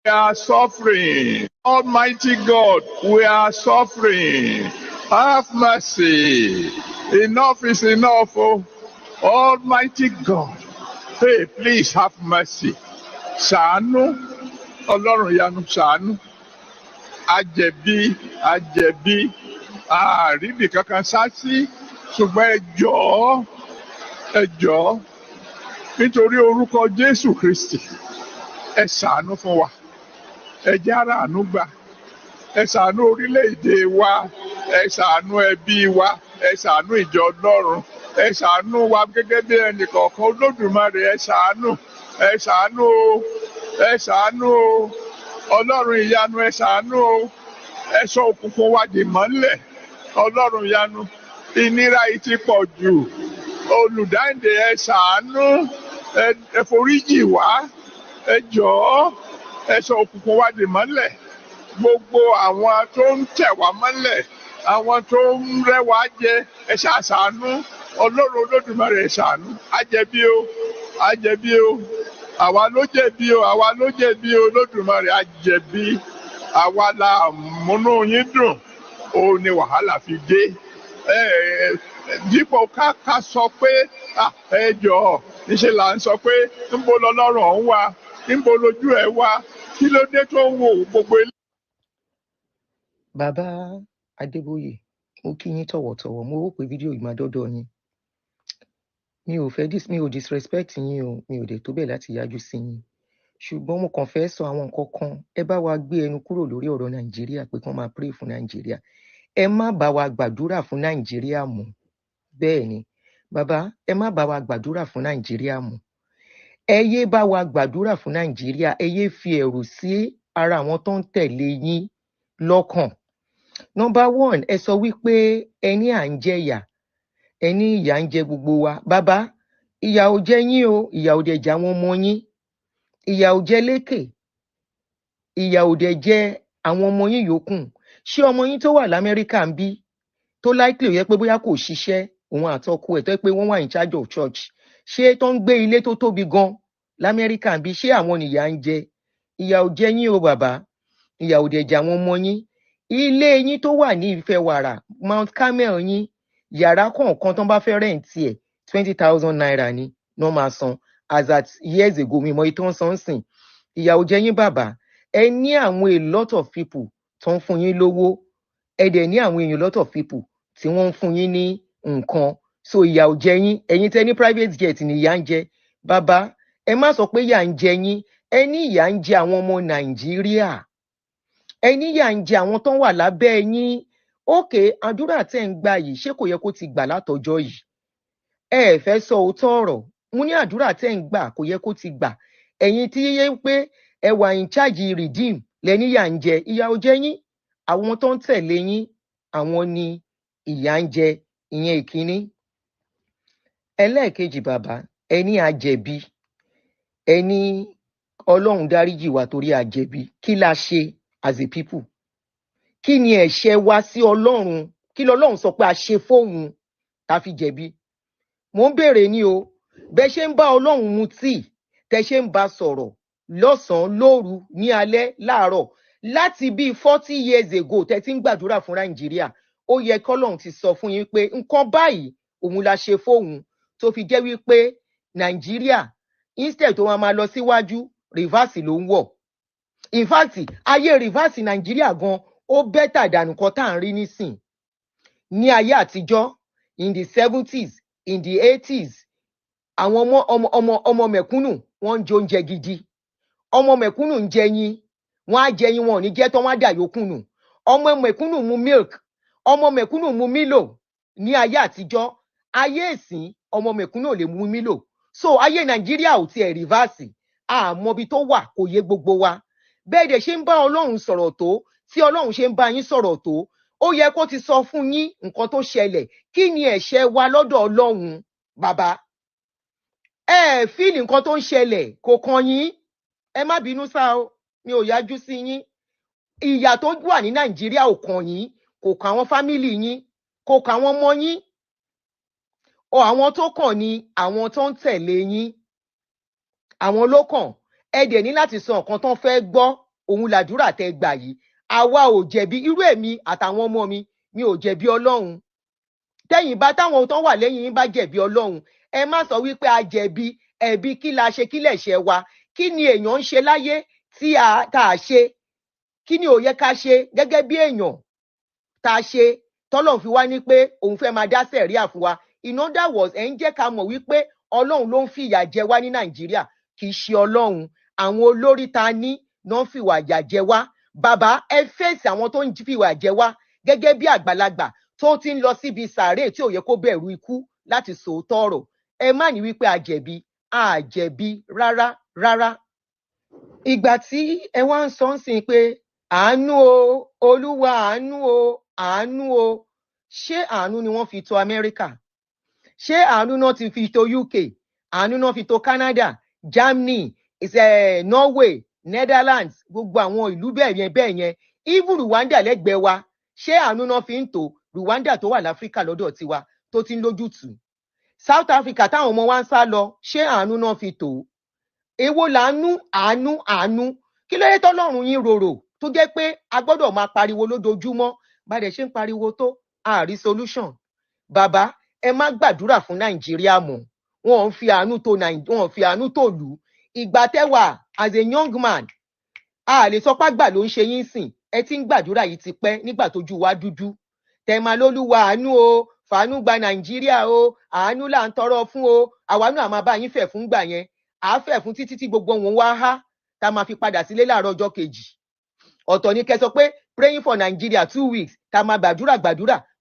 We are suffering. Almighty God, we are suffering. Have mercy. Enough is enough. Oh. Almighty God, hey, please have mercy. Ṣàánú, Ọlọ́run ìyanu ṣàánú. Àjẹ̀bí, àríbì kankan sá sí, ṣùgbọ́n ẹ jọ̀ọ́, nítorí orúkọ Jésù Kristi, ẹ ṣàánú fún wa. Ẹ jẹ́ á ráàánú gbà. Ẹ ṣàánú orílẹ̀-èdè wa, ẹ ṣàánú ẹbí wa, ẹ ṣàánú ìjọ Ọlọ́run, ẹ ṣàánú wa gẹ́gẹ́ bí ẹnìkọ̀ọ̀kan Olódùmarè, ẹ ṣàánú o, ẹ ṣàánú o, Ọlọ́run ìyanu ẹ ṣàánú o, ẹ sọ òkùnkùn wa dì mọ́lẹ̀, Ọlọ́run ìyanu, ìnira yìí ti pọ̀ jù, olùdáǹdè ẹ ṣàánú, ẹ foríjì wá, ẹ jọ̀ọ́, ẹ sọ òkùnkùn wa dì mọ́lẹ̀. Gbogbo àwọn tó ń tẹ̀ wá mọ́lẹ̀, àwọn tó ń rẹ́ wá jẹ, ẹ ṣàánú, Ọlọ́run Olódùmarè ẹ ṣàánú, àjẹ̀bí o, àwa ló jẹ̀bi o, Olódùmarè àjẹ̀bí, àwa la múnú yín dùn, òun ni wàhálà fi dé. Dípò ká sọ pé ẹ jọ̀ọ́, níṣẹ́ là ń sọ pé níbo lọ́lọ́run ọ̀hún wà, níbo lójú ẹ̀ wà, kí ló dé tó ń wo gbogbo ilé. Bàbá Adébóyè, mo kí yín tọ̀wọ̀tọ̀wọ̀, mo rò pé fídíò yìí máa dọ́dọ̀ yín. Mi ò disrespect yín o, mi ò dẹ̀ tó bẹ́ẹ̀ láti yájú sí yín. Ṣùgbọ́n mo kàn fẹ́ sọ àwọn nǹkan kan. Ẹ bá wa gbé ẹnu kúrò lórí ọ̀rọ̀ Nàìjíríà pé kán máa pray fún Nàìjíríà. Ẹ má bá wa gbàdúrà fún Nàìjíríà mọ́. Bẹ́ẹ̀ ni, bàbá, ẹ má bá wa gbàdúrà fún Nàìjíríà mọ́. Ẹ yé bá wa gbàdúrà fún Nàìjíríà. Ẹ yé fi ẹ̀rù sí ara àwọn tó ń tẹ̀lé yín lọ́kàn. Number one, ẹ sọ wípé ẹni à ń jẹ̀yà, ẹni ìyà ń jẹ gbogbo wa. Bàbá, ìyà ò jẹ yín o, ìyà ò dẹ̀ jẹ àwọn ọmọ yín, ìyà ò jẹ Lékè, ìyà ò dẹ̀ jẹ àwọn ọmọ yín yòókù. Ṣé ọmọ yín tó wà l'Amẹ́ríkà ń bí, tó likely ó yẹ pé bóyá kò ṣiṣẹ́, òun àtọkọ ẹ̀ tó yẹ pé wọ́n wà in charge of church, ṣé tó ń gbé ilé tó tóbi gan l'Amẹ́ríkà ń bí, ṣé àwọn nìyà ń jẹ? Ìyà ò jẹ yín o bàbá, ìyà ò dẹ̀ jẹ àwọn ọmọ yín. Ilé yín tó wà ní Ìfẹ́wàrà, Mount Carmel yín, yàrá kọ̀ọ̀kan tó bá fẹ́ rẹ̀ǹtì ẹ̀ 20,000 naira ni wọ́n máa san, as at years ago, mi mọ iye tó ń san sìn. Ìyà ò jẹ yín bàbá. Ẹ ní àwọn a lot of people tó ń fún yín lówó, ẹ dẹ̀ ní àwọn èèyàn lot of people tí wọ́n ń fún yín ní nǹkan. So ìyà ò jẹ yín. Ẹ̀yin tẹ́ ní private jet ni ìyà ń jẹ. Bàbá, ẹ má sọ pé ìyà ń jẹ yín. Ẹ ní ìyà ń jẹ àwọn ọmọ Nàìjíríà. Ẹ ní ìyà ń jẹ àwọn tó wà lábẹ́ yín. Ókè, àdúrà tẹ́ ń gbà yìí, ṣé kò yẹ kó ti gbà látọjọ́ yìí? Ẹ fẹ́ sọ òótọ́ ọ̀rọ̀. Mo ní àdúrà tẹ́ ń gbà kò yẹ kó ti gbà. Ẹ̀yin tí yé pé ẹ wà in charge redeem lẹ́ni ìyà ń jẹ, ìyà ò jẹ yín. Àwọn tó ń tẹ̀lé yín, àwọn ni ìyà ń jẹ. Ìyẹn ìkíní. Ẹlẹ́ẹ̀kejì bàbá, ẹ ní àjẹ̀bí, ẹ ní Ọlọ́run dáríjì wá torí àjẹ̀bí. Kí la ṣe as a people? Kí ni ẹ̀ṣẹ̀ wa sí Ọlọ́run? Kí lọ́lọ́run sọ pé a ṣe fóun tá fi jẹ̀bi? Mo ń béèrè ní o, bẹ́ ṣe ń bá Ọlọ́run mu tíì, tẹ́ ṣe ń bá sọ̀rọ̀ lọ́sàn-án, lóru, ní alẹ́, láàárọ̀, láti bí 40 years ago tẹ́ ti ń gbàdúrà fún Nàìjíríà. Ó yẹ k'Ọlọ́run ti sọ fún yín pé nǹkan báyìí òun la ṣe fóun, tó fi jẹ́ wípé Nàìjíríà instead tó máa lọ síwájú, reverse ló ń wọ̀. In fact, ayé reverse Nàìjíríà gan ó bẹ́tà dànù kan tá à ń rí nísìn. Ní ayé àtijọ́, in the 70s, in the 80s, àwọn ọmọ mẹ̀kúnnù wọ́n ń jẹ oúnjẹ gidi. Ọmọ mẹ̀kúnnù ń jẹ yín, wọ́n á jẹ yín, wọn ò ní jẹ́ tán, wọ́n á dà yòókù nù. Ọmọ mẹ̀kúnnù mu milk, ọmọ mẹ̀kúnnù mu Milo ní ayé àtijọ́. Ayé ìsìn, ọmọ mẹ̀kúnnù ò lè mu Milo. So ayé Nàìjíríà ò tiẹ̀ reverse. Àmọ́bi tó wà kò yé gbogbo wa. Bẹ́ẹ̀ dẹ̀ ṣe ń bá Ọlọ́run sọ̀rọ̀ tó, tí Ọlọ́run ṣe ń bá yín sọ̀rọ̀ tó, ó yẹ kó ti sọ fún yín nǹkan tó ṣẹlẹ̀. Kí ni ẹ̀ṣẹ̀ wa lọ́dọ̀ Ọlọ́run bàbá? Ẹ fíìlì nǹkan tó ń ṣẹlẹ̀, kò kàn yín. Ẹ má bínú sá o, mi ò yájú sí yín. Ìyà tó wà ní Nàìjíríà ò kàn yín, kò kàn àwọn fámìlì yín, kò kàn àwọn ọmọ yín. Àwọn tó kàn ni àwọn tó ń tẹ̀lé yín. Àwọn ló kàn. Ẹ dẹ̀ ní láti sọ nǹkan tó ń fẹ́ gbọ́ òun làdúrà tẹ́ gbà yìí. Àwa ò jẹ̀bi, irú èmi àtàwọn ọmọ mi, mi ò jẹ̀bi Ọlọ́run. Tẹ́yìn bá táwọn tó wà lẹ́yìn yín bá jẹ̀bi Ọlọ́run, ẹ má sọ wípé a jẹ̀bi, ẹ̀bi kí la ṣe, kí lẹ̀ṣẹ̀ wa, kí ni èèyàn ń ṣe láyé tá a ṣe, kí ni ò yẹ ká ṣe gẹ́gẹ́ bí èèyàn tá a ṣe, tọ́lọ́run fi wá ní pé òun fẹ́ máa dá sẹ̀ríà fún wa. In other words, ẹ̀ ń jẹ́ ká mọ̀ wípé Ọlọ́run ló ń fi ìyà jẹ wá ní Nàìjíríà, kì í ṣe Ọlọ́run. Àwọn olórí ta ní náà fi ìwà ìyà jẹ wá. Bàbá, ẹ fèsì àwọn tó ń fi ìwà jẹ wá gẹ́gẹ́ bí àgbàlagbà tó ti ń lọ síbi sàárè tí ò yẹ kó bẹ̀rù ikú láti sòótọ́ ọ̀rọ̀. Ẹ má ní wípé a jẹ̀bi rárá rárá. Ìgbà tí ẹ wá ń sọ ń sìn pé àánú o, Olúwa àánú o, àánú o, ṣé àánú ni wọ́n fi tọ̀ Amẹ́ríkà? Ṣé àánú náà ti fi tọ̀ UK? Àánú náà fi tọ̀ Canada, Germany, Norway, Netherlands, gbogbo àwọn ìlú bẹ́ẹ̀ yẹn, even Rwanda lẹ́gbẹ̀ẹ́ wa, ṣé àánú náà fi ń tọ̀? Rwanda tó wà láfíríkà lọ́dọ̀ tiwa tó ti ń lójútùú. South Africa táwọn ọmọ wa ń sá lọ, ṣé àánú náà fi tọ̀? Èwo àánú? Kí ló dé tọ́lọ́run yín rorò tó jẹ́ pé a gbọ́dọ̀ máa pariwo lójoojúmọ́? Bá dẹ̀ ṣe ń pariwo tó, a rí solution. Bàbá, ẹ má gbàdúrà fún Nàìjíríà mọ́. Wọn ò fi àánú tó lù. Ìgbà tẹ́wà as a young man, a lè sọ pé àgbà ló ń ṣe yín sìn. Ẹ ti ń gbàdúrà yìí ti pẹ́ nígbà tójú wa dúdú. Tẹ̀mà lólúwa àánú o, fàánú gba Nàìjíríà o, àánú là ń tọrọ fún o. Àwa náà máa bá yín fẹ̀ fún gbà yẹn. À á fẹ̀ fún títí tí gbogbo wọn wá há, tá a máa fi padà sílé láàárọ̀ ọjọ́ kejì. Ọ̀tọ̀ ni kẹ́ sọ pé praying for Nigeria 2 weeks, tá a máa gbàdúrà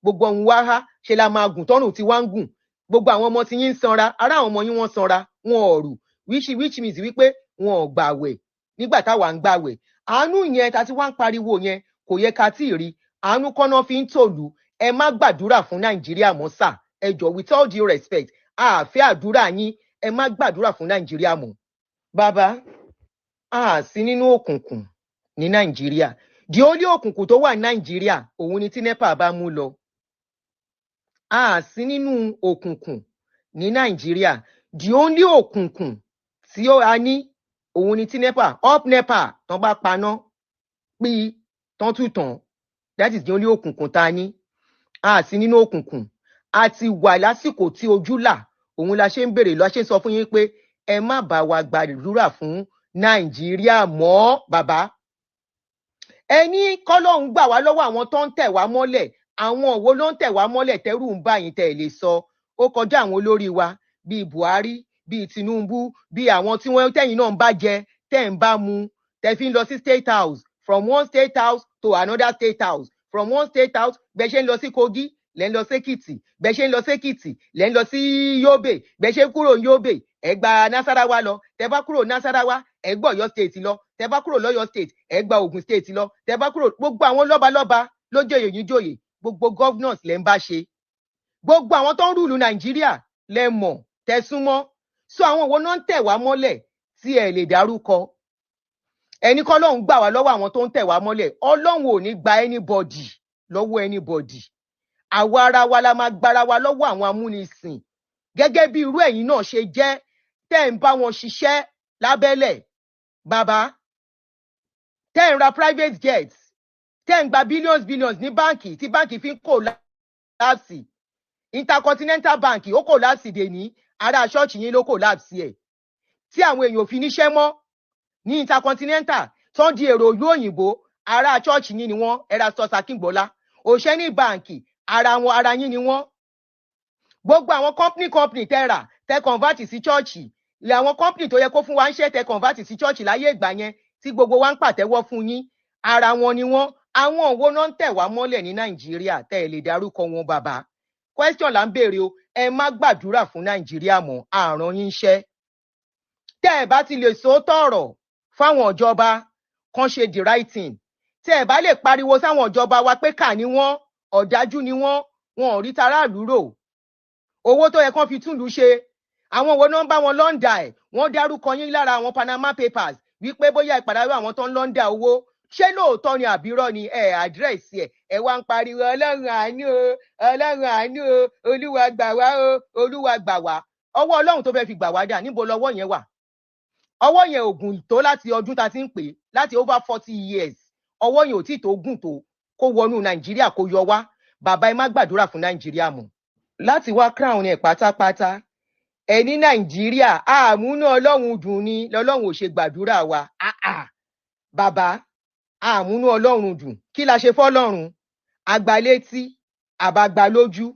gbogbo wọn wá há, ṣe la máa gùn tọ́rùn tí wá ń gùn. Gbogbo àwọn ọmọ tí yín ń sanra, ará àwọn ọmọ yín wọ́n sanra, wọn ò rù, which means wípé wọn ò gbàwẹ̀ nígbà táwa ń gbàwẹ̀. Àánú yẹn tá ti wá ń pariwo yẹn kò yẹ ká tí ì rí. Àánú kọ́nà fi ń tòlù. Ẹ má gbàdúrà fún Nàìjíríà mọ́ sà. Ẹ jọ̀ọ́, with all due respect, a fẹ́ àdúrà yín. Ẹ má gbàdúrà fún Nàìjíríà mọ́. Bàbá, a sí nínú òkùnkùn ní Nàìjíríà. The only òkùnkùn tó wà ní Nàìjíríà òun ni tí NEPA bá mú lọ. A sí nínú òkùnkùn ní Nàìjíríà. The only òkùnkùn tí a ní òun ni tí NEPA, up NEPA tán bá paná pí tán tún tán. That is the only òkùnkùn tá a ní. A sí nínú òkùnkùn. A ti wà lásìkò tí ojú là. Òun la ṣe ń béèrè lọ, ṣe ń sọ fún yín pé ẹ má bá wa gbàdúrà fún Nàìjíríà mọ́, bàbá. Ẹni kọ́lọ́hún gbà wá lọ́wọ́ àwọn tó ń tẹ̀ wá mọ́lẹ̀. Àwọn òwò ló ń tẹ̀ wá mọ́lẹ̀ tẹ́rù ń bá yín tẹ̀ lè sọ. Ó kọjá àwọn olórí wa bíi Buhari, bíi Tinubu, bíi àwọn tí wọ́n tẹ̀yìn náà ń bá jẹ, tẹ̀ ń bá mu, tẹ̀ fi ń lọ sí State House, from one State House to another State House, from one State House bẹ́ẹ̀ ṣe ń lọ sí Kogi, lẹ́ ń lọ sí Èkìtì, bẹ́ẹ̀ ṣe ń lọ sí Èkìtì, lẹ́ ń lọ sí Yobe, bẹ́ẹ̀ ṣe ń kúrò ní Yobe, ẹ gba Nasarawa lọ, tẹ́ bá kúrò Nasarawa, ẹ gbọ́ Ọ̀yọ́ State lọ, tẹ́ bá kúrò lọ́yọ́ State, ẹ gba Ògùn State lọ, tẹ́ bá kúrò gbogbo àwọn lọ́balọ́ba ló jòyè yín jòyè, gbogbo governors lẹ́ ń bá ṣe. Gbogbo àwọn tó ń rúlu Nàìjíríà lẹ mọ̀, tẹ́ súnmọ́. So àwọn wo náà ń tẹ̀ wá mọ́lẹ̀ tí ẹ lè dárúkọ? Ẹni kọ́ lọ́hùn gbà wá lọ́wọ́ àwọn tó ń tẹ̀ wá mọ́lẹ̀. Ọlọ́hun ò ní gba anybody lọ́wọ́ anybody. Àwa ara wa la máa gbára wa lọ́wọ́ àwọn amúnisìn. Gẹ́gẹ́ bí irú ẹ̀yin náà ṣe jẹ́ tẹ́ ń bá wọn ṣiṣẹ́ lábẹ́lẹ̀. Bàbá, tẹ́ ń ra private jets, tẹ́ ń gba billions ní báǹkì tí báǹkì fi ń kòláàsì. Intercontinental Bank ó kòláàsì dè ní ará ṣọ́ọ̀ṣì yín ló kòláàsì ẹ̀. Tí àwọn èèyàn ò fi níṣẹ́ mọ́ ní Intercontinental tó ń di èrò ìlú òyìnbó, ará ṣọ́ọ̀ṣì yín ni wọ́n, Erastus Akíngbọ́lá. Òṣèní báǹkì ara yín ni wọ́n. Gbogbo àwọn company tẹ́ rà tẹ́ convert sí ṣọ́ọ̀ṣì. Ilé àwọn company tó yẹ kó fún wa ń ṣe tẹ́ convert sí ṣọ́ọ̀ṣì láyé ìgbà yẹn tí gbogbo wa ń pàtẹ́wọ́ fún yín. Ara wọn ni wọ́n. Àwọn òwò náà ń tẹ̀ wá mọ́lẹ̀ ní Nàìjíríà tẹ́ ẹ lè dárúkọ wọn, bàbá. Question là ń béèrè o. Ẹ má gbàdúrà fún Nàìjíríà mọ́, àrùn yín ṣẹ́. Tẹ́ ẹ bá ti lè sòótọ́ ọ̀rọ̀ fáwọn ìjọba kan ṣe the right thing. Tẹ́ ẹ bá lè pariwo sáwọn ìjọba wa pé kà ni wọ́n, ọ̀dájú ni wọ́n, wọn ò rí taráàlú rò. Owó tó yẹ kán fi túlù ṣe. Àwọn wo náà ń bá wọn lọ́ndà ẹ̀? Wọ́n dárúkọ yín lára àwọn Panama Papers wípé bóyá ìpàdánù àwọn tó ń lọ́ndà owó. Ṣé lóòótọ́ ni àbírọ́ ni àdírẹ́sì ẹ̀? Ẹ wá ń pariwo Ọlọ́run àánú o, Ọlọ́run àánú o, Olúwa gbà wá o, Olúwa gbà wá. Ọwọ́ Ọlọ́run tó fẹ́ fi gbà wá dà, níbo lọ́wọ́ yẹn wà? ọwọ́ yẹn ò gùn tó láti ọdún tá ti ń pè láti over 40 years ọwọ́ yẹn ò tí tó gùn tó kó wọnú nàìjíríà kó yọ wá bàbá ẹ má gbàdúrà fún nàìjíríà mọ́ láti wá crown ẹ pátápátá ẹ ní nàìjíríà àmúnú ọlọ́run dùn ni lọ́lọ́run ò ṣe gbàdúrà wa bàbá àmúnú ọlọ́run dùn kí la ṣe fọ́lọ́run àgbàlétí àbàgbà lójú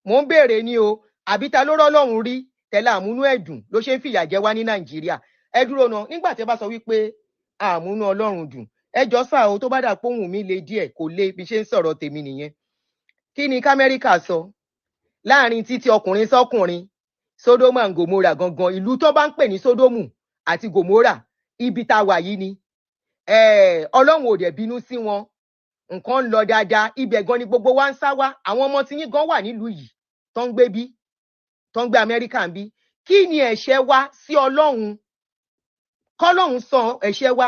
mò ń béèrè ni o àbí ta ló rọ́lọ́run rí tẹ́lẹ̀ àmúnú ẹ̀dùn ló ṣe ń fìyà jẹ wá ní nàìjíríà ẹ dúró ná nígbà tí ẹ bá sọ wípé àmúnú ọlọ́run dùn ẹ jọ sá o tó bá dà póhùn mi le díẹ̀ kò le bí ṣe ń sọ̀rọ̀ tèmi nìyẹn kí ni kámẹ́ríkà sọ láàrin títí ọkùnrin sọkùnrin sódómù and gòmórà gangan ìlú tó bá ń pè ní sódómù àti gòmórà ibi tá a wà yìí ni ọlọ́run ò dẹ̀ bínú sí wọn nǹkan ń lọ dáadáa ibẹ̀ gan ni gbogbo wa ń sá wá àwọn ọmọ tí yín gan wà nílùú yìí tó ń gbé bí tó ń gbé amẹ́ríkà ń bí kí ni ẹ̀ṣẹ̀ wa sí ọlọ́run kọ́lọ́run san ẹ̀ṣẹ̀ wa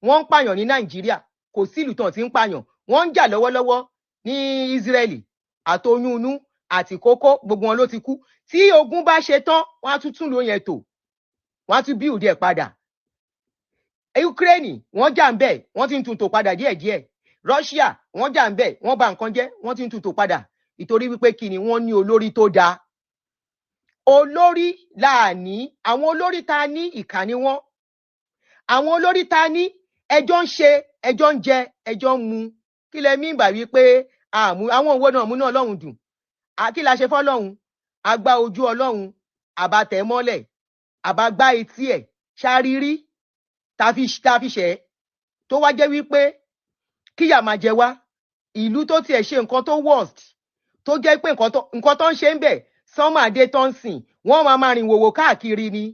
wọ́n ń pààyàn ní nàìjíríà kò sí ìlú tán tí ń pààyàn wọ́n ń jà lọ́wọ́lọ́wọ́ ní ísírẹ́lì àtoyún inú àti kókó gbogbo wọn ló ti kú tí ogun bá ṣe tán wọ́n á tún lò yẹn tò wọ́n á tún build ẹ̀ padà ukraine wọ́n jà ń bẹ̀ wọ́n ti ń tún tò padà díẹ̀díẹ̀ russia wọ́n jà ń bẹ̀ wọ́n bà nǹkan jẹ́ wọ́n ti ń tún tò padà ìtorí wípé kí ni wọ́n ní olórí tó dáa olórí láàní àwọn olórí ta ní ìkà ni wọ́n àwọn olórí ta ní ẹjọ́ ń ṣe ẹjọ́ ń jẹ ẹjọ́ ń mu kí lẹ mí bà wípé àwọn òwò náà múná ọlọ́run dùn kí la ṣe fọ́lọ́run àgbá ojú ọlọ́run àbátẹ̀ mọ́lẹ̀ àbágbá etí ẹ̀ ṣárírí tá fi ṣẹ́ tó wá jẹ́ wípé kíyà máa jẹ wá ìlú tó tiẹ̀ ṣe nǹkan tó worst tó jẹ́ pé nǹkan tó ń ṣe ń bẹ̀ sánmàdé tó ń sìn wọ́n máa rìn wòwò káàkiri ni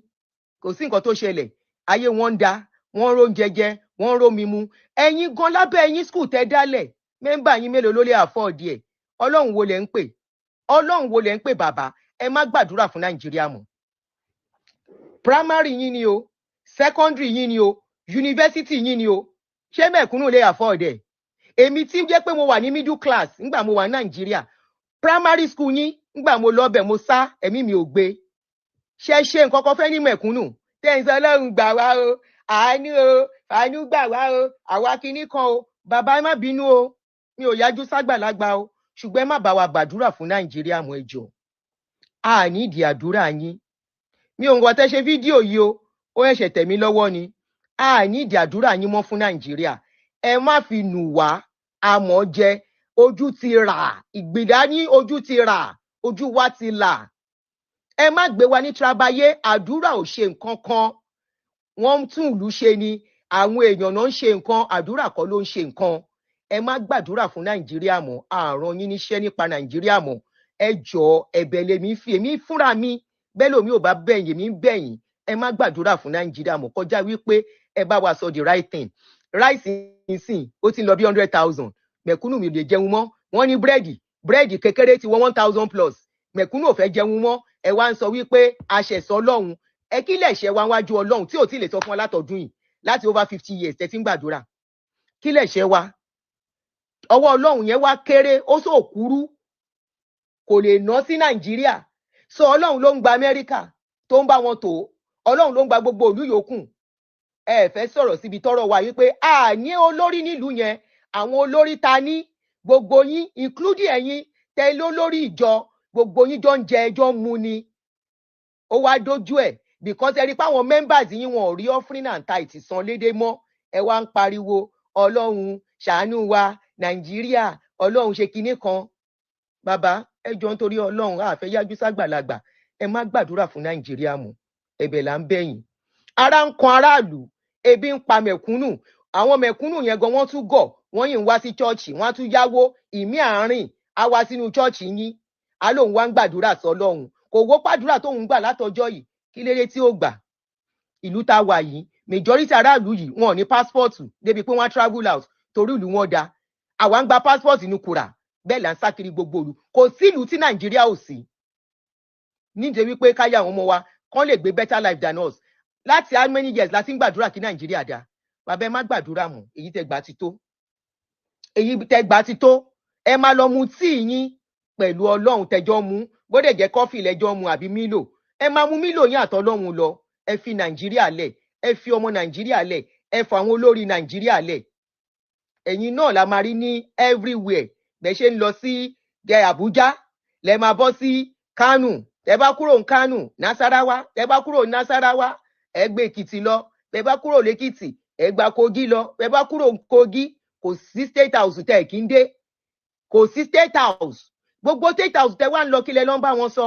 kò sí nǹkan tó ṣẹlẹ̀ ayé wọn ń da wọ́n ró jẹjẹ wọ́n ró mímu ẹ̀yin gan lábẹ́ ẹ̀yin skul tẹ́ dálẹ̀ mẹ́mbà yín mélòó ló lè àfọ́ọ̀dì ẹ̀ ọlọ́run wo lẹ̀ ń pè ọlọ́run wo lẹ̀ ń pè bàbá ẹ má gbàdúrà fún nàìjíríà mọ́ primary yín ni o secondary yín ni o university yín ni o ṣé mẹ̀kúnnù lè afford ẹ̀ èmi tí jẹ́ pé mo wà ní middle class nígbà mo wà ní nàìjíríà primary school yín nígbà mo lọ bẹ̀ mo sá ẹ̀mí mi ò gbé ṣe nǹkan kan fẹ́ ní mẹ̀kúnnù tẹ́ǹsì ọlọ́run gbà wá o àánú gbà wá o àwa kinní kan o bàbá ẹ má bínú o mi ò yájú ságbàlagbà o ṣùgbọ́n ẹ má bá wa gbàdúrà fún nàìjíríà mọ́ ẹ jọ̀ọ́ a nídìí àdúrà yín mi ò ń gbọ́ tẹ́ ṣe fídíò yìí o ó ẹ̀ṣẹ̀ tẹ̀mí lọ́wọ́ ni a nídìí àdúrà yín mọ́ fún nàìjíríà ẹ má fi nù wá àmọ́ jẹ ojú ti rà ìgbìdá ní ojú ti rà ojú wa ti là ẹ má gbé wa ní trabayé àdúrà ò ṣe nǹkan kan wọ́n ń tún ìlú ṣe ni àwọn èèyàn náà ń ṣe nǹkan àdúrà kọ́ ló ń ṣe nǹkan ẹ má gbàdúrà fún nàìjíríà mọ́ àrùn yín níṣẹ́ nípa nàìjíríà mọ́ ẹ jọ̀ọ́ ẹ̀bẹ̀ lèmi fi èmi fúnra mi bẹ́ẹ̀ lómi ò bá bẹ̀yìn èmi ń bẹ̀yìn ẹ má gbàdúrà fún nàìjíríà mọ́ kọjá wípé ẹ bá wa sọ the right thing ráìsì ìsìn ó ti ń lọ bí 100,000 mẹ̀kúnnù mi ò lè jẹun mọ́ wọ́n ní búrẹ́dì kékeré ti wọ 1,000 plus mẹ̀kúnnù ò fẹ́ jẹun mọ́ ẹ wá ń sọ wípé aṣẹ̀sọ ọlọ́run ẹ kí lẹ̀ ṣẹ̀ wá wájú ọlọ́run tí ò tí lè sọ fún wa látọdún yìí láti over 50 years tẹ́ ti ń gbàdúrà kí lẹ̀ ṣẹ̀ wá ọwọ́ ọlọ́run yẹn wá kéré ó sọ òkúrú kò lè ná sí nàìjíríà so ọlọ́run ló ń gba amẹ́ríkà tó ń bá wọn tó ọlọ́run ló ń gba gbogbo ìlú yòókù ẹ fẹ́ sọ̀rọ̀ síbi tọ́rọ̀ wa wípé a ní olórí nílùú yẹn àwọn olórí ta ní gbogbo yín including ẹ̀yin tẹ́ lólórí ìjọ gbogbo yín jọ ń jẹ ẹjọ́ mu ni ó wá dójú ẹ̀ because ẹ rí pé àwọn members yín wọn ò rí offering and tithe san lédè mọ́ ẹ wá ń pariwo ọlọ́run ṣàánú wa nàìjíríà ọlọ́run ṣe kinní kan bàbá ẹ jọ nítorí ọlọ́run àfẹ́ yájú ságbàlagbà ẹ má gbàdúrà fún nàìjíríà mọ́ ẹ̀bẹ̀ là ń bẹ̀yìn ara ń kan aráàlú ebi ń pa mẹ̀kúnnù àwọn mẹ̀kúnnù yẹn gan wọ́n tún gọ̀ wọ́n yìí ń wá sí chọ́ọ̀chì wọ́n á tún yáwó ìmí àárín á wá sínú chọ́ọ̀chì yín á lóun wá ń gbàdúrà sọ́lọ́run kò wó pàdúrà tóun gbà látọjọ́ yìí kí lérè tí ó gbà ìlú tá a wà yìí majority aráàlú yìí wọn ò ní pásítọ̀tù débi pé wọ́n á travel out torí ìlú wọn da àwa ń gba pásítọ̀tù ní kura bẹ́ẹ̀ là ń sá kiri gbogbo ìlú kò sí ìlú tí nàìjíríà ò sí nídìí wípé káyà àwọn ọmọ wa kán lè gbé better life than us láti how many years la ti ń gbàdúrà kí nàìjíríà dá bàbá ẹ má gbàdúrà mọ́ èyí tẹ́ gbà ti tó ẹ má lọ mu tíì yín pẹ̀lú ọlọ́run tẹjọ́ mu bóde jẹ́ kọfí lẹ́jọ́ mu àbí mílò ẹ má mu mílò yín àtọlọ́run lọ ẹ fi nàìjíríà lẹ̀ ẹ fi ọmọ Nàìjíríà lẹ̀, ẹ fọ àwọn olórí Nàìjíríà lẹ̀. Ẹ̀yin náà la máa rí ní everywhere. Bẹ́ẹ̀ ṣe ń lọ sí Àbújá, lẹ máa bọ́ sí Kánò. Tẹ bá kúrò ní Kánò, Nasarawa, tẹ bá kúrò ní Nasarawa, ẹ gbé Èkìtì lọ. Tẹ bá kúrò l'Èkìtì, ẹ gba Kogi lọ. Tẹ bá kúrò ní Kogi, kò sí state house tẹ kí ń dé. Kò sí state house. Gbogbo state house tẹ wá ń lọ kílẹ̀ ló ń bá wọn sọ.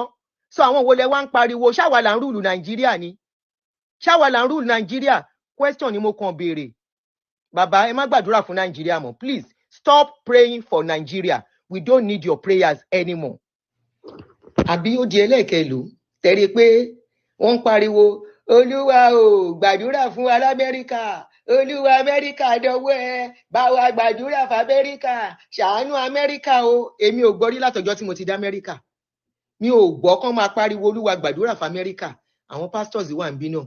So àwọn wo lẹ wá ń pariwo? Ṣáwa là ń rúùlù Nàìjíríà ni? Ṣáwa là ń rúùlù Nàìjíríà? Question ni mo kàn béèrè. Bàbá, ẹ má gbàdúrà fún Nàìjíríà mọ́. Please stop praying for Nigeria. We don't need your prayers anymore. Àbí ó di ẹlẹ́ẹ̀kẹlò tẹ̀rí pé wọ́n ń pariwo Olúwa o gbàdúrà fún Amẹ́ríkà. Olúwa Amẹ́ríkà dọwọ́ ẹ. Bá wa gbàdúrà fún Amẹ́ríkà. Ṣàánú Amẹ́ríkà o. Èmi ò gbọ́ rí látọjọ́ tí mo ti dá Amẹ́ríkà. Mi ò gbọ́ kán máa pariwo Olúwa gbàdúrà fún Amẹ́ríkà. Àwọn pastors wà ń bí náà.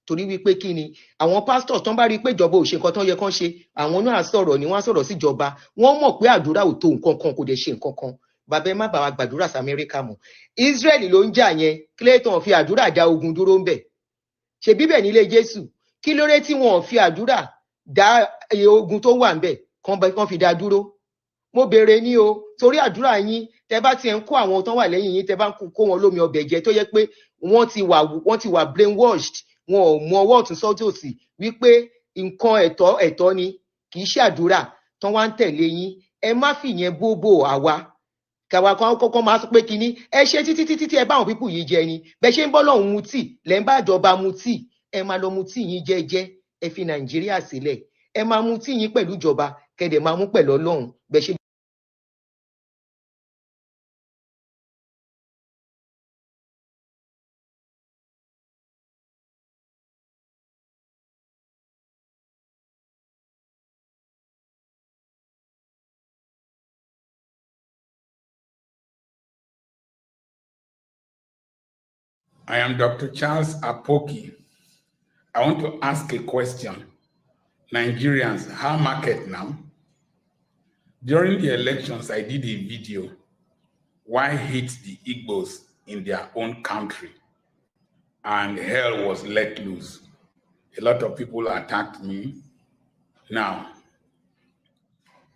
Torí wípé kí ni àwọn pastors tán bá rí pé ìjọba ò ṣe nǹkan tán yẹ kán ṣe, àwọn náà sọ̀rọ̀ ni wọ́n sọ̀rọ̀ síjọba. Wọ́n mọ̀ pé àdúrà ò tó nǹkan kan, kò dẹ̀ ṣe nǹkan kan. Bàbá ẹ má bá wa gbàdúrà sí Amẹ́ríkà mọ́. Israel ló ń jà yẹn, Clayton fi àdúrà dá ogun dúró ń bẹ̀. Ṣé bíbẹ̀ nílé Jésù? Kí ló dé tí wọn ò fi àdúrà dá ogun tó wà ń bẹ̀ kán fi dá dúró? Mo béèrè ní o, torí àdúrà yín, tẹ bá ti ń kó àwọn tán wà lẹ́yìn yín, tẹ bá ń kó wọn lómi ọbẹ̀ jẹ tó yẹ pé wọ́n ti wà brainwashed. Wọn ò mú ọwọ́ ọ̀tún sọ́tún òsì wípé nǹkan ẹ̀tọ́ ni, kì í ṣàdúrà tán wá ń tẹ̀lé yín. Ẹ má fìyẹn bóbó àwa. Kàwa kan kọ́kọ́ máa sọ pé kíní ẹ ṣe títí ẹ bá àwọn pípù yìí jẹ ni. Bẹ́ẹ̀ ṣe ń bọ́ lọ́hùn mutí, lẹ́ ń bá ìjọba mutí. Ẹ máa lọ mutí yín jẹ́jẹ́, ẹ fi Nàìjíríà sílẹ̀. Ẹ máa mutí yín pẹ̀lú ìjọba, kẹ̀dẹ̀ máa mú pẹ̀lú Ọlọ́run. Bẹ́ẹ̀ ṣe I am Dr. Charles Apoki. I want to ask a question. Nigerians, how market now? During the elections, I did a video, why hate the Igbos in their own country? And hell was let loose. A lot of people attacked me. Now,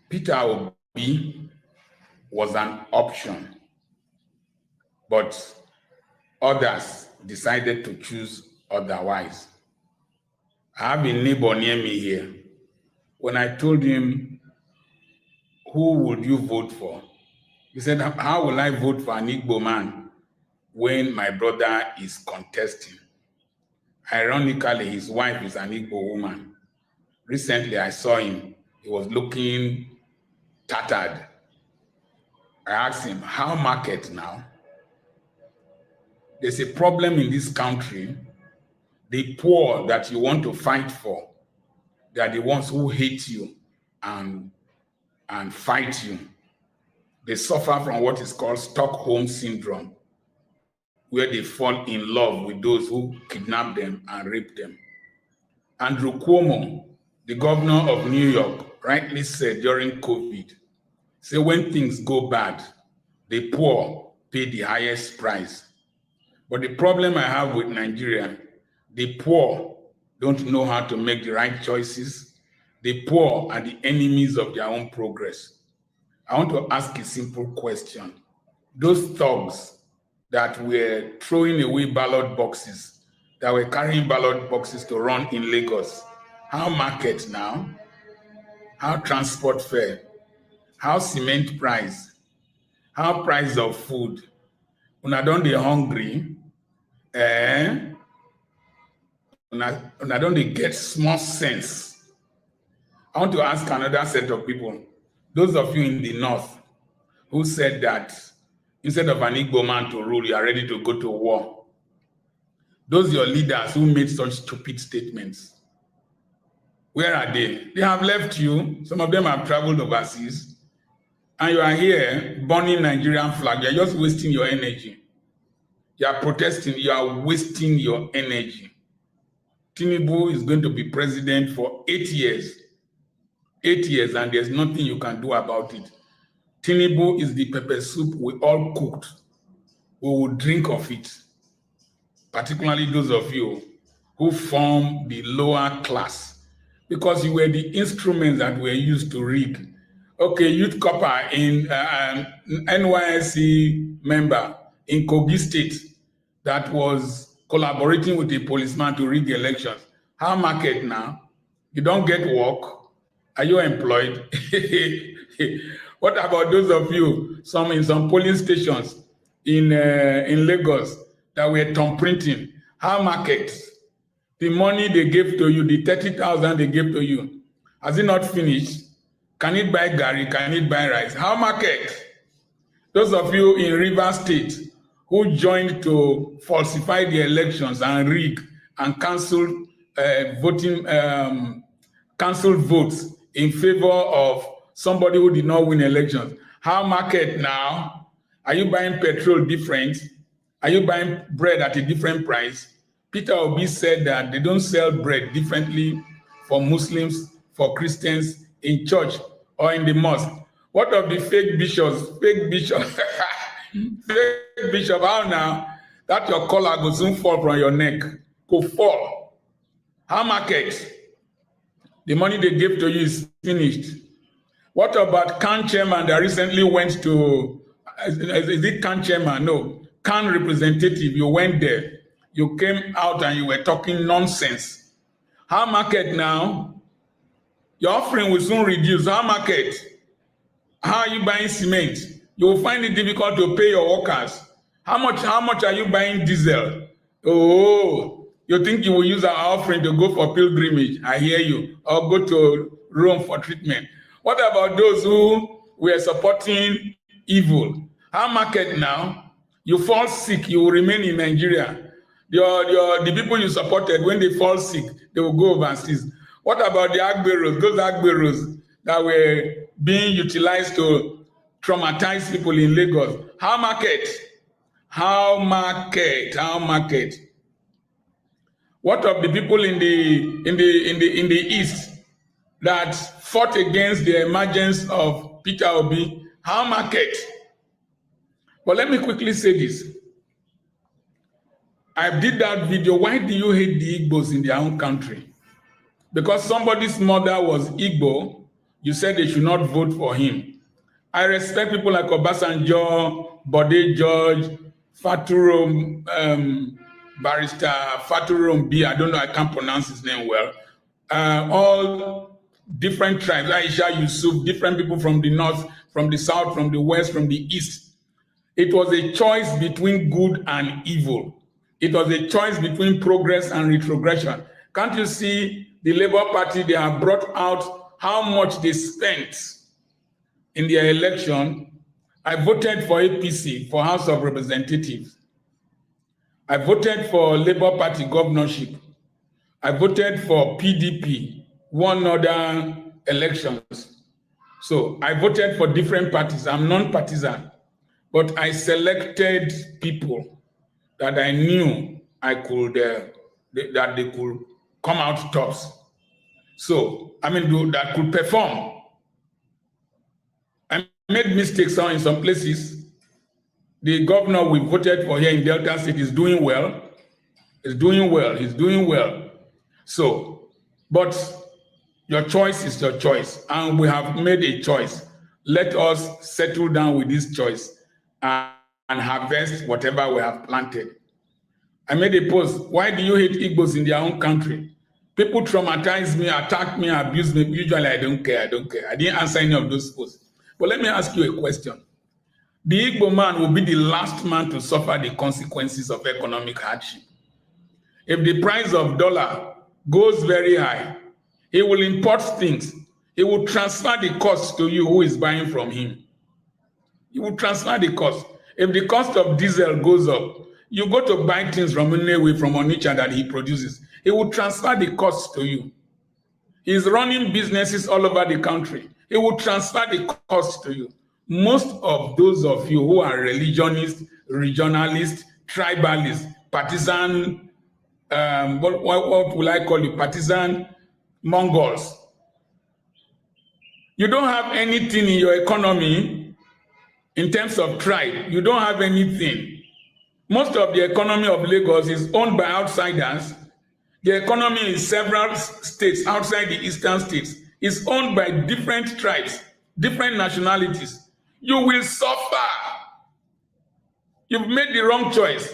Peter Obi was an option, but others decided to choose otherwise. I have a neighbor near me here. When I told him, who would you vote for? He said, how will I vote for an Igbo man when my brother is contesting? Ironically, his wife is an Igbo woman. Recently, I saw him. He was looking tattered. I asked him, how market now? There's a problem in this country. The poor that you want to fight for, they are the ones who hate you and fight you. They suffer from what is called Stockholm Syndrome, where they fall in love with those who kidnap them and rape them. Andrew Cuomo, the governor of New York, rightly said during COVID, say when things go bad, the poor pay the highest price. But the problem I have with Nigeria, the poor don't know how to make the right choices. The poor are the enemies of their own progress. I want to ask a simple question. Those thugs that were throwing away ballot boxes, that were carrying ballot boxes to run in Lagos, how market now? How transport fare? How cement price? How price of food? When I don't be hungry, when I don't get small sense. I want to ask another set of people, those of you in the north who said that instead of an Igbo man to rule, you are ready to go to war. Those your leaders who made such stupid statements, where are they? They have left you. Some of them have traveled overseas. And you are here burning Nigerian flag. You are just wasting your energy. You are protesting. You are wasting your energy. Tinubu is going to be president for 8 years. 8 years, and there's nothing you can do about it. Tinubu is the pepper soup we all cooked. We will drink of it. Particularly those of you who form the lower class, because you were the instruments that were used to rig. Okay, youth copper in NYSC member in Kogi State that was collaborating with a policeman to rig elections. How market now? You don't get work? Are you employed? What about those of you in some polling stations in Lagos that were thumb printing? How market? The money they gave to you, the 30,000 they gave to you, has it not finished? Can it buy garri? Can it buy rice? How market? Those of you in Rivers State who joined to falsify the elections and rig and cancel votes in favor of somebody who did not win elections. How market now? Are you buying petrol different? Are you buying bread at a different price? Peter Obi said that they don't sell bread differently for Muslims, for Christians in church or in the mosque. What of the fake bishops? Fake bishop, fake bishop, how now? That your collar will soon fall from your neck. Go fall. How market? The money they gave to you is finished. What about CAN chairman that recently went to, is it CAN chairman? No, CAN representative, you went there. You came out and you were talking nonsense. How market now? Your offering will soon reduce. How market? How are you buying cement? You will find it difficult to pay your workers. How much are you buying diesel? Oh, you think you will use our offering to go for pilgrimage? I hear you. Or go to Rome for treatment. What about those who were supporting evil? How market now? You fall sick, you will remain in Nigeria. The people you supported, when they fall sick, they will go overseas. What about the Agberos, those Agberos that were being utilized to traumatize people in Lagos? How market? How market? How market? What of the people in the East that fought against the emergence of Peter Obi? How market? But let me quickly say this. I did that video. Why do you hate the Igbos in their own country? Because somebody's mother was Igbo, you said they should not vote for him. I respect people like Obasanjo, Bode George, Faturo, Barrister Faturo B. I don't know, I can't pronounce his name well. All different tribes, Aisha Yusuf, different people from the north, from the south, from the west, from the east. It was a choice between good and evil. It was a choice between progress and retrogression. Can't you see the Labour Party, they have brought out how much they spent in their election? I voted for APC, for House of Representatives. I voted for Labour Party governorship. I voted for PDP, one other elections. So I voted for different parties. I'm non-partisan, but I selected people that I knew I could, that they could come out tops. So, that could perform. I made mistakes in some places. The governor we voted for here in Delta State is doing well. He's doing well. So, but your choice is your choice. And we have made a choice. Let us settle down with this choice and harvest whatever we have planted. I made a post. Why do you hate Igbos in their own country? People traumatize me, attack me, abuse me. Usually, I don't care. I didn't answer any of those posts. But let me ask you a question. The Igbo man will be the last man to suffer the consequences of economic hardship. If the price of dollar goes very high, he will import things. He will transfer the cost to you who is buying from him. He will transfer the cost. If the cost of diesel goes up, you go to buy things from Nnewi, from Onitsha that he produces. He will transfer the cost to you. He's running businesses all over the country. He will transfer the cost to you. Most of those of you who are religionists, regionalists, tribalists, partisan, what will I call you? Partisan Mongols. You don't have anything in your economy in terms of tribe. You don't have anything. Most of the economy of Lagos is owned by outsiders. The economy in several states outside the eastern states is owned by different tribes, different nationalities. You will suffer. You've made the wrong choice.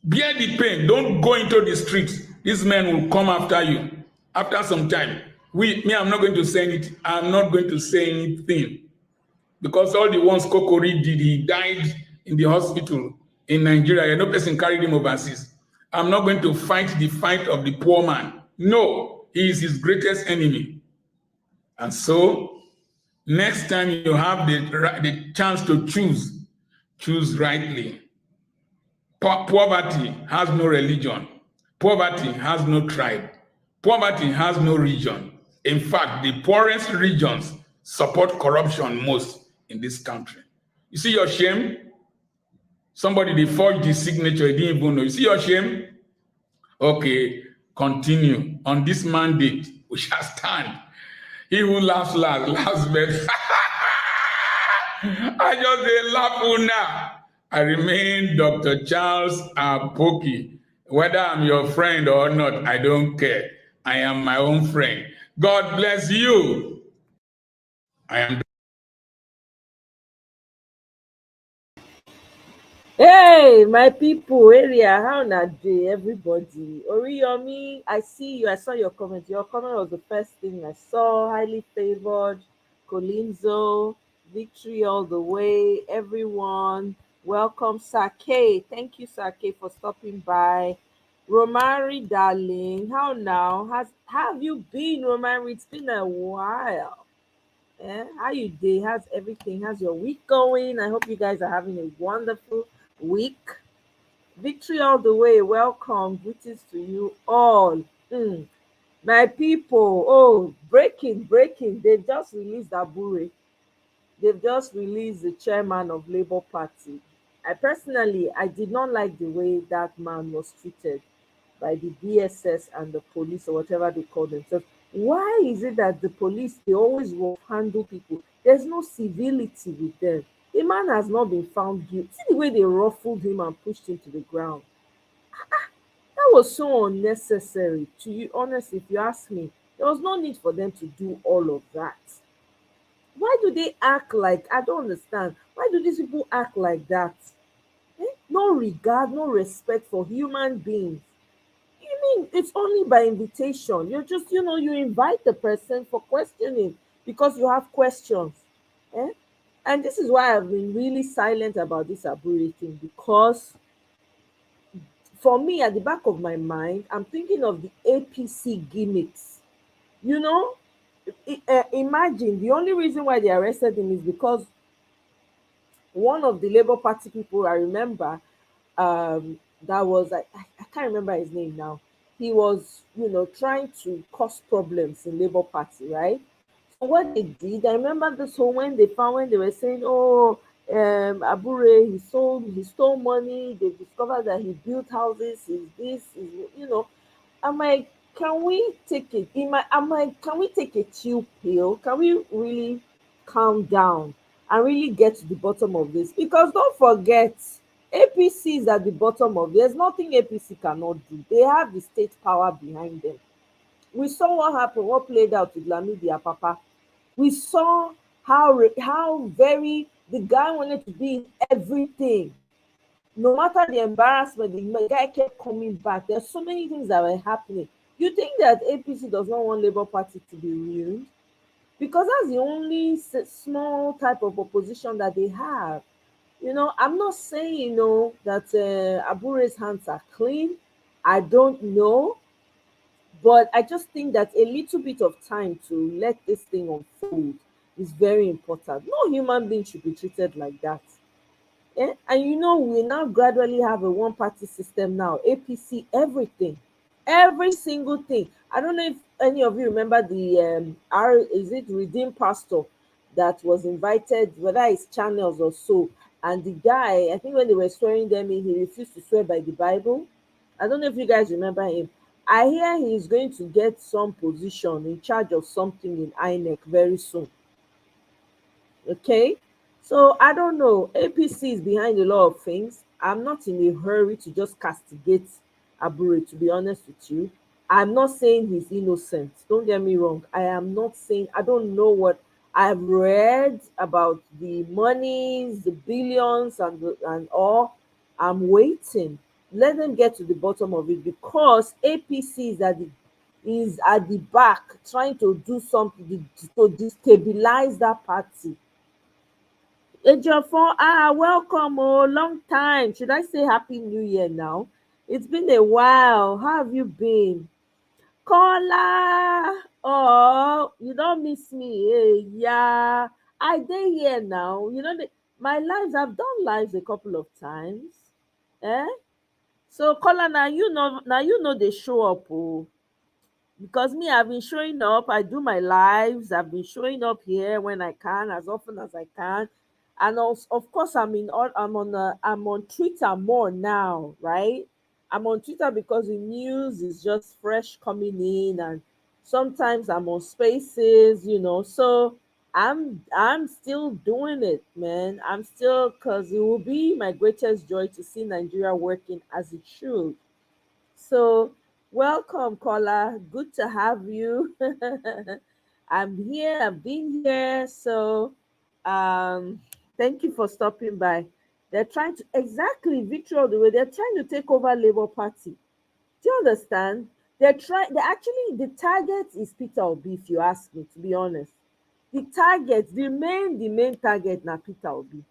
Bear the pain. Don't go into the streets. These men will come after you. After some time, I'm not going to say anything. I'm not going to say anything because all the ones Kokori did, he died in the hospital in Nigeria. No person carried him overseas. I'm not going to fight the fight of the poor man. No, he is his greatest enemy. And so, next time you have the chance to choose rightly. Poverty has no religion. Poverty has no tribe. Poverty has no region. In fact, the poorest regions support corruption most in this country. You see your shame? Somebody, they forged the signature, you didn't even know. You see your shame? Okay, continue. On this mandate, we shall stand. He who laughs laughs best. I just say laugh now. I remain Dr. Charles Apoki. Whether I'm your friend or not, I don't care. I am my own friend. God bless you. I am. Hey, my people, area, how na day, everybody? Oriyomi, I see you. I saw your comment. Your comment was the first thing I saw. Highly favored, Colinzo, victory all the way, everyone. Welcome, Sake. Thank you, Sake, for stopping by. Romari, darling, how now? How have you been, Romari? It's been a while. How you day? How's everything? How's your week going? I hope you guys are having a wonderful week. Victory all the way. Welcome. Greetings to you all. My people. Oh, breaking. They've just released Abure. They've just released the chairman of Labour Party. I did not like the way that man was treated by the DSS and the police or whatever they call themselves. Why is it that the police, they always will handle people? There's no civility with them. The man has not been found guilty. See the way they ruffled him and pushed him to the ground. That was so unnecessary. To you, honestly, if you ask me, there was no need for them to do all of that. Why do they act like, I don't understand. Why do these people act like that? No regard, no respect for human beings. You mean it's only by invitation? You're just, you invite the person for questioning because you have questions. Eh? And this is why I've been really silent about this Aburi thing, because for me, at the back of my mind, I'm thinking of the APC gimmicks. Imagine the only reason why they arrested him is because one of the Labour Party people, I remember, that was, I can't remember his name now. He was, trying to cause problems in Labour Party, right? So what they did, I remember this whole when they were saying, oh, Abure, he stole money. They discovered that he built houses. He's this, I'm like, can we take it? I'm like, can we take a chill pill? Can we really calm down and really get to the bottom of this? Because don't forget, APC is at the bottom of. There's nothing APC cannot do. They have the state power behind them. We saw what happened, what played out with Lamidi Papa. We saw how very the guy wanted to be in everything. No matter the embarrassment, the guy kept coming back. There's so many things that were happening. You think that APC does not want Labour Party to be ruined? Because that's the only small type of opposition that they have. I'm not saying, that Abure's hands are clean. I don't know. But I just think that a little bit of time to let this thing unfold is very important. No human being should be treated like that. And we now gradually have a one-party system now. APC, everything, every single thing. I don't know if any of you remember the is it Redeemed Pastor that was invited, whether it's channels or so. And the guy, I think when they were swearing them in, he refused to swear by the Bible. I don't know if you guys remember him. I hear he's going to get some position in charge of something in INEC very soon. Okay, so I don't know. APC is behind a lot of things. I'm not in a hurry to just castigate Abure, to be honest with you. I'm not saying he's innocent. Don't get me wrong. I am not saying, I don't know what I've read about the monies, the billions, and all. I'm waiting. Let them get to the bottom of it, because APC is at the back trying to do something to destabilize that party. Ejiofor, welcome. Oh, long time. Should I say Happy New Year now? It's been a while. How have you been? Kola, oh, you don't miss me. Hey, yeah, I dey here now. You know, my lives, I've done lives a couple of times. Eh? So, Kola, now you know they show up. Oh, because me, I've been showing up. I do my lives. I've been showing up here when I can, as often as I can. And also, of course, I'm on Twitter more now, right? I'm on Twitter because the news is just fresh coming in, and sometimes I'm on Spaces, So I'm still doing it, man. I'm still, because it will be my greatest joy to see Nigeria working as it should. So, welcome, caller. Good to have you. I'm here. I've been here. So, um, thank you for stopping by. They're trying to, exactly, Victor, the way they're trying to take over Labour Party. Do you understand? They're actually, the target is Peter Obi, if you ask me, to be honest. The main target now Peter Obi.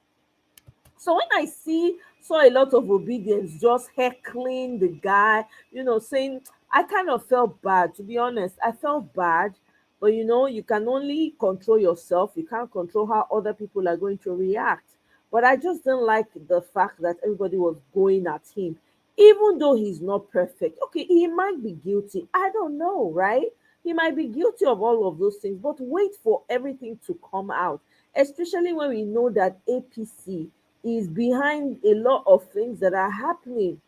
So when I saw a lot of obedience just heckling the guy, saying, I kind of felt bad, to be honest. I felt bad, but you can only control yourself. You can't control how other people are going to react. But I just didn't like the fact that everybody was going at him, even though he's not perfect. Okay, he might be guilty. I don't know, right? He might be guilty of all of those things, but wait for everything to come out, especially when we know that APC is behind a lot of things that are happening.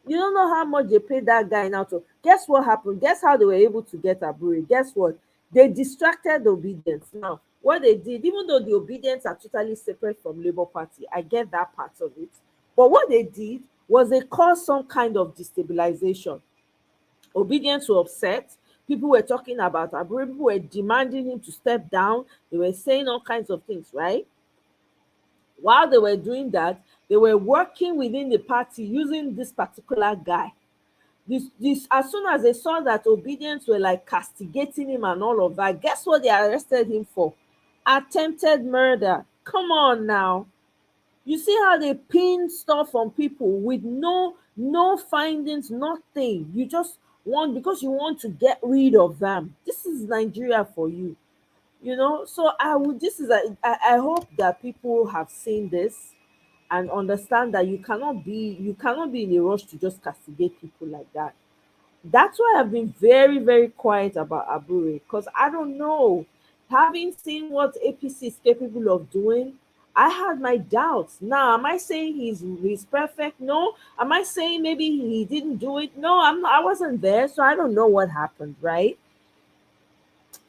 You don't know how much they paid that guy now to. Guess what happened? Guess how they were able to get Aburi? Guess what? They distracted the obedience. Now, what they did, even though the obedience are totally separate from Labour Party, I get that part of it. But what they did was they caused some kind of destabilization. Obedience were upset. People were talking about Aburi. People were demanding him to step down. They were saying all kinds of things, right? While they were doing that, they were working within the party using this particular guy. This as soon as they saw that obedience were like castigating him and all of that, guess what they arrested him for? Attempted murder. Come on now. You see how they pin stuff on people with no findings, nothing. You just want, because you want to get rid of them. This is Nigeria for you. So I would this is a, I hope that people have seen this and understand that you cannot be in a rush to just castigate people like that. That's why I've been very, very quiet about Abure, because I don't know. Having seen what APC is capable of doing, I had my doubts. Now, am I saying he's perfect? No. Am I saying maybe he didn't do it? No, I wasn't there, so I don't know what happened, right?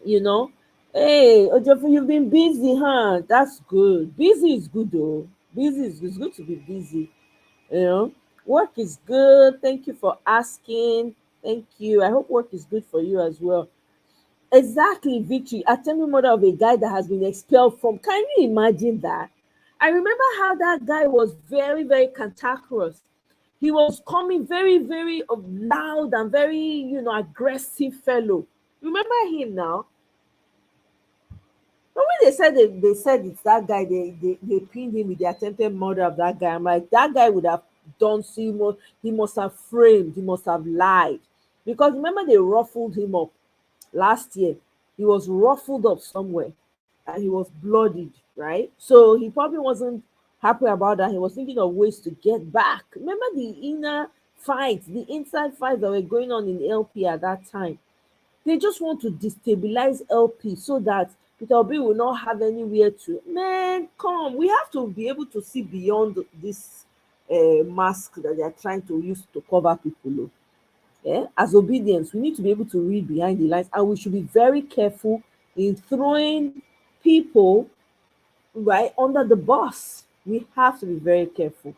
you know. Hey, Ojofu, you've been busy, huh? That's good. Busy is good, though. Busy is it's good to be busy. You know, work is good. Thank you for asking. Thank you. I hope work is good for you as well. Exactly, Victory. Attending mother of a guy that has been expelled from. Can you imagine that? I remember how that guy was very, very cantankerous. He was coming very, very loud and very, aggressive fellow. Remember him now? But when they said it's that guy, they pinned him with the attempted murder of that guy. I'm like, that guy would have done so much. He must have framed, he must have lied. Because remember, they ruffled him up last year. He was ruffled up somewhere and he was bloodied, right? So he probably wasn't happy about that. He was thinking of ways to get back. Remember the inner fights, the inside fights that were going on in LP at that time. They just want to destabilize LP so that Peter Obi will not have anywhere to. Man, come. We have to be able to see beyond this mask that they are trying to use to cover people. Oh. Yeah? As obedience, we need to be able to read behind the lines, and we should be very careful in throwing people right under the bus. We have to be very careful.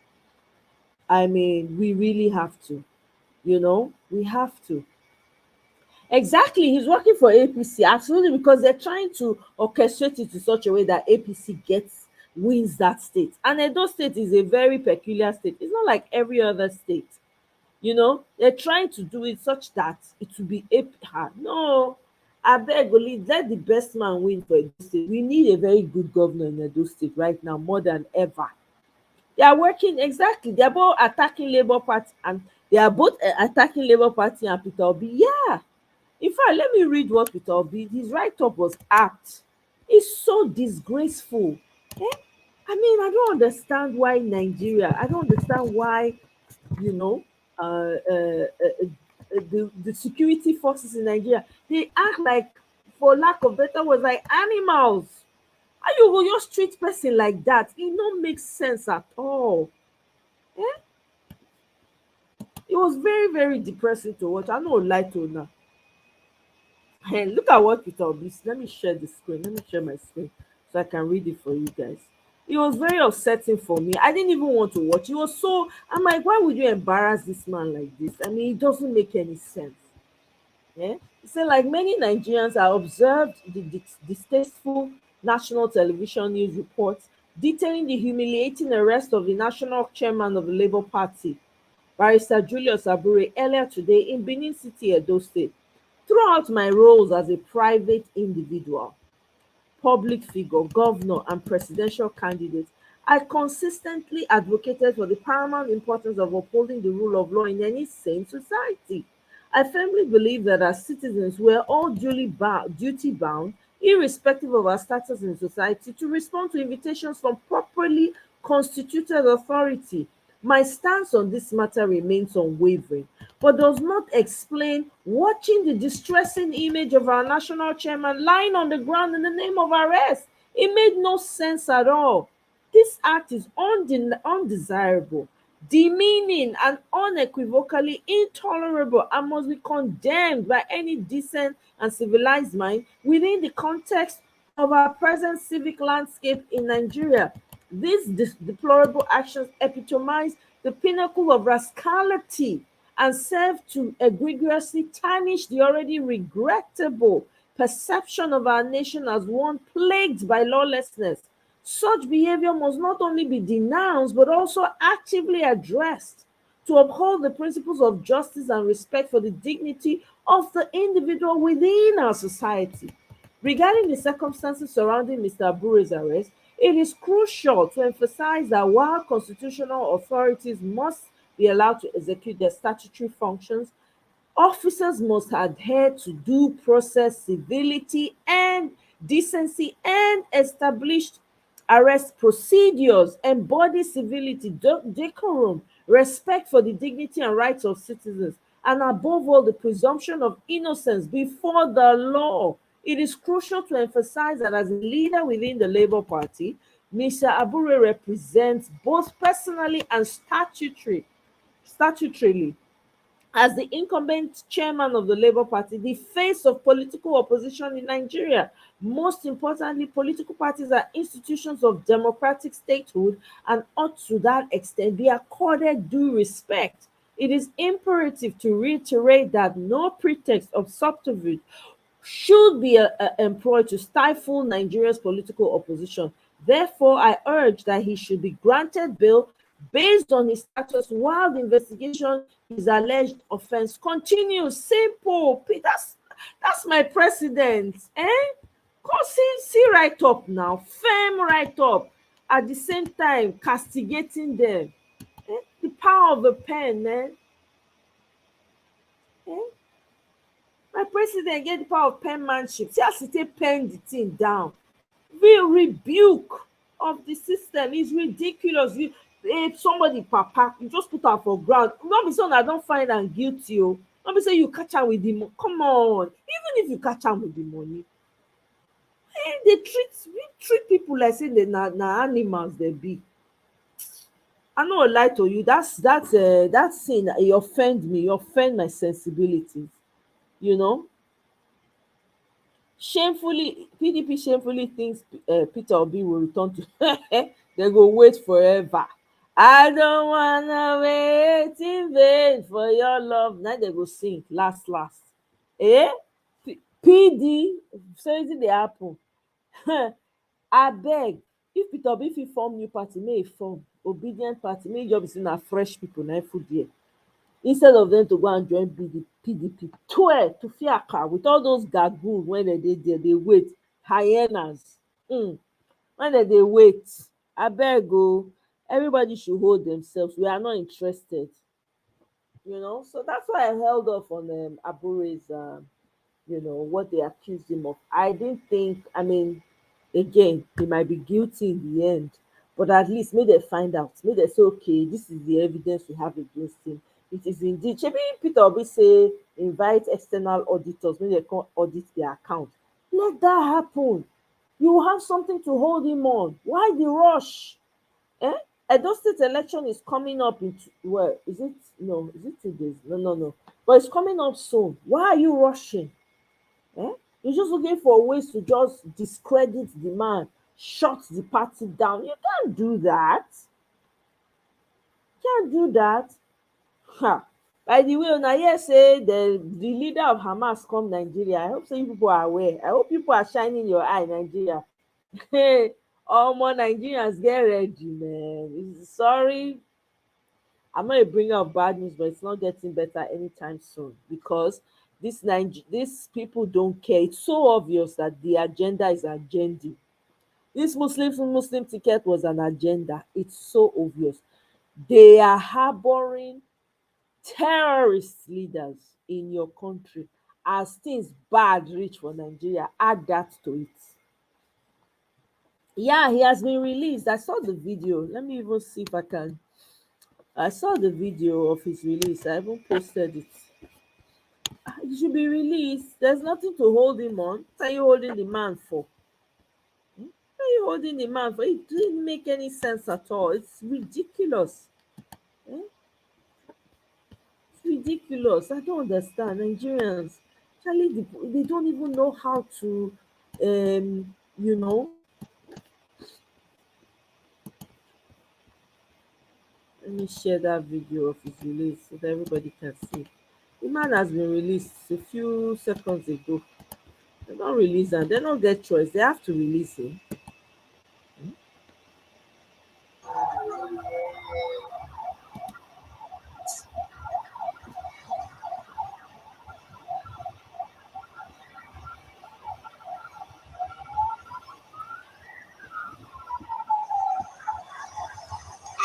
I mean, we really have to. We have to. Exactly, he's working for APC, absolutely, because they're trying to orchestrate it in such a way that APC wins that state. And Edo State is a very peculiar state. It's not like every other state. You know, they're trying to do it such that it will be no. I beg only let the best man win for Edo State. We need a very good governor in Edo State right now, more than ever. They are working exactly. They are both attacking Labour Party, and they are both attacking Labour Party and Peter Obi. Yeah. In fact, let me read what Peter Obi. His write-up was apt. It's so disgraceful. Eh? I mean, I don't understand why Nigeria. I don't understand why, you know, the security forces in Nigeria, they act like, for lack of better words, like animals. How you go just treat person like that? It don't make sense at all. Eh? It was very, very depressing to watch. I no lie to now. And look at what Peter Obi. Let me share the screen. Let me share my screen so I can read it for you guys. It was very upsetting for me. I didn't even want to watch. It was so. I'm like, why would you embarrass this man like this? I mean, it doesn't make any sense. Yeah. He said, like many Nigerians, I observed the distasteful national television news reports detailing the humiliating arrest of the national chairman of the Labour Party, Barrister Julius Abure, earlier today in Benin City, Edo State. Throughout my roles as a private individual, public figure, governor, and presidential candidate, I consistently advocated for the paramount importance of upholding the rule of law in any sane society. I firmly believe that as citizens, we are all duty bound, irrespective of our status in society, to respond to invitations from properly constituted authority. My stance on this matter remains unwavering, but does not explain watching the distressing image of our national chairman lying on the ground in the name of arrest. It made no sense at all. This act is undesirable, demeaning, and unequivocally intolerable and must be condemned by any decent and civilized mind within the context of our present civic landscape in Nigeria. These deplorable actions epitomize the pinnacle of rascality and serve to egregiously tarnish the already regrettable perception of our nation as one plagued by lawlessness. Such behavior must not only be denounced but also actively addressed to uphold the principles of justice and respect for the dignity of the individual within our society. Regarding the circumstances surrounding Mr. Abure's arrest, it is crucial to emphasize that while constitutional authorities must be allowed to execute their statutory functions, officers must adhere to due process, civility, and decency, and established arrest procedures embody civility, decorum, respect for the dignity and rights of citizens, and above all, the presumption of innocence before the law. It is crucial to emphasize that as a leader within the Labour Party, Mr. Abure represents both personally and statutorily as the incumbent chairman of the Labour Party, the face of political opposition in Nigeria. Most importantly, political parties are institutions of democratic statehood and ought to that extent be accorded due respect. It is imperative to reiterate that no pretext of subterfuge should be employed to stifle Nigeria's political opposition. Therefore, I urge that he should be granted bail based on his status while the investigation his alleged offense continues. Simple. That's my president. Come see right up now. Firm right up. At the same time, castigating them. The power of the pen, Eh? My president get the power of penmanship. See as he take pen the thing down. Real rebuke of the system is ridiculous. If somebody papa, you just put am for ground. No be say una don find am guilty o. No be say you catch am with the money. Come on, even if you catch am with the money, they treat people like say na animals they be. I no lie to you. That thing e offend me. E offend my sensibilities. You know. Shamefully, PDP shamefully thinks Peter Obi will return to they go wait forever. I don't wanna wait in vain for your love. Now they go sing last. PD so wetin dey happen? Abeg, if Peter Obi fit form new party, make e form obedient party, make e just be say na fresh pipo na full there, instead of dem to go and join PDP to fiaka with all those gagoon wey dem dey there dey wait, hyenas when dem dey wait. Abeg o, everybody should hold themselves, we are not interested. So that's why I held off on Abore's what they accused him of. I didn't think, again, he might be guilty in the end, but at least may they find out, may they say, okay, this is the evidence we have against him. It is indeed. Maybe Peter Obi say invite external auditors, maybe they can audit their account. Let that happen. You have something to hold him on. Why the rush? Edo State election is coming up in is it 2 days? No. But it's coming up soon. Why are you rushing? You're just looking for ways to just discredit the man, shut the party down. You can't do that. By the way, una hear say the leader of Hamas come Nigeria. I hope so you people are aware. I hope people are shining your eye, Nigeria. Hey, all more Nigerians, get ready, man. Sorry, I'm not a bringer of bad news, but it's not getting better anytime soon, because these people don't care. It's so obvious that the agenda is agenda. This Muslim ticket was an agenda. It's so obvious. They are harboring terrorist leaders in your country. As things bad reach for Nigeria, add that to it. Yeah, he has been released. I saw the video. Let me even see if I saw the video of his release. I even posted it. He should be released. There's nothing to hold him on. What are you holding the man for? What are you holding the man for? It didn't make any sense at all. It's ridiculous. It's ridiculous. I don't understand. Nigerians, Charlie, they don't even know how to, Let me share that video of his release so that everybody can see. The man has been released a few seconds ago. They don't release him. They don't get choice. They have to release him.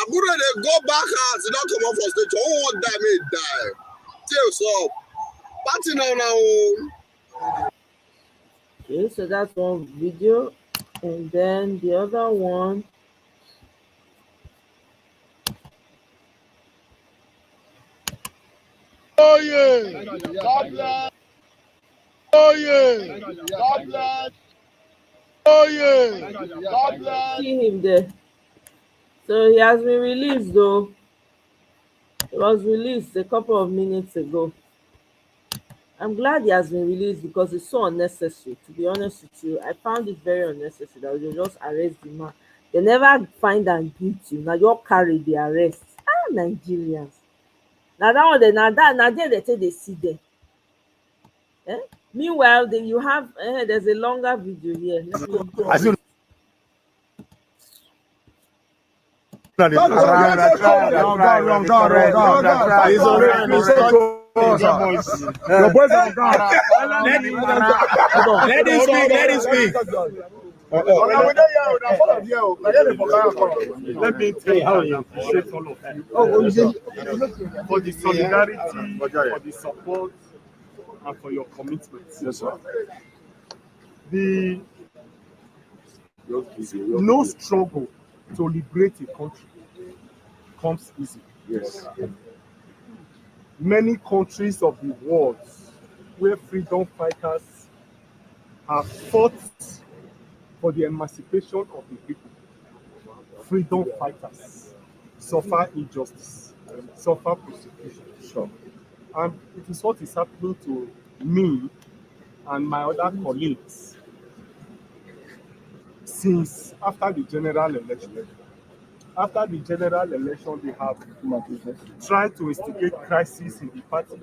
Aburo dey go back house, e don comot for station. Who wan die make e die? Tales up. Party now. Okay, so that's one video. And then the other one. Oh yeah. God bless. Oh yeah. God bless. Oh yeah. God bless. See him there. So he has been released though. He was released a couple of minutes ago. I'm glad he has been released because it's so unnecessary. To be honest with you, I found it very unnecessary that they just arrest the man. They never find am guilty. Now you carry the arrest. Nigerians. Now that one, now there they say they see them. Meanwhile, then you have there's a longer video here. Let me. Your boys are gone. Let him speak. Let me tell you how I appreciate all of you for the solidarity, for the support, and for your commitment. Yes, sir. No struggle to liberate a country comes easy. Yes. Many countries of the world where freedom fighters have fought for the emancipation of the people. Freedom fighters suffer injustice, suffer persecution. Sure. And it is what is happening to me and my other colleagues since after the general election. After the general election, they have tried to instigate crisis in the party.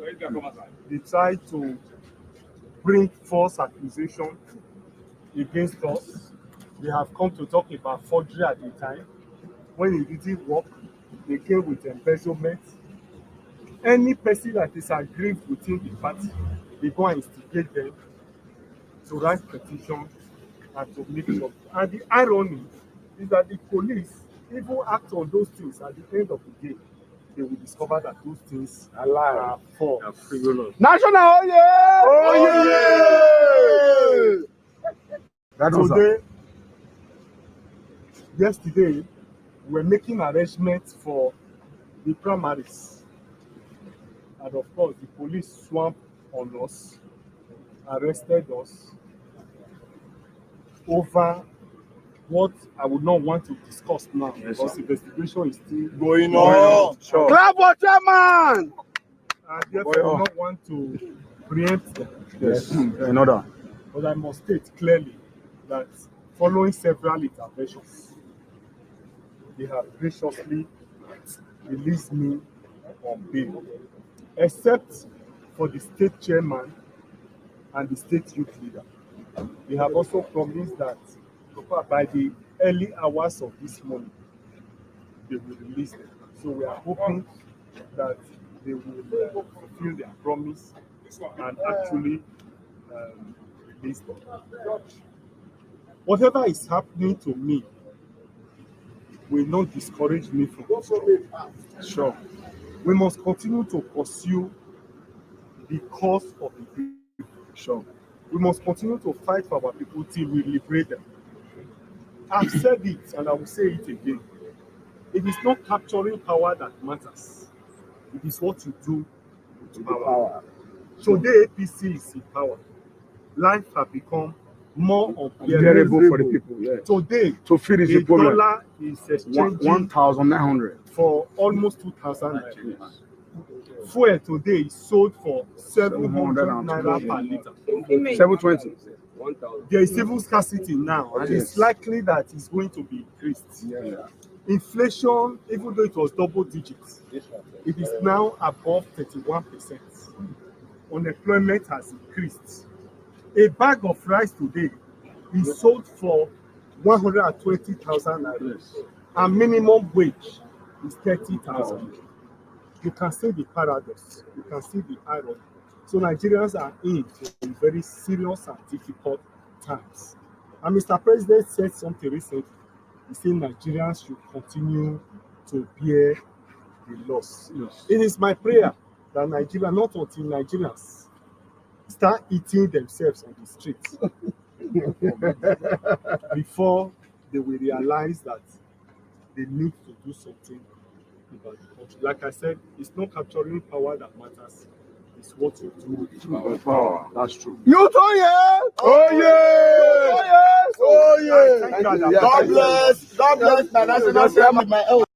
They tried to bring false accusation against us. They have come to talk about forgery at the time. When it didn't work, they came with embezzlement. Any person that is aggrieved within the party, they go and instigate them to write petition and to make sure. And the irony is that the police even act on those things at the end of the day. They will discover that those things are false. National, oh yeah! Oh yeah! That was Today, yesterday, we were making arrangements for the primaries. And of course, the police swamped on us, arrested us over what I would not want to discuss now, because investigation is still going on. Sure. Clap for chairman! and therefore I do not want to preempt them. Yes, in order. But I must state clearly that following several interventions, they have graciously released me on bail, except for the state chairman and the state youth leader. They have also promised that by the early hours of this morning, they will release them. So we are hoping that they will fulfill their promise and actually release them. Whatever is happening to me will not discourage me from this job. Sure. We must continue to pursue the cause of the people. Sure. We must continue to fight for our people till we liberate them. I've said it and I will say it again. It is not capturing power that matters. It is what you do with power. Today, APC is in power. Life has become more unbearable for the people. Yes. Today, To finish the problem. dollar is exchanging 1,900 for almost 2,000 naira. Fuel today is sold for 700 naira per liter. 720. There is even scarcity now, and it's likely that it's going to be increased. Yeah. Inflation, even though it was double digits, it is now above 31%. Unemployment has increased. A bag of rice today is sold for 120,000 naira, and minimum wage is 30,000. You can see the paradox. You can see the irony. So Nigerians are in for very serious and difficult times. And Mr. President said something recently. He said Nigerians should continue to bear the loss. Yes. It is my prayer that Nigeria, not until Nigerians start eating themselves on the streets before they will realize that they need to do something about the country. Like I said, it's not capturing power that matters. It's what you do with power. That's true. You too, yeah. Oh yeah. Oh yeah. God bless. God bless. My national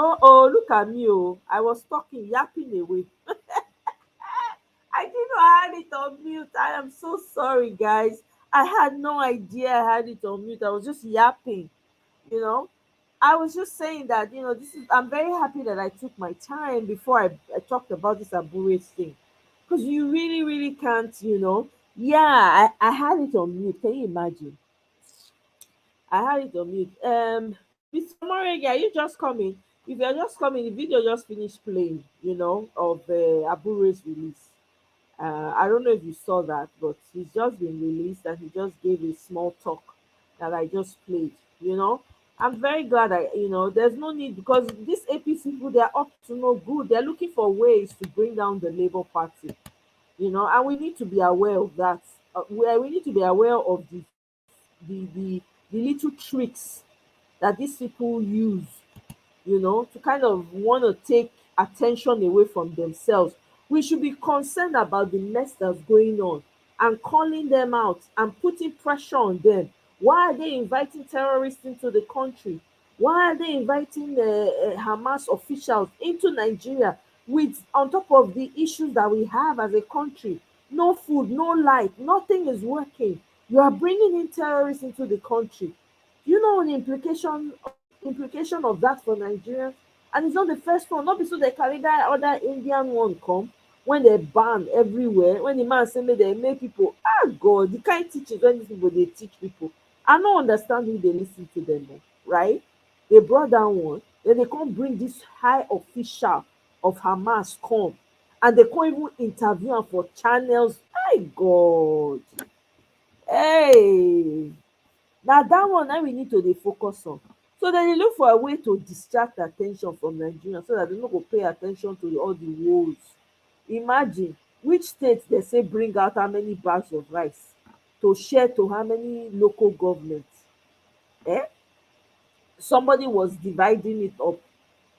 Oh, look at me. Oh, I was talking, yapping away. I didn't know I had it on mute. I am so sorry, guys. I had no idea I had it on mute. I was just yapping, you know. I was just saying that, this is, I'm very happy that I took my time before I talked about this Abure thing. Because you really, really can't, Yeah, I had it on mute. Can you imagine? I had it on mute. Mr. Moregi, are you just coming? If you're just coming, the video just finished playing, of Abure's release. I don't know if you saw that, but he's just been released and he just gave a small talk that I just played. I'm very glad there's no need because these APC people, they're up to no good. They're looking for ways to bring down the Labour Party, and we need to be aware of that. We need to be aware of the little tricks that these people use, to kind of want to take attention away from themselves. We should be concerned about the mess that's going on and calling them out and putting pressure on them. Why are they inviting terrorists into the country? Why are they inviting Hamas officials into Nigeria with on top of the issues that we have as a country? No food, no light, nothing is working. You are bringing in terrorists into the country. You know the implication of that for Nigerians, and it's not the first one. Not be so they carry that other Indian one come when they ban everywhere. When the man say make they make people God, the kind teachings when these people they teach people. I don't understand who they listen to them, right? They brought down one, then they can't bring this high official of Hamas come, and they can't even interview am for channels. My God, hey. Na that one na we need to dey focus on. So dem dey look for a way to distract at ten tion from Nigeria so dat dem no go pay at ten tion to all the woes. Imagine which state dey say bring out how many bags of rice to share to how many local government. Somebody was dividing it up.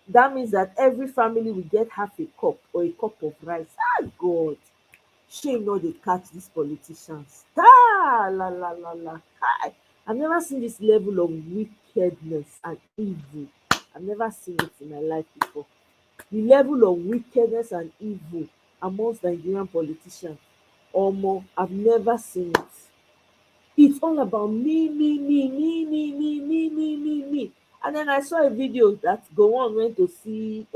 Dat means dat every family will get half a cup or a cup of rice. God, shame no dey catch dis politicians. La la la la. Kai, I've never seen this level of wickedness and evil. I've never seen it in my life before. The level of wickedness and evil amongst Nigerian politicians, omo, I've never seen it. It's all about me. And then I saw a video that Gowon went to see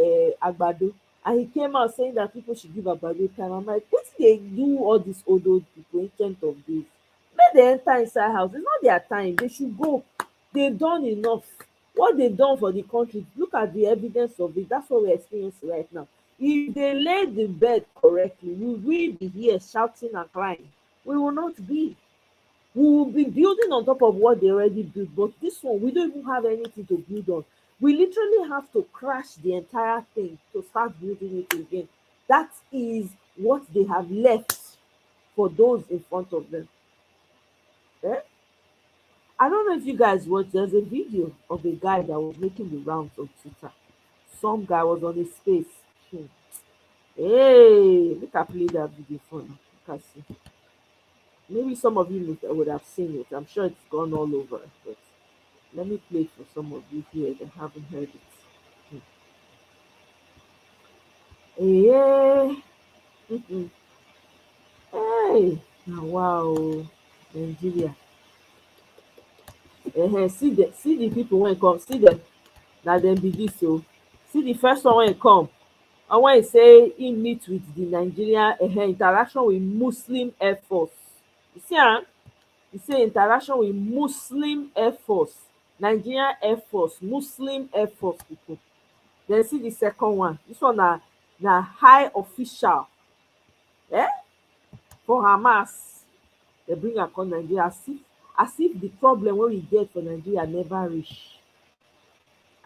Agbado, and he came out saying that people should give Agbado time. I'm like, what they do all these old people ancient of days? Make they enter inside house. It's not their time. They should go. They've done enough. What they've done for the country, look at the evidence of it. That's what we're experiencing right now. If they lay the bed correctly, will we be here shouting and crying? We will not be. We will be building on top of what they already built, but this one we don't even have anything to build on. We literally have to crash the entire thing to start building it again. That is what they have left for those in front of them. Eh? I don't know if you guys watched. There's a video of a guy that was making the rounds on Twitter. Some guy was on his face. Hey, look, I play that video for now. You can see. Maybe some of you would have seen it. I'm sure it's gone all over. But let me play it for some of you here that haven't heard it. Yeah. Mm-mm. Hey. Now, wow. Nigeria. See the people when come. See them. Now them be this so. See the first one when it come. And when he say he meet with the Nigerian interaction with Muslim Air Force. You see, he say interaction with Muslim Air Force, Nigerian Air Force, Muslim Air Force people. Then see the second one. This one na high official for Hamas. They bring am come Nigeria as if the problem wey we get for Nigeria never reach.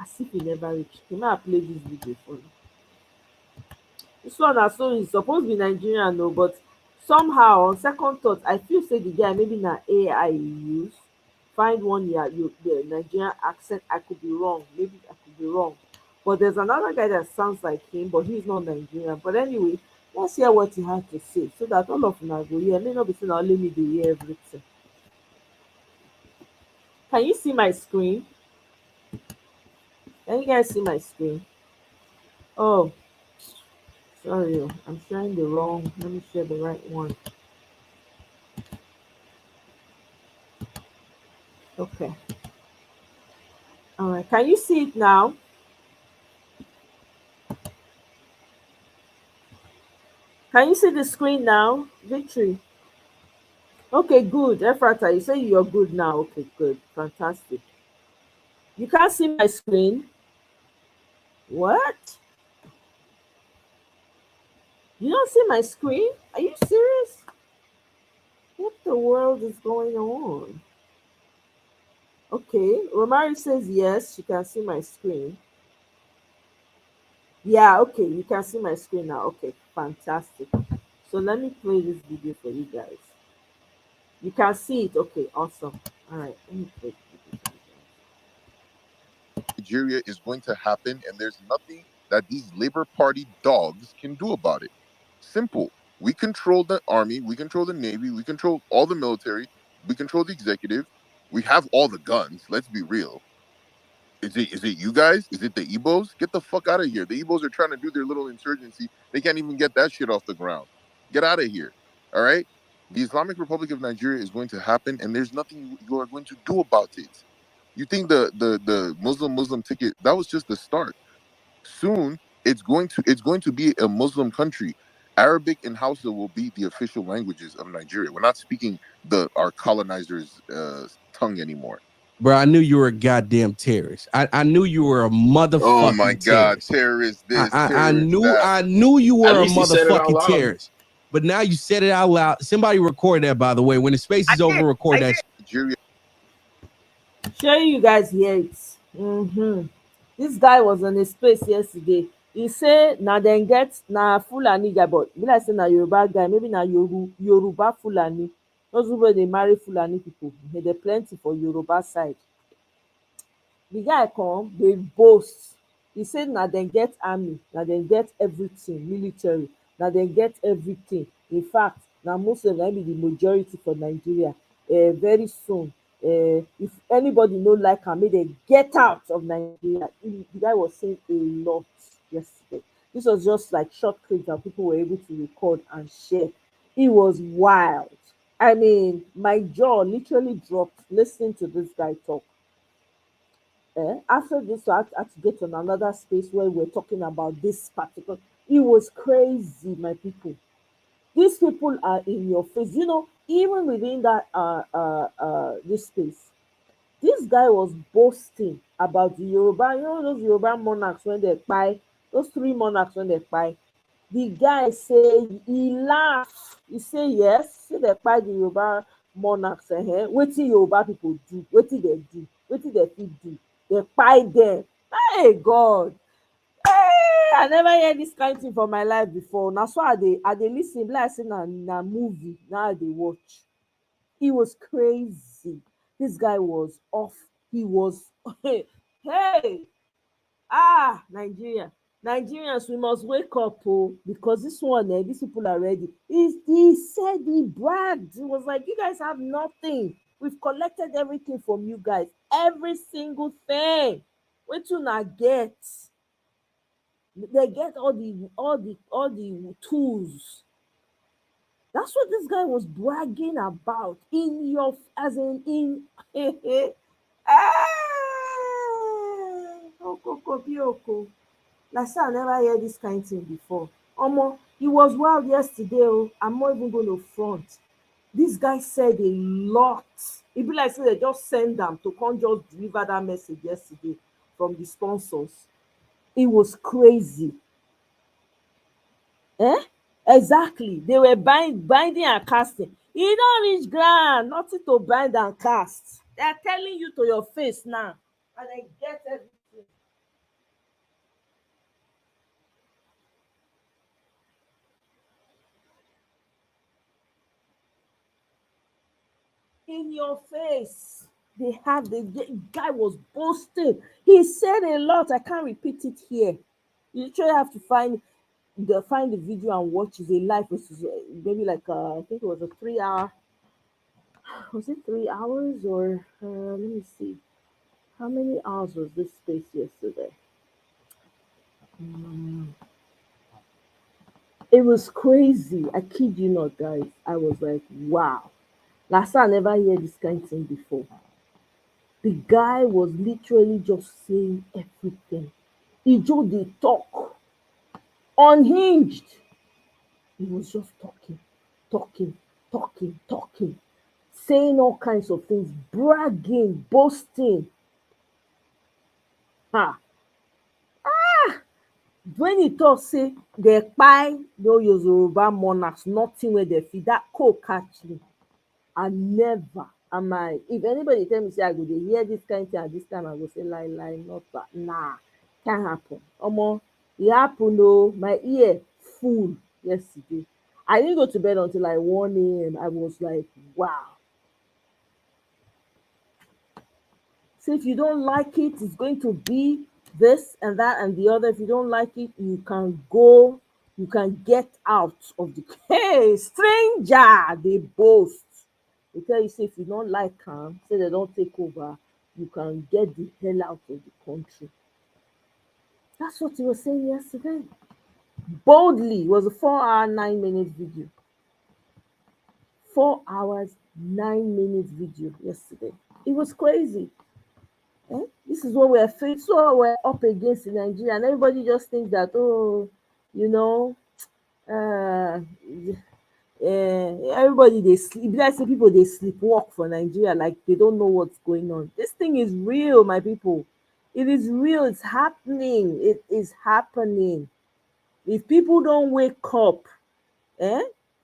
As if e never reach. Can I play this video for you? This one na so e suppose be Nigerian o, but somehow on second thought I feel say the guy maybe na AI e use find one the Nigerian accent. I could be wrong, maybe I could be wrong, but there's another guy that sounds like him, but he's not Nigerian. But anyway, let's hear what he had to say so that all of una go hear. May not be say na only me dey hear everything. Can you see my screen? Can you guys see my screen? Oh, sorry, I'm sharing the wrong. Let me share the right one. Okay. All right. Can you see it now? Can you see the screen now? Victory. Okay, good. Efrata, you say you're good now. Okay, good. Fantastic. You can't see my screen? What? You don't see my screen? Are you serious? What the world is going on? Okay, Romari says yes, she can see my screen. Yeah, okay, you can see my screen now. Okay, fantastic. So let me play this video for you guys. You can see it. Okay, awesome. All right, let me play the video for you Nigeria is going to happen, and there's nothing that these Labour Party dogs can do about it. Simple. We control the army, we control the navy, we control all the military, we control the executive, we have all the guns. Let's be real. Is it you guys? Is it the Igbos? Get the fuck out of here. The Igbos are trying to do their little insurgency. They can't even get that shit off the ground. Get out of here. All right? The Islamic Republic of Nigeria is going to happen, and there's nothing you are going to do about it. You think the Muslim ticket, that was just the start. Soon it's going to be a Muslim country. Arabic and Hausa will be the official languages of Nigeria. We're not speaking our colonizers' tongue anymore. Bro, I knew you were a goddamn terrorist. I knew you were a motherfucking Oh my God, terrorist. terrorist this, I terrorist knew that. I knew you At were a least he said it out motherfucking loud. terrorist. But now you said it out loud. Somebody record that, by the way. When the space is over, record that. Nigeria. guys. Sure, you guys hear it. This guy was on a space yesterday. He say na dem get na Fulani guy, but be like say na Yoruba guy, maybe na Yoruba Fulani. Those people dey marry Fulani people. Dey plenty for Yoruba side. The guy come dey boast. He say na dem get army, na dem get everything, military, na dem get everything. In fact, na Muslim na im be the majority for Nigeria. Very soon, if anybody no like am, make dem get out of Nigeria. The guy was saying a lot yesterday. This was just like short clips that people were able to record and share. It was wild. I mean, my jaw literally dropped listening to this guy talk. After this, I had to get on another space where we're talking about this particular. It was crazy, my people. These people are in your face. You know, even within that this space, this guy was boasting about the Yoruba. You know those Yoruba monarchs when they buy those three monarchs when they buy. The guy say he laugh. He say yes. Say they buy the Yoruba monarchs. Wetin Yoruba people do? Wetin they do? Wetin they fit do? They buy them. Hey God! Hey, I never hear this kind thing for my life before. Na so I dey lis ten like say na movie. Now I dey watch. It was crazy. This guy was off. He was hey, Nigeria. Nigerians, we must wake up, because this one, these people are ready. He said he bragged. He was like, you guys have nothing. We've collected everything from you guys. Every single thing. What you not get? They get all the tools. That's what this guy was bragging about in your as in ah, Oko. Like say I never hear this kind thing before. Omo, he was wild yesterday. Oh, I'm not even going to front. This guy said a lot. It be like say they just send them to come just deliver that message yesterday from the sponsors. It was crazy. Eh? Exactly. They were binding and casting. E don reach ground, nothing to bind and cast. They are telling you to your face now, and I get everything. In your face. They have the guy was boasting. He said a lot. I can't repeat it here. You literally have to find the video and watch it. A live, maybe like I think it was a 3 hour. Was it 3 hours or let me see. How many hours was this space yesterday? It was crazy. I kid you not, guys. I was like, wow. Last time I never hear this kind of thing before. The guy was literally just saying everything. He just dey talk, unhinged. He was just talking, talking, talking, talking, saying all kinds of things, bragging, boasting. Ha! When he talk say dey kpai no Yoruba monarchs, nothing wey dey fit, that cold catch me. I never am I. If anybody tell me say I go dey hear this kind thing at this time, I go say lie, lie, not that. Nah, can't happen. Omo, e happen o. My ear full yesterday. I didn't go to bed until like 1 a.m. I was like, wow. So if you don't like it, it's going to be this and that and the other. If you don't like it, you can go, you can get out of the hey, stranger, they boast. They tell you, say if you don't like am, say they don't take over, you can get the hell out of the country. That's what he was saying yesterday. Boldly. It was a 4 hour, 9 minute video. 4 hours, 9 minute video yesterday. It was crazy. This is what we're facing, so we're up against in Nigeria, and everybody just thinks that, oh, you know, everybody they sleep. Like say people they sleepwalk for Nigeria, like they don't know what's going on. This thing is real, my people. It is real. It's happening. It is happening. If people don't wake up,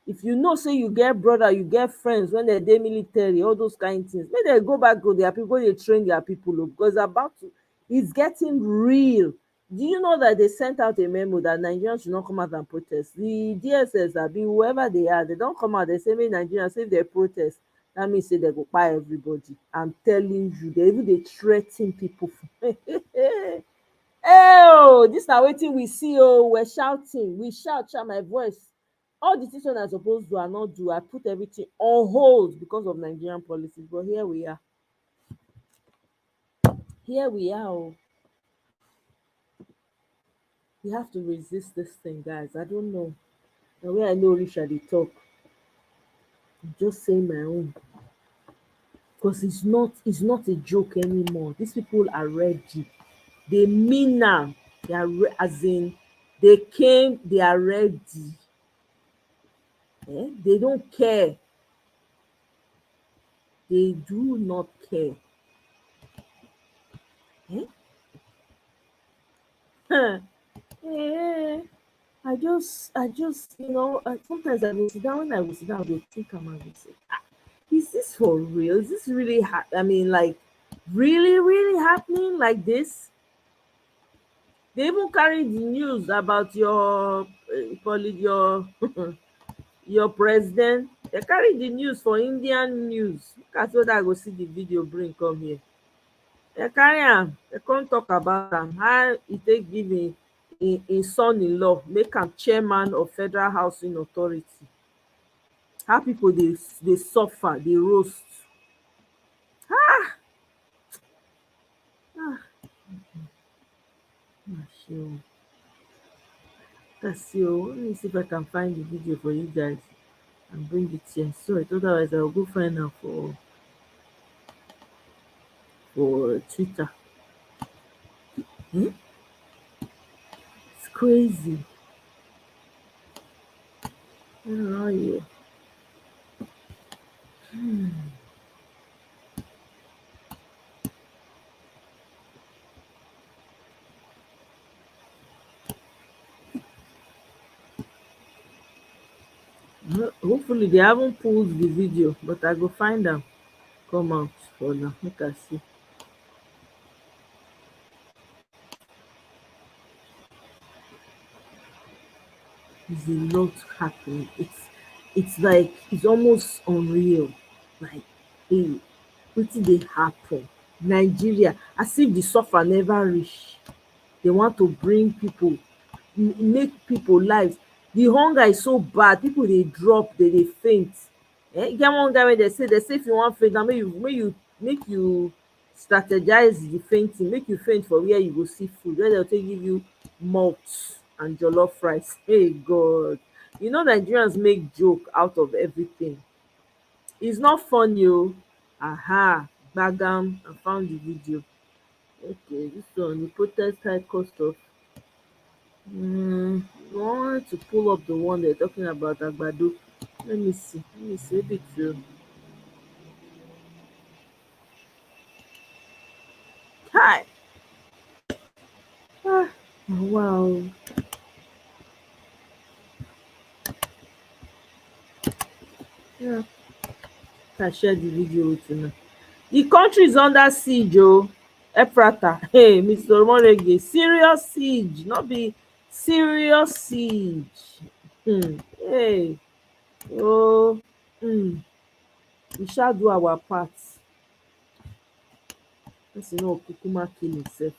if you know say you get brother, you get friends when they dey military, all those kind of things, make dem go back to their people, they train their people o, because it's getting real. Do you know that they sent out a memo that Nigerians should not come out and protest? The DSS, abi whoever they are, they don't come out, they say make Nigerians, say if they protest, that means say they go kpai everybody. I'm telling you, they even dey threa ten people. Oh, this na wetin we see. Oh, we're shouting, we shout my voice. All the things I supposed to do, I not do. I put everything on hold because of Nigerian policies. But here we are. Here we are. Oh. We have to resist this thing, guys. I don't know. The way I know Richard they talk, I'm just saying my own. Because it's not a joke anymore. These people are ready. They mean now. They are as in they came, they are ready. They don't care. They do not care. I just, sometimes I will sit down. When I will sit down, I will think I'm going to say, is this for real? Is this really? I mean, like, really, really happening like this? They even carry the news about your your president. They carry the news for Indian news. Look at what I go see the video bring come here. They carry am. They come talk about am. How e take give im son-in-law, make am chairman of Federal Housing Authority. How people dey suffer, dey roast. Let's see. Let me see if I can find the video for you guys and bring it here. Sorry, otherwise I'll go find out for Twitter. It's crazy. I don't know here. Hopefully they haven't pulled the video, but I go find them. Come out for now. Make I see. There's a lot happening. It's like it's almost unreal. Like, hey, wetin dey happen? Nigeria, as if the suffer never reach. They want to bring people, make people lives. The hunger is so bad, people dey drop, they faint. E get one guy wey they say if you want faint, now make you strategize the fainting, make you faint for where you go see food, where dem take give you malt and jollof rice. Hey God, you know Nigerians make joke out of everything. It's not funny o. Aha, gbagam, I found the video. Okay, this one, the protest high cost of I want to pull up the one they're talking about Agbado. Let me see, maybe to hi. Ah, wow. Yeah, I share the video with you now. The country is under siege, oh. Ephrata, hey, Mr. Omorege, serious siege, not be serious siege. Hey, oh, we shall do our part. Let's know Kukuma kill himself.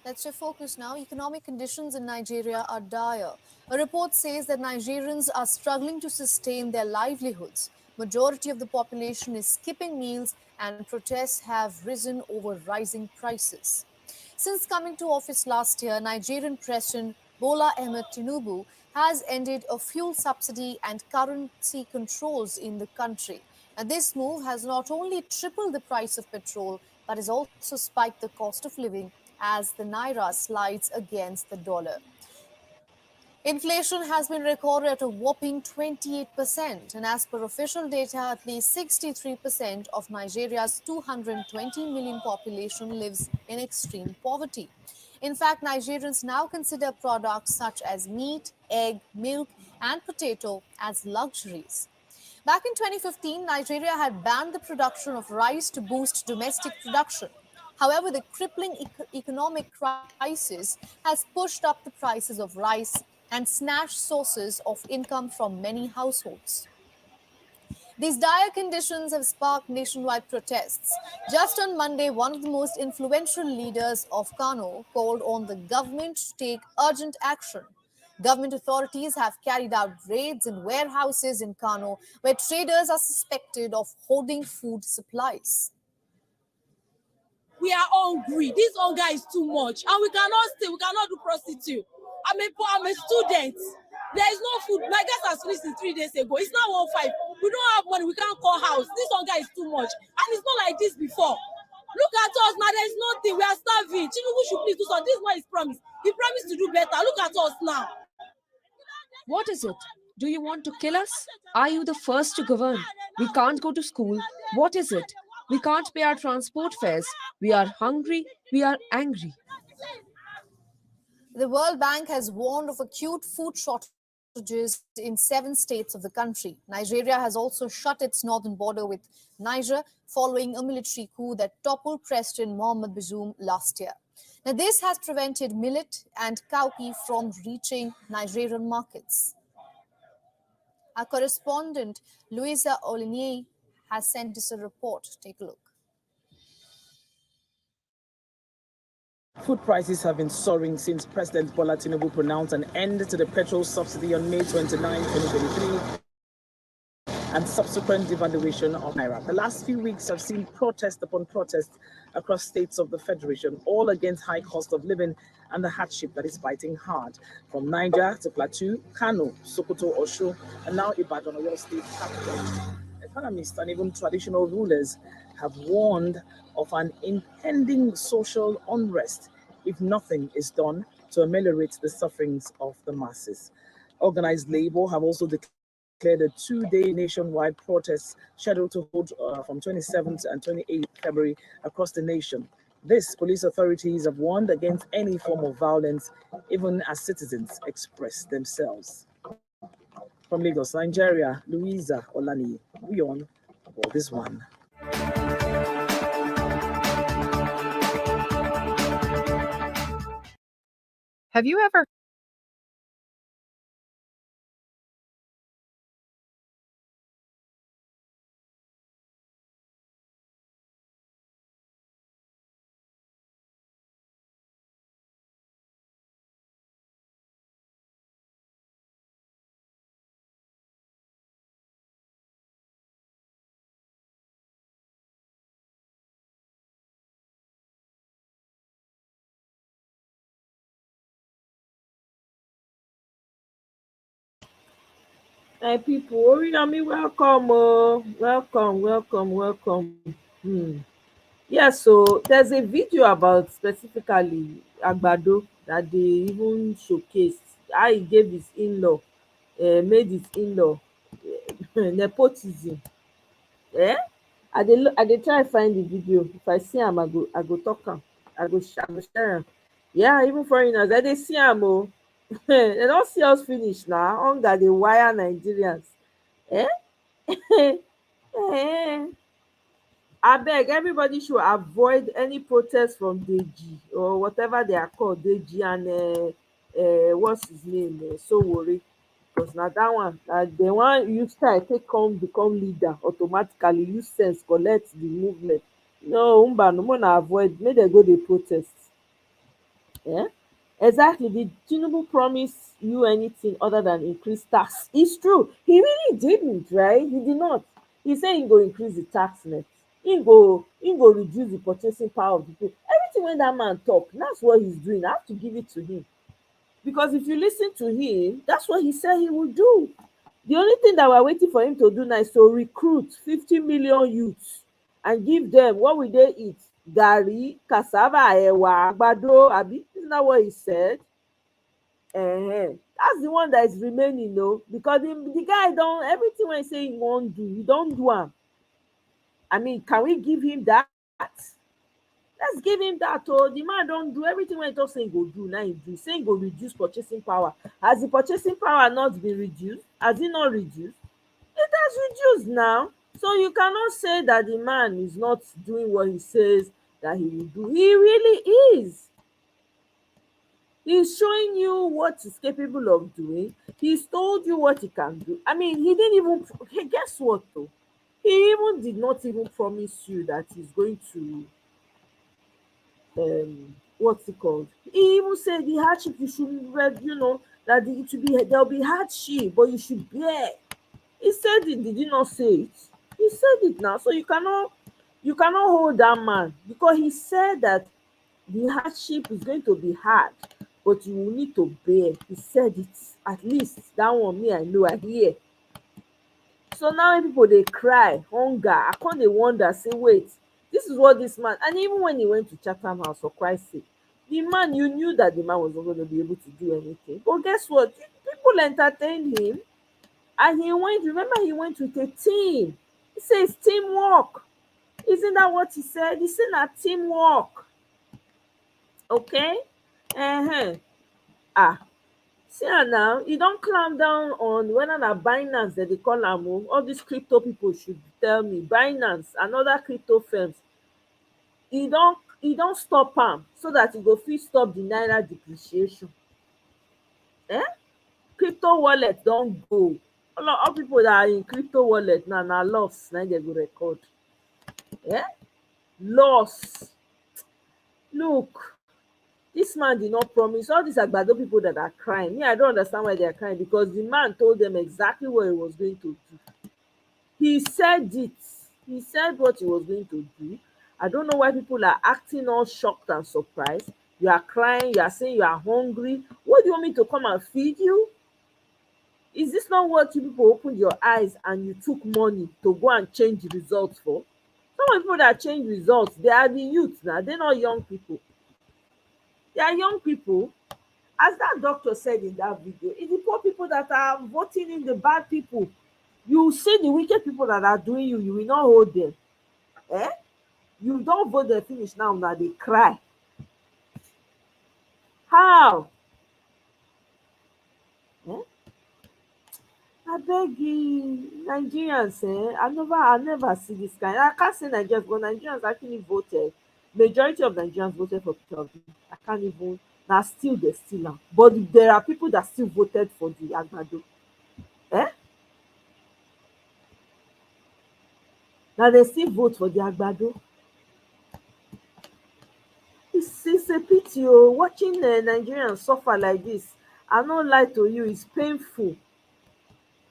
Let's shift focus now. Economic conditions in Nigeria are dire. A report says that Nigerians are struggling to sustain their livelihoods. Majority of the population is skipping meals and protests have risen over rising prices. Since coming to office last year, Nigerian President Bola Ahmed Tinubu has ended a fuel subsidy and currency controls in the country. And this move has not only tripled the price of petrol, but has also spiked the cost of living as the naira slides against the dollar. Inflation has been recorded at a whopping 28%, and as per official data, at least 63% of Nigeria's 220 million population lives in extreme poverty. In fact, Nigerians now consider products such as meat, egg, milk, and potato as luxuries. Back in 2015, Nigeria had banned the production of rice to boost domestic production. However, the crippling economic crisis has pushed up the prices of rice and snatched sources of income from many households. These dire conditions have sparked nationwide protests. Just on Monday, one of the most influential leaders of Kano called on the government to take urgent action. Government authorities have carried out raids in warehouses in Kano where traders are suspected of hoarding food supplies. We are hungry. This hunger is too much, and we cannot stay. We cannot do prostitute. I'm a student. There is no food. My gas has finished since 3 days ago. It's now 1:05. We don't have money. We can't call house. This hunger is too much, and it's not like this before. Look at us now. There is nothing. We are starving. Tinubu should please do something. This is what he's promised. He promised to do better. Look at us now. What is it? Do you want to kill us? Are you the first to govern? We can't go to school. What is it? We can't pay our transport fares. We are hungry. We are angry. The World Bank has warned of acute food shortages in 7 states of the country. Nigeria has also shut its northern border with Niger following a military coup that toppled President Mohamed Bazoum last year. Now, this has prevented millet and cowpea from reaching Nigerian markets. Our correspondent, Louisa Olinier, has sent us a report. Take a look. Food prices have been soaring since President Bola Tinubu pronounced an end to the petrol subsidy on May 29, 2023, and subsequent devaluation of naira. The last few weeks have seen protest upon protest across states of the Federation, all against high cost of living and the hardship that is biting hard. From Niger to Plateau, Kano, Sokoto, Osho, and now Ibadan, Oyo State capital. Economists and even traditional rulers have warned of an impending social unrest if nothing is done to ameliorate the sufferings of the masses. Organized labor have also declared a 2-day nationwide protest scheduled to hold from 27th and 28th February across the nation. This, police authorities have warned against any form of violence, even as citizens express themselves. From Lagos, Nigeria, Louisa Olani, we on for this one. Have you ever My people, Oriyomi, welcome, oh, welcome. Yeah, so there's a video about specifically Agbado that they even showcased how he gave his in-law, made his in-law nepotism. Eh? I dey try find the video. If I see am, I go talk am. I go share am. Yeah, even foreigners, I dey see am oh. They don see us finish na. Hunger dey wire Nigerians. Eh? Eh. Abeg, everybody should avoid any protest from Deji or whatever they are called, Deji and what's his name, Sowore, because na that one, na the one use style take come become leader automatically, use sense collect the movement. No, no more na avoid, make dem go dey protest. Yeah, exactly. Did Tinubu promise you anything other than increase tax? It's true. He really didn't, right? He did not. He said he go increase the tax net. He go reduce the purchasing power of the people. Everything when that man talk, that's what he's doing. I have to give it to him. Because if you listen to him, that's what he said he will do. The only thing that we're waiting for him to do now is to recruit 50 million youths and give them, what will they eat? Gari, cassava, ewa, agbado, abi? Isn't that what he said? That's the one that is remaining, though, because the guy don't, everything when he say he won't do, he don't do am. I mean, can we give him that? Let's give him that. Oh, the man don't do everything when he talk say he go do. Now he do. Say he go reduce purchasing power. Has the purchasing power not been reduced? Has it not reduced? It has reduced now. So you cannot say that the man is not doing what he says that he will do. He really is. He's showing you what he's capable of doing. He's told you what he can do. I mean, he didn't even, hey, guess what though? He even did not even promise you that he's going to what's it called? He even said the hardship you should read, that it will be, there'll be hardship, but you should bear. He said it, did he not say it? He said it now. So you cannot hold that man, because he said that the hardship is going to be hard, but you will need to bear. He said it. At least that one, me, I know, I hear. So now people they cry hunger. I can't dey wonder, say wait, this is what this man, and even when he went to Chatham House, for Christ's sake, the man, you knew that the man was not going to be able to do anything. But guess what? People entertained him, and he went. Remember, he went with a team. He says teamwork. Isn't that what he said? He said that teamwork. Okay. Ah, see am now, e don clamp down on whether na Binance dem dey call am o. All these crypto people should tell me. Binance and other crypto firms, e don stop am so that e go fit stop the naira depreciation. Crypto wallet don go. All people that are in crypto wallet now na loss na im dem go record. Loss. Look, this man did not promise. All these Agbado people that are crying, me, I don't understand why they are crying, because the man told them exactly what he was going to do. He said it. He said what he was going to do. I don't know why people are acting all shocked and surprised. You are crying, you are saying you are hungry. What do you want me to come and feed you? Is this not what you people opened your eyes and you took money to go and change the results for? Some of the people that change results, they are the youth now. They're not young people. They are young people. As that doctor said in that video, it's the poor people that are voting in the bad people. You see the wicked people that are doing you will not hold them. You don't vote them finish now they cry. How? Abeg Nigerians, I never see this kind. I can't say Nigerians, but Nigerians actually voted. Majority of Nigerians voted for Peter Obi. I can't even, now still they still am. But there are people that still voted for the Agbado. Now they still vote for the Agbado. It's a pity oh, watching Nigerians suffer like this. I no lie to you, it's painful.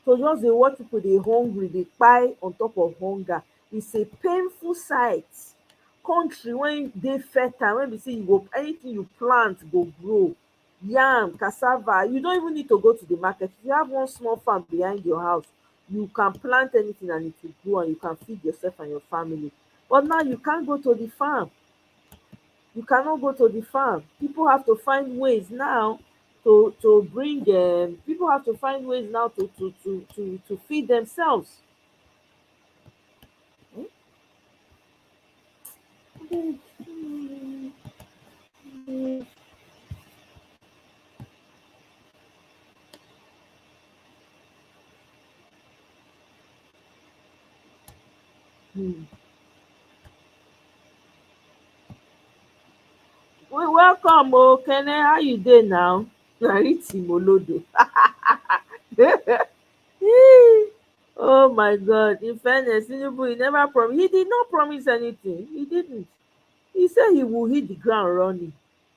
So just dey watch people dey hungry, dey kpai on top of hunger. It's a painful sight. Country when dey fertile, when be say you go, anything you plant go grow. yam, cassava. You don't even need to go to the market. If you have one small farm behind your house, you can plant anything and it will grow and you can feed yourself and your family. But now you can't go to the farm. You cannot go to the farm. People have to find ways now to bring people have to find ways now to feed themselves. Hmm. We welcome Kene. How you dey now? Nariti Molodo. Oh my God! In fairness, Tinubu, he never promise. He did not promise anything. He didn't. He said he will hit the ground running,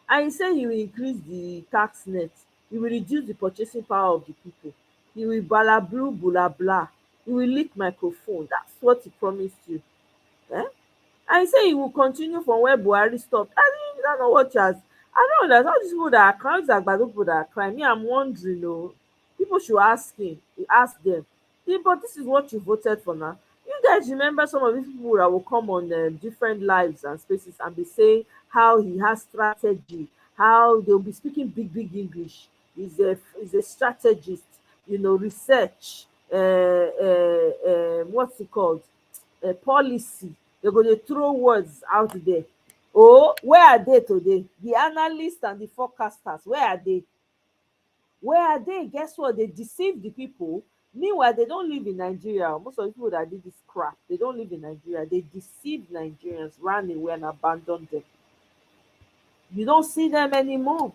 and he said he will increase the tax net. He will reduce the purchasing power of the people. He will bala blue bula blah. He will leak microphone. That's what he promised you. Eh? And he say he will continue from where Buhari stopped. I mean, I don't know what has. I don't understand all these people that are crying, these Agbado people that are crying. Me, I'm wondering, people should ask him, ask them. But this is what you voted for now. You guys remember some of these people that will come on different lives and spaces and be saying how he has strategy, how they'll be speaking big English. He's a strategist, research, what's it called? Policy. They're going to throw words out there. Oh, where are they today? The analysts and the forecasters, where are they? Where are they? Guess what? They deceive the people. Meanwhile, they don't live in Nigeria. Most of the people that did this crap, they don't live in Nigeria. They deceived Nigerians, ran away and abandoned them. You don't see them anymore.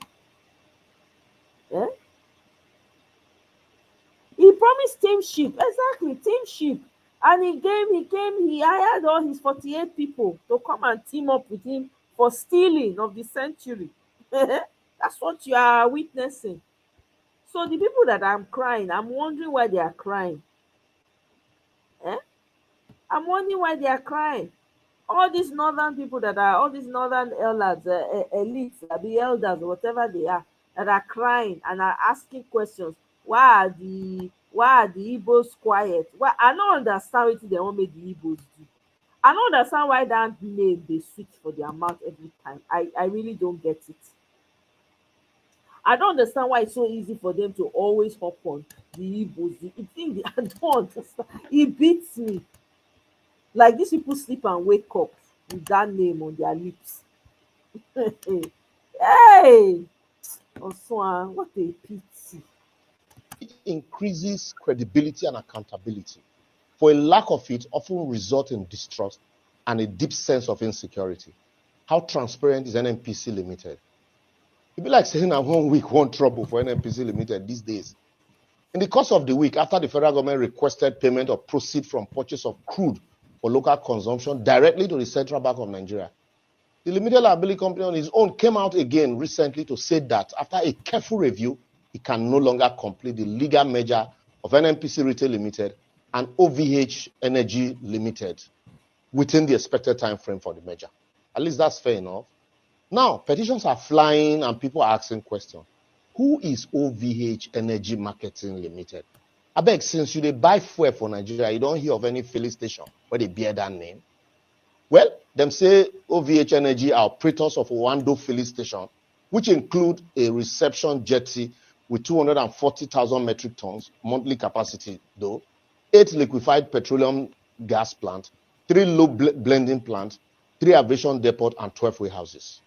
Eh? He promised teamship, exactly, teamship. And he hired all his 48 people to come and team up with him for stealing of the century. That's what you are witnessing. So the people that I'm crying, I'm wondering why they are crying. Eh? I'm wondering why they are crying. All these northern people all these northern elders, elites, the elders, whatever they are, that are crying and are asking questions. Why are the Igbos quiet? Why I don't understand what they want make the Igbos do. I don't understand why that name they switch for their mouth every time. I really don't get it. I don't understand why it's so easy for them to always hop on the Igbos. I don't understand. It beats me. Like these people sleep and wake up with that name on their lips. Hey, Oswan, what a pity. Increases credibility and accountability. For a lack of it often result in distrust and a deep sense of insecurity. How transparent is NNPC Limited? It'd be like saying that 1 week, one trouble for NNPC Limited these days. In the course of the week, after the federal government requested payment of proceeds from purchase of crude for local consumption directly to the Central Bank of Nigeria, the limited liability company on its own came out again recently to say that after a careful review, it can no longer complete the legal merger of NNPC Retail Limited and OVH Energy Limited within the expected time frame for the merger. At least that's fair enough. Now, petitions are flying and people are asking questions. Who is OVH Energy Marketing Limited? I beg, since you dey buy fuel for Nigeria, you don't hear of any filling station where they bear that name. Well, them say OVH Energy are operators of Owando filling station, which include a reception jetty with 240,000 metric tons monthly capacity, though, 8 liquefied petroleum gas plant, 3 low blending plant, 3 aviation depot, and 12 warehouses.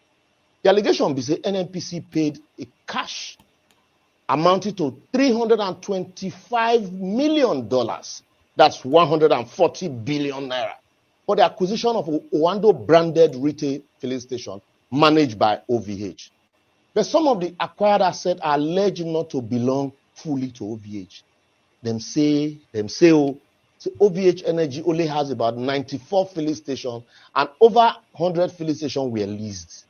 The allegation be say NNPC paid a cash amounting to $325 million. That's 140 billion naira for the acquisition of Owando branded retail filling station managed by OVH. But some of the acquired assets are alleged not to belong fully to OVH. Them say OVH Energy only has about 94 filling stations and over 100 filling stations were leased.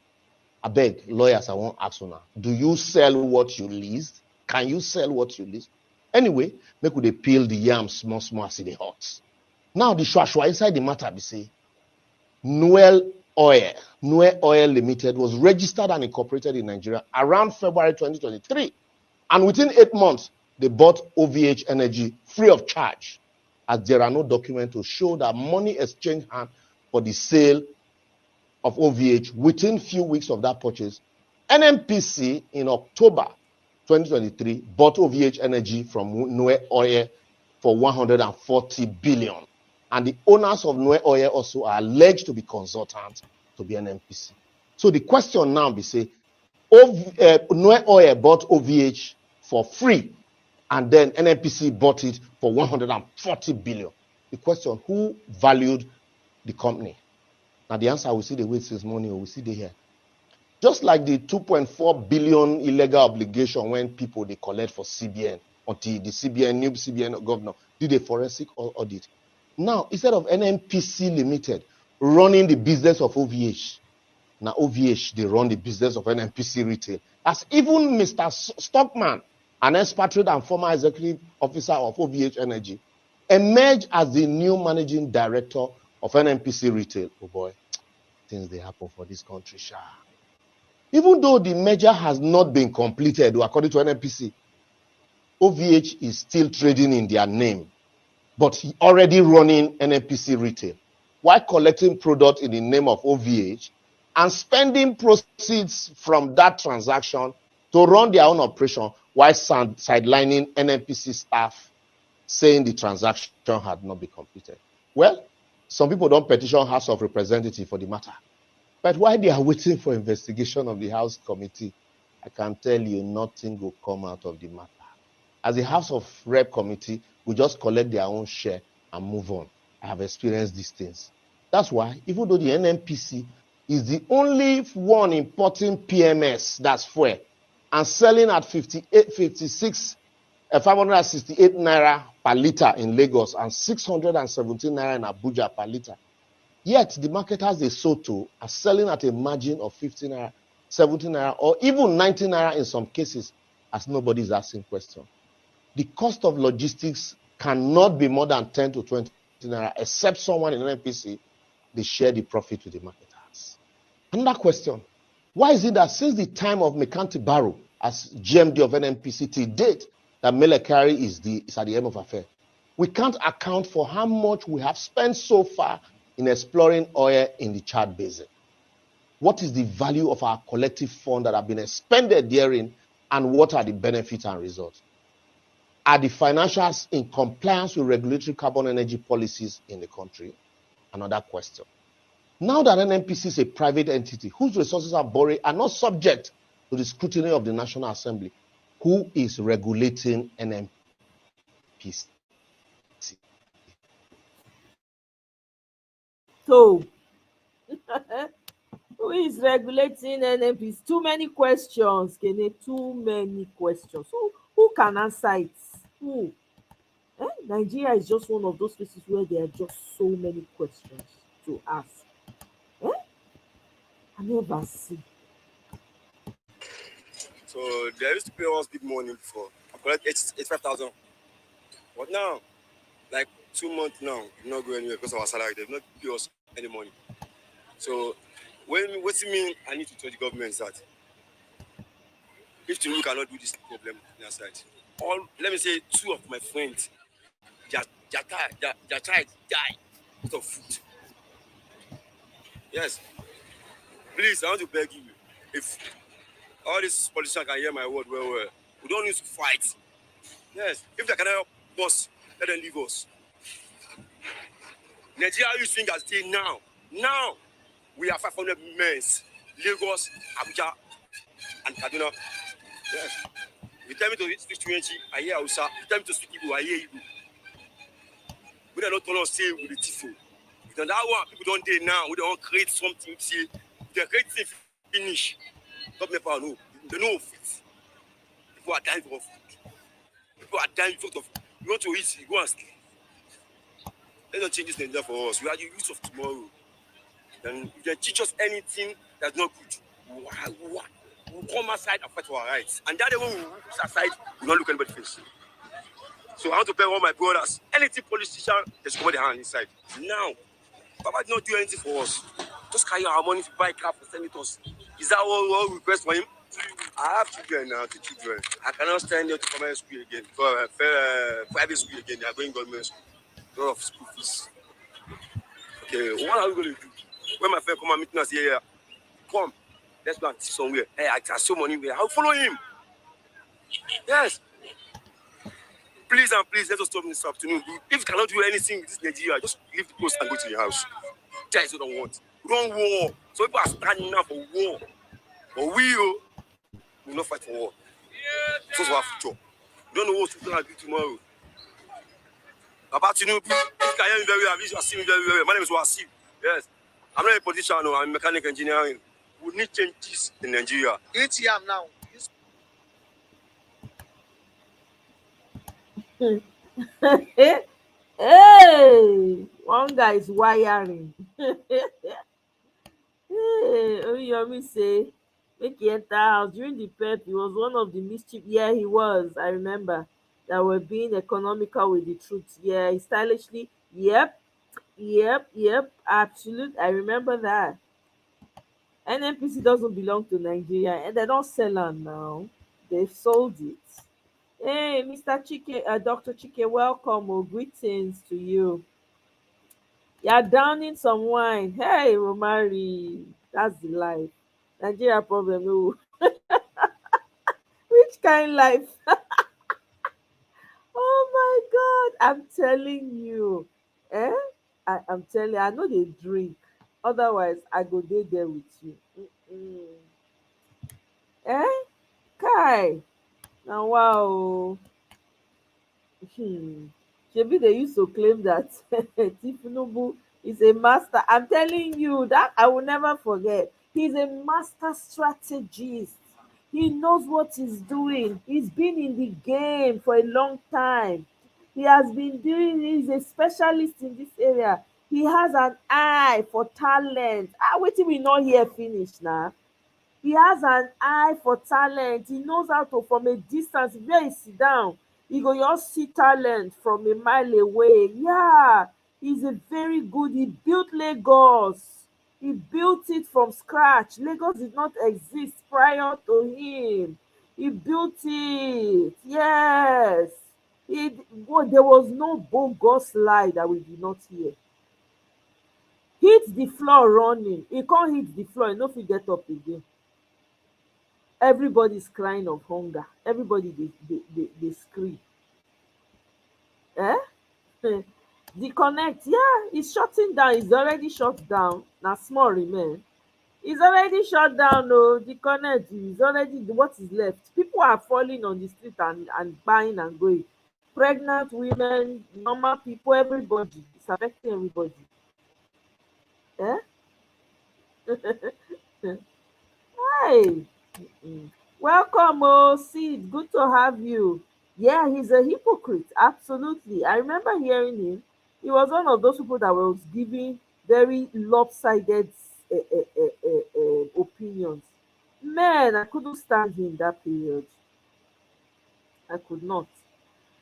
I beg, lawyers, I won't ask you now. Do you sell what you leased? Can you sell what you leased? Anyway, make they peel the yam small as it hot. Now the shwa inside the matter be say, Noel Oil, Nue Oil Limited, was registered and incorporated in Nigeria around February 2023. And within 8 months, they bought OVH Energy free of charge, as there are no documents to show that money exchanged hands for the sale of OVH within few weeks of that purchase. NNPC in October 2023 bought OVH Energy from Nue Oil for 140 billion. And the owners of Nue Oil also are alleged to be consultants to the NNPC. So the question now be say, Nue Oil bought OVH for free, and then NNPC bought it for 140 billion. The question, who valued the company? Now the answer, we see the wait since morning, we see the here. Just like the 2.4 billion illegal obligation when people they collect for CBN, until the CBN, new CBN governor, did a forensic audit. Now, instead of NNPC Limited running the business of OVH, now OVH, they run the business of NNPC Retail. As even Mr. Stockman, an expatriate and former executive officer of OVH Energy, emerged as the new managing director of NNPC Retail. Oh boy, things they happen for this country, sha. Even though the merger has not been completed, according to NNPC, OVH is still trading in their name, but already running NNPC Retail, while collecting product in the name of OVH and spending proceeds from that transaction to run their own operation, while sidelining NNPC staff, saying the transaction had not been completed. Well, some people don't petition House of Representatives for the matter. But while they are waiting for investigation of the House committee, I can tell you nothing will come out of the matter. As the House of Rep committee, we just collect their own share and move on. I have experienced these things. That's why, even though the NNPC is the only one importing PMS, that's fuel, and selling at 568 naira per liter in Lagos and 617 naira in Abuja per liter. Yet the marketers they sold to are selling at a margin of 15 naira, 17 naira, or even 19 naira in some cases, as nobody is asking questions. The cost of logistics cannot be more than 10 to 20 naira, except someone in NNPC, they share the profit with the marketers. Another question, why is it that since the time of Mekanti Barrow as GMD of NNPC till date, that Melekari is at the end of affair, we can't account for how much we have spent so far in exploring oil in the Chad Basin? What is the value of our collective fund that have been expended therein, and what are the benefits and results? Are the financials in compliance with regulatory carbon energy policies in the country? Another question. Now that NNPC is a private entity whose resources are borrowed are not subject to the scrutiny of the National Assembly, who is regulating NNPC? So, who is regulating NNPC? Too many questions, Kene. Too many questions. Who can answer it? Who? Nigeria is just one of those places where there are just so many questions to ask. I never see. So they used to pay us big money before. I collect 85,000. But now, like 2 months now, we not go anywhere because of our salary. They not pay us any money. So what do you mean I need to tell the government is that if Tinubu cannot do this problem on their side, let me say 2 of my friends, their child died because of food. Yes. Please, I want to beg you. If all these politicians can hear my word well, we don't need to fight. Yes. If they cannot help us, let them leave us. Nigeria is swing as day now. Now, we are 500 men. Lagos, Abuja, and Kaduna. Yes. You tell me to speak to Enchi, I hear Hausa. You tell me to speak Igbo, I hear Igbo. We don't turn us say with the Tifo. Because that one, people don't do now. We don't create something. See, they create things finish. Government power, no. They know of it. People are dying for food. People are dying for food. You want to eat, you go and sleep. Let's not change this Nigeria for us. We are the youth of tomorrow. Then if they teach us anything that's not good, we'll come outside and fight for our rights. And that when we look aside, we not look anybody's face. So I want to beg all my brothers, anything politician, they should put their hand inside. Now, Baba did not do anything for us. Just carry our money to buy car for senators. Is that what we request for him? I have children now, the children. I cannot stand there to come school again. For private school again, they are going government school. A lot of school fees. Okay, what are we going to do? When my friend come and meet us here, come, let's go and teach somewhere. Hey, I have so money where I'll follow him. Yes. Please and please, let us stop this afternoon. If you cannot do anything with this Nigeria, just leave the post and go to your house. That is what I want. We don't war. So people are standing now for war. But we will not fight for war. This is our future. We don't know what we're going to do tomorrow. About Tinubu, if you can hear me very well, you see me very well. My name is Wasim. Yes. I'm not a politician, no. I'm mechanical engineering. We need changes in Nigeria. ATM now. Hey, one guy is wiring. Hey, Oriyomi say make he enter house during the prep. He was one of the mischief. Yeah, he was. I remember that were being economical with the truth. Yeah, he stylishly. Yep. Absolute. I remember that. NNPC doesn't belong to Nigeria, and they don't sell am now. They've sold it. Hey, Mr. Chike, Dr. Chike, welcome. Oh, greetings to you. You're downing some wine. Hey, Romari, that's the life. Nigeria problem. Oh, which kind life? Oh my God, I'm telling you. Eh? I'm telling you, I know they drink. Otherwise, I go there with you. Mm-mm. Eh? Kai. Now, wow. Shebi they used to claim that Tinubu is a master. I'm telling you that I will never forget. He's a master strategist. He knows what he's doing. He's been in the game for a long time. He has been doing. He's a specialist in this area. He has an eye for talent. Wetin we not hear finish now. He has an eye for talent. He knows how to, from a distance, where he sit down, he go just see talent from a mile away. Yeah, he's a very good. He built Lagos. He built it from scratch. Lagos did not exist prior to him. He built it. Yes. There was no bogus lie that we did not hear. Hit the floor running. He can't hit the floor. He no fit get up again. Everybody's crying of hunger. Everybody they scream. Eh? The connect, yeah, it's shutting down. It's already shut down. Now small remain. It's already shut down. No, the connect is already what is left. People are falling on the street and buying and going. Pregnant women, normal people, everybody. It's affecting everybody. Eh? Hi. Mm. Welcome, oh Sid. Good to have you. Yeah, he's a hypocrite. Absolutely. I remember hearing him. He was one of those people that was giving very lopsided opinions. Man, I couldn't stand him that period. I could not.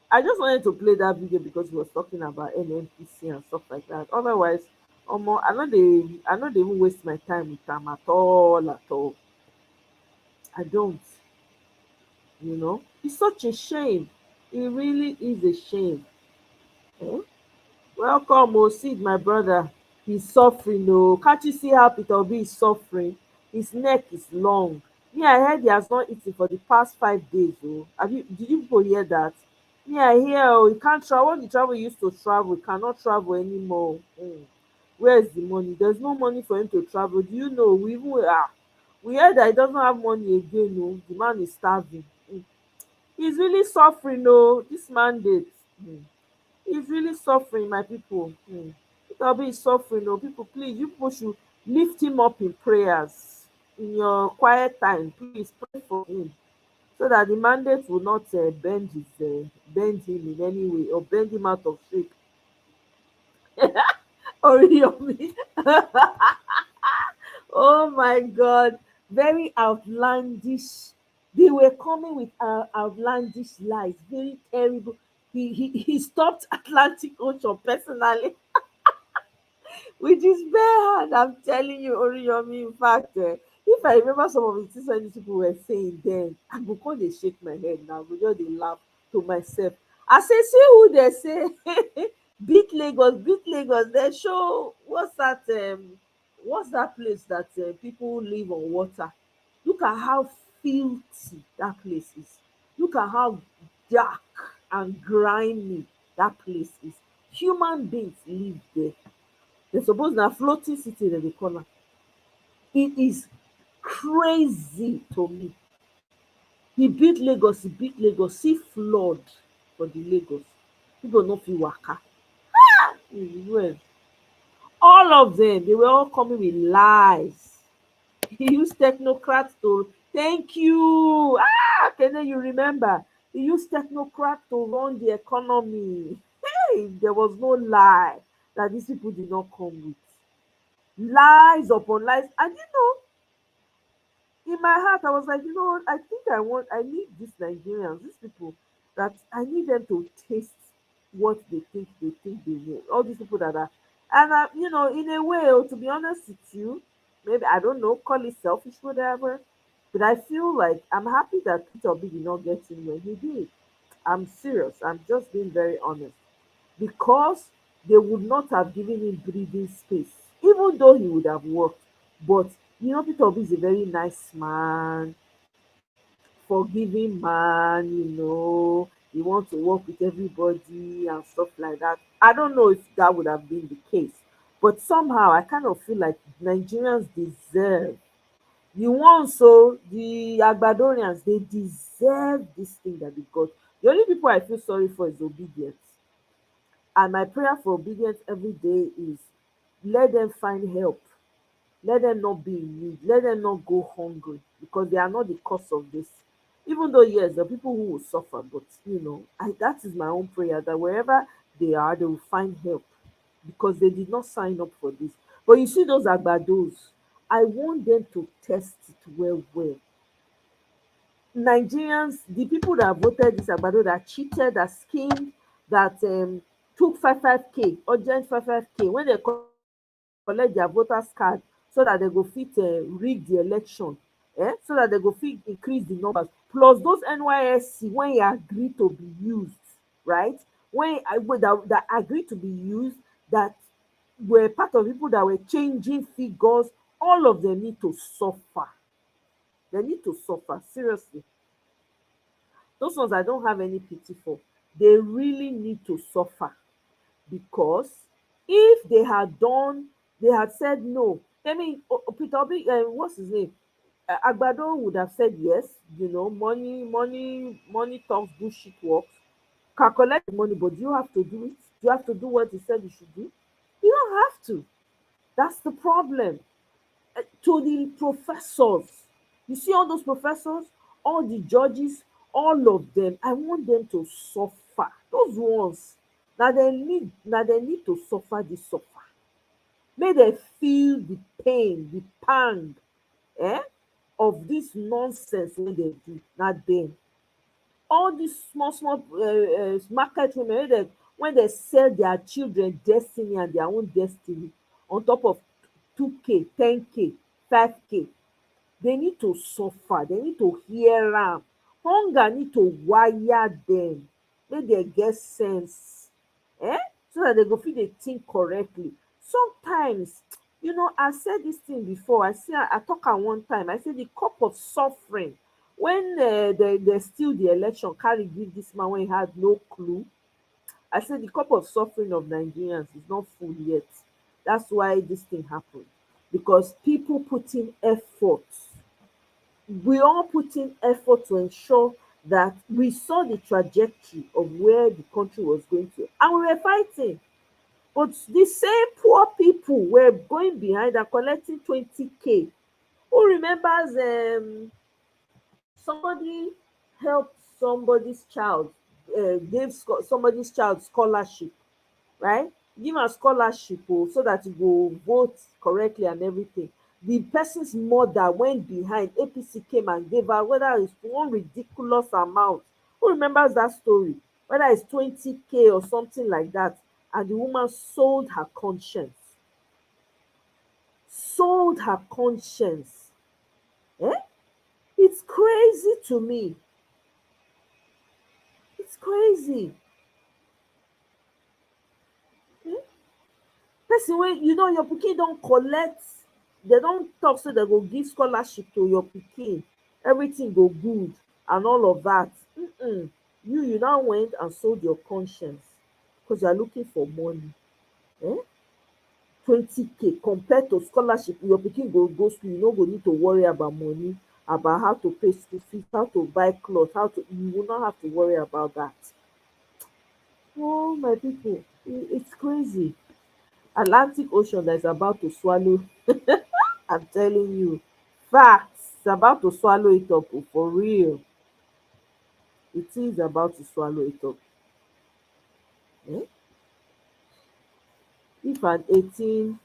I just wanted to play that video because he was talking about NNPC and stuff like that. Otherwise, I know they even waste my time with them at all, at all. I don't. It's such a shame. It really is a shame. Eh? Welcome, Osid, my brother. He's suffering. Oh, can't you see how Peter Obi is suffering? His neck is long. Me, I heard he has not eaten for the past 5 days. Oh, did you people hear that? Me, I hear. Oh, he can't travel. When the travel he used to travel, he cannot travel anymore. Where's the money? There's no money for him to travel. Do you know? We heard that he doesn't have money again. Oh, the man is starving. He's really suffering. Oh, this mandate. He's really suffering, my people. Peter is suffering. Oh, people, please, you people should lift him up in prayers in your quiet time. Please pray for him so that the mandate will not bend him in any way or bend him out of shape. Oriyomi. Oh my God, very outlandish. They were coming with outlandish lies, very terrible. He stopped Atlantic Ocean personally. with his bare hand. I'm telling you, Oriyomi. In fact, if I remember some of the things when these people were saying then, I go come dey shake my head now. I go just dey laugh to myself. I say, see who they say beat Lagos, beat Lagos. They show what's that place that people live on water. Look at how filthy that place is. Look at how dark and grimy that place is. Human beings live there. They suppose na floating city dem dey call am. It is crazy to me. He beat Lagos, he beat Lagos. See flood for the Lagos. People no fit waka. Well, all of them, they were all coming with lies. He used technocrats to thank you. Can you remember? He used technocrats to run the economy. Hey, there was no lie that these people did not come with. Lies upon lies. And in my heart, I was like, I think I need these Nigerians, these people, that I need them to taste what they think they know. All these people that are, and in a way, to be honest with you, maybe I don't know, call it selfish, whatever. But I feel like I'm happy that Peter Obi did not get in when he did. I'm serious. I'm just being very honest because they would not have given him breathing space, even though he would have worked. But Peter Obi is a very nice man, forgiving man, he wants to work with everybody and stuff like that. I don't know if that would have been the case, but somehow I kind of feel like Nigerians deserve the ones, so the Agbadorians, they deserve this thing that they got. The only people I feel sorry for is obedience. And my prayer for obedience every day is let them find help. Let them not be in need. Let them not go hungry because they are not the cause of this. Even though, yes, there are people who will suffer, but that is my own prayer that wherever they are, they will find help because they did not sign up for this. But you see, those agbados, I want them to test it well, well. Nigerians, the people that voted this Agbado, that cheated, that schemed, that took 5k, urgent 5k, when they collect their voters card so that they go fit rig the election, so that they go fit increase the numbers, plus those NYSC when you agree to be used, right? That agree to be used, that were part of people that were changing figures, all of them need to suffer. They need to suffer, seriously. Those ones I don't have any pity for. They really need to suffer because if they had said no. I mean, Peter Obi, what's his name? Agbado would have said yes. Money talks, bullshit works. Can collect the money, but do you have to do it? Do you have to do what he said you should do? You don't have to. That's the problem. To the professors, you see all those professors, all the judges, all of them, I want them to suffer. Those ones, now they need to suffer the suffer. Make dem feel the pain, the pang, of this nonsense wey dem do. Na dem. All these small market women when they sell their children destiny and their own destiny on top of 2k, 10k, 5k, they need to suffer. They need to hear am. Hunger need to wire dem make dem get sense, so that they go fit dey think correctly. Sometimes, I said this thing before. I talk am one time. I say the cup of suffering when they steal the election, carry give this man when he had no clue. I say the cup of suffering of Nigerians is not full yet. That's why this thing happened, because people put in effort. We all put in effort to ensure that we saw the trajectory of where the country was going to, and we were fighting. But the same poor people were going behind and collecting 20k. Who remembers somebody helped somebody's child, gave somebody's child scholarship, right? Give am scholarship so that you go vote correctly and everything. The person's mother went behind, APC came and gave her, whether it's one ridiculous amount. Who remembers that story? Whether it's 20k or something like that, and the woman sold her conscience. sold her conscience. Eh? It's crazy to me. It's crazy. Eh? Person wey you know your pikin don collect, they don talk say they go give scholarship to your pikin, everything go good and all of that. You now went and sold your conscience because you are looking for money. Eh? 20K compared to scholarship, your pikin go school, you no go need to worry about money, about how to pay school fees, how to buy cloth, how to, you will not have to worry about that. Oh my people, it's crazy. Atlantic Ocean that is about to swallow. I'm telling you, facts. It's about to swallow it up, oh, for real. It is about to swallow it up. Eh? If an 18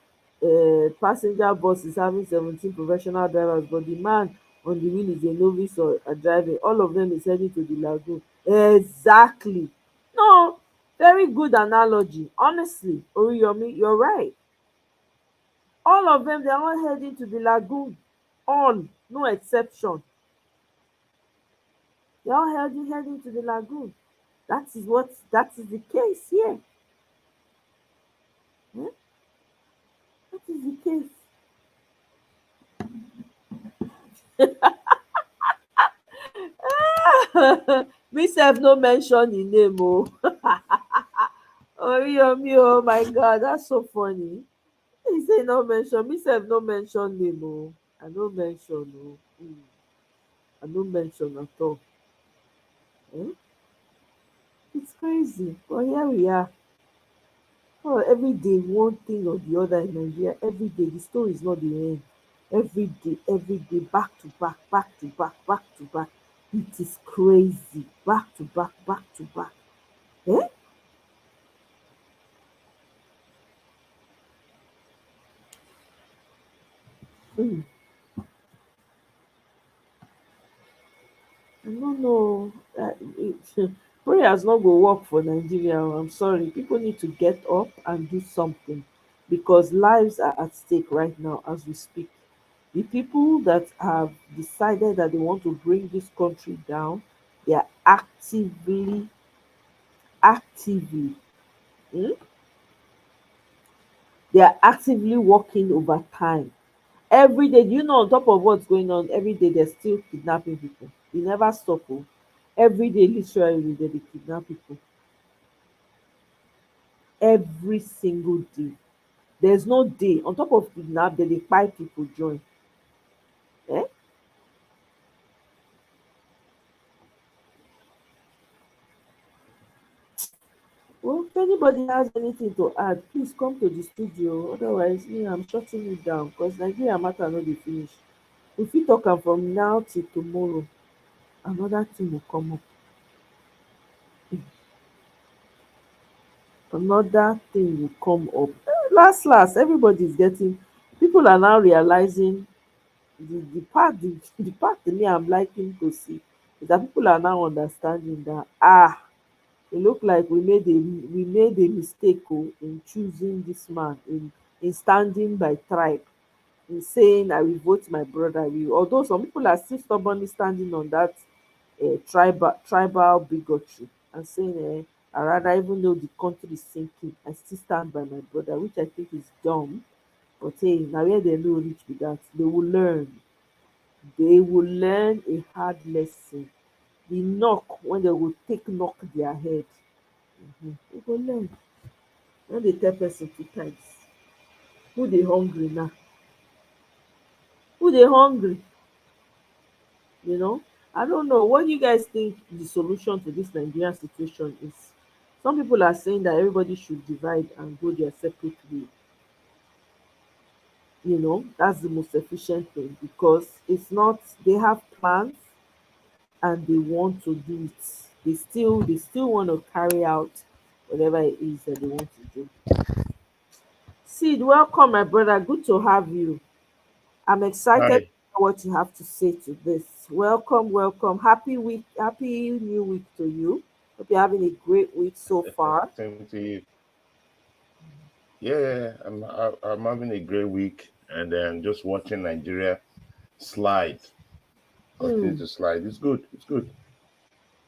passenger bus is having 17 professional drivers, but the man on the wheel is a novice or a driving, all of them is heading to the lagoon. Exactly. No, very good analogy. Honestly, Oriyomi, you're right. All of them, they are all heading to the lagoon. All, no exception. They are all heading to the lagoon. That is the case here. Eh? That is the case. Me sef no mention im name o. Oriyomi, oh my god, that's so funny. He say no mention, me sef no mention name o. I no mention o. I no mention at all. Eh? It's crazy, but here we are. Oh, every day one thing or the other in Nigeria. Every day the story is not the end. Every day, back to back, back to back, back to back. It is crazy. Back to back, back to back. Eh? Mm. I don't know. Prayers not go work for Nigeria. I'm sorry. People need to get up and do something because lives are at stake right now as we speak. The people that have decided that they want to bring this country down, they are actively, mm, they are actively working overtime. Every day, do you know on top of what's going on, every day they're still kidnapping people. They never stop. Oh. Every day, literally, they kidnap people. Every single day. There's no day. On top of kidnap, they buy people join. Eh? Well, if anybody has anything to add, please come to the studio. Otherwise, me, I'm shutting it down because Nigeria matter no dey finish. If we talk am from now till tomorrow, another thing will come up. Another thing will come up. Last, everybody is getting. People are now realizing the part to me I'm liking to see is that people are now understanding that it look like we made a mistake in choosing this man in standing by tribe, in saying I will vote my brother. Although some people are still stubbornly standing on that tribal bigotry and saying I rather, even though the country is sinking, I still stand by my brother, which I think is dumb. But hey, now where they no reach with that, they will learn a hard lesson. The knock when they will take knock their head. They go learn. When they tell person 2 times, who dey hungry now? Who dey hungry? You know? I don't know. What do you guys think the solution to this Nigerian situation is? Some people are saying that everybody should divide and go their separate way. That's the most efficient thing because it's not, they have plans and they want to do it. They still want to carry out whatever it is that they want to do. Sid, welcome, my brother. Good to have you. I'm excited to Hi. hear what you have to say to this. Welcome, welcome. Happy week, happy new week to you. Hope you're having a great week so far. Same to you. Yeah, I'm having a great week, and then just watching Nigeria slide, continue to slide. It's good. It's good.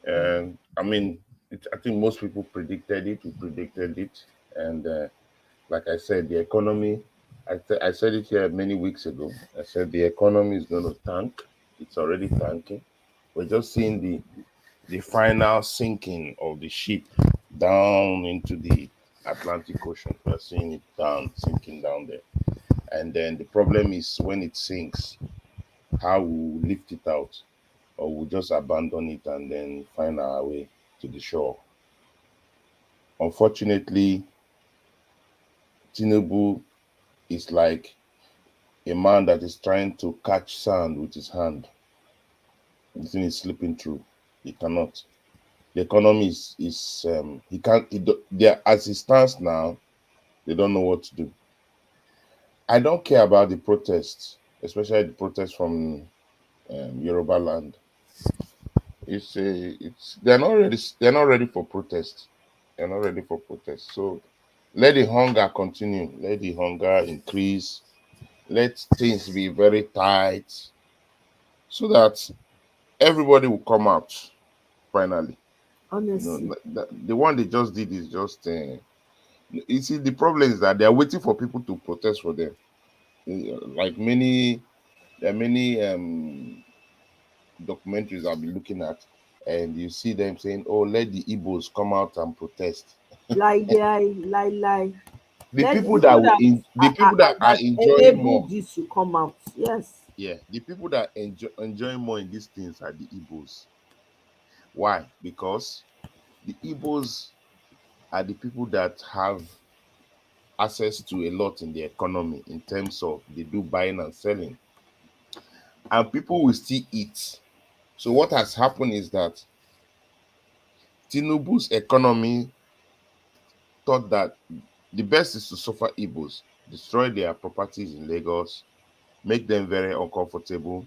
And I mean, I think most people predicted it. We predicted it, and like I said, the economy. I said it here many weeks ago. I said the economy is going to tank. It's already tanking. We're just seeing the final sinking of the ship down into the Atlantic Ocean. We're seeing it sinking down there. And then the problem is when it sinks, how we lift it out, or we'll just abandon it and then find our way to the shore. Unfortunately, Tinubu is like a man that is trying to catch sand with his hand. The thing is slipping through. He cannot. The economy is he can't. As it stands now, they don't know what to do. I don't care about the protests, especially the protests from Yoruba land. They're not ready for protest. They're not ready for protest. So let the hunger continue. Let the hunger increase. Let things be very tight, so that everybody will come out finally. Honestly. The one they just did is just. You see, the problem is that they are waiting for people to protest for them. Like there are many documentaries I've been looking at, and you see them saying, "Oh, let the Igbos come out and protest." Lie. The Let people that are that enjoying enable more, this to come out. Yes. yeah, the people that enjoying more in these things are the Igbos. Why? Because the Igbos are the people that have access to a lot in the economy in terms of they do buying and selling, and people will still eat. So what has happened is that Tinubu's economy thought that the best is to suffer Igbos, destroy their properties in Lagos, make them very uncomfortable,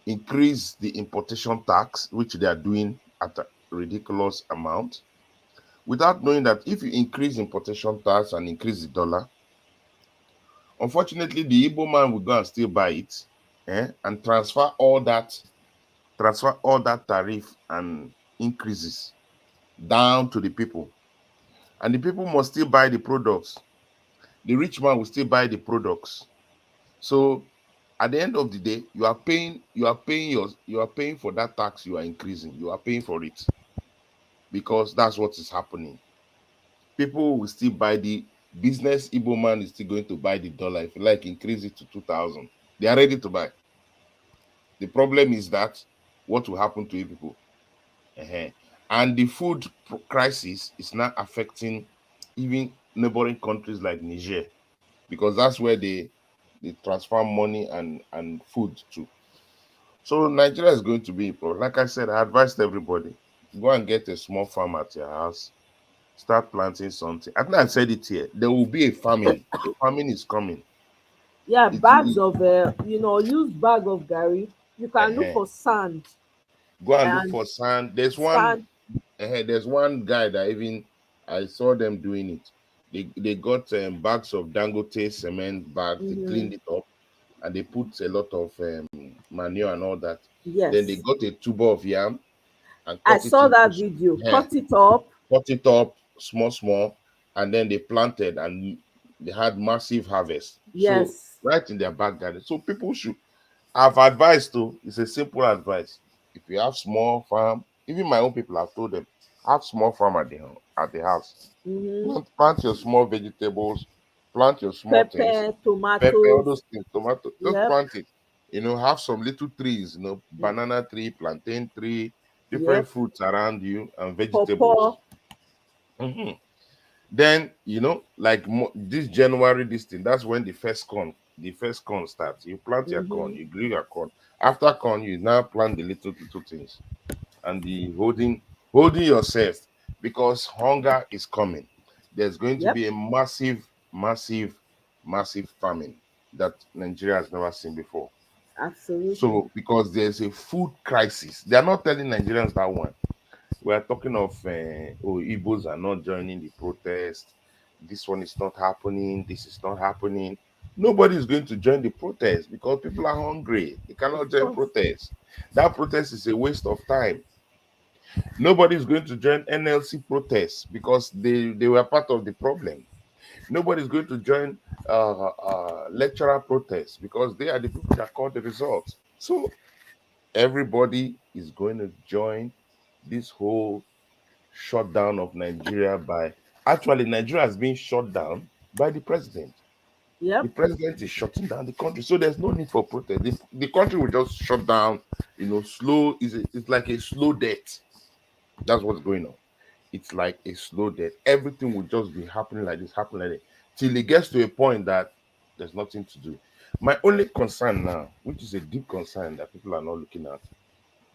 increase the importation tax, which they are doing at a ridiculous amount, without knowing that if you increase importation tax and increase the dollar, unfortunately, the Igbo man will go and still buy it, and transfer all that tariff and increases down to the people. And the people must still buy the products. The rich man will still buy the products. So at the end of the day, you are paying for that tax you are increasing. You are paying for it because that's what is happening. People will still buy the business. Igbo man is still going to buy the dollar. If you like, increase it to 2,000. They are ready to buy. The problem is that what will happen to you people? And the food crisis is now affecting even neighboring countries like Niger, because that's where they transfer money and food to. So Nigeria is going to be a problem. Like I said, I advised everybody, go and get a small farm at your house, start planting something. I think I said it here. There will be a famine. A famine is coming. Yeah, It bags will. of use bag of Gary. You can look uh for sand Go and look and for sand. There's one. sand. There's one guy that even I saw them doing it. They got bags of Dangote cement bags. They Mm-hmm. cleaned it up and they put a lot of manure and all that. Then they Yes, got a tuber of yam and I cut it saw into that video. uh, Cut it up. cut it up small, and then they planted and they had massive harvest. So Yes. right in their back garden. So people should have advice too. It's a simple advice. If you have small farm, even my own people have told them, have small farm at the house. Mm-hmm. Plant your small vegetables, plant your small things, Pepper, pepper, all tomatoes. those things, tomato, just Yep. plant it. Have some little trees, banana tree, plantain tree, different Yep. fruits around you and vegetables. Pawpaw. Mhm. Then, like this January, this thing, that's when the first corn starts. You plant your corn, Mm-hmm. you grow your corn. After corn, you now plant the little things and the holding yourself, because hunger is coming. There's going to Yep. be a massive, massive, massive famine that Nigeria has never seen before. Absolutely. So, because there's a food crisis, they are not telling Nigerians that one. We are talking of, Igbos are not joining the protest. This one is not happening. This is not happening. Nobody is going to join the protest because people are hungry. They cannot join protest. That protest is a waste of time. Nobody is going to join NLC protests because they were part of the problem. Nobody is going to join lecturer protests because they are the people that call the results. So everybody is going to join this whole shutdown of Nigeria by actually Nigeria has been shut down by the president. Yep. The president is shutting down the country, so there's no need for protest. The country will just shut down, slow. It's like a slow death. That's what's going on. It's like a slow death. Everything will just be happening like this, till it gets to a point that there's nothing to do. My only concern now, which is a deep concern that people are not looking at,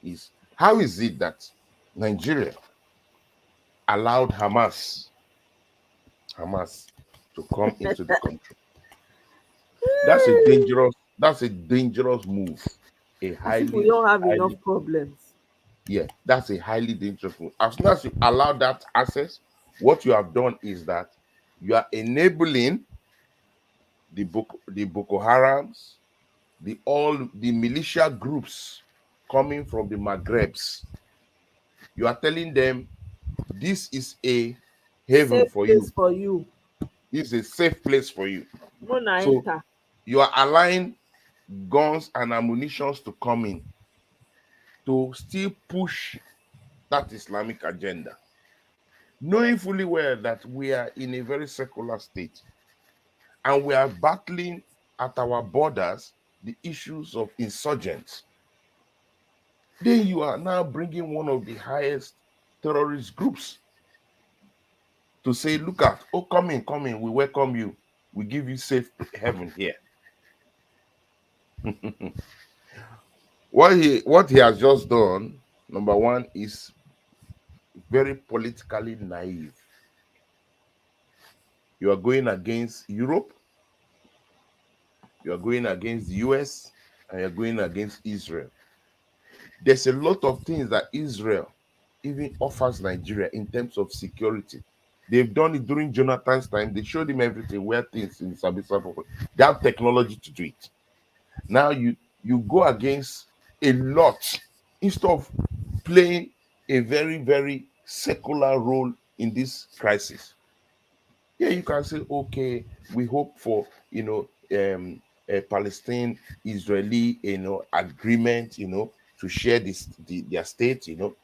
is how is it that Nigeria allowed Hamas to come into the country? That's a dangerous move. A As if we highly, don't have enough highly, problems. yeah, that's a highly dangerous move. As soon as you allow that access, what you have done is that you are enabling the Boko Harams, all the militia groups coming from the Maghrebs. You are telling them this is a haven Safe for place you. for you. This is a safe place for you. Mona So enter. you are allowing guns and ammunitions to come in to still push that Islamic agenda, knowing fully well that we are in a very secular state and we are battling at our borders the issues of insurgents. Then you are now bringing one of the highest terrorist groups to say, look at, oh, come in, we welcome you. We give you safe heaven here. What he has just done, number one, is very politically naive. You are going against Europe, you are going against the US, and you're going against Israel. There's a lot of things that Israel even offers Nigeria in terms of security. They've done it during Jonathan's time. They showed him everything where things in Sabisa. They have technology to do it. Now you go against a lot instead of playing a very, very secular role in this crisis. Yeah, you can say, okay, we hope for a Palestine Israeli agreement, to share their state, to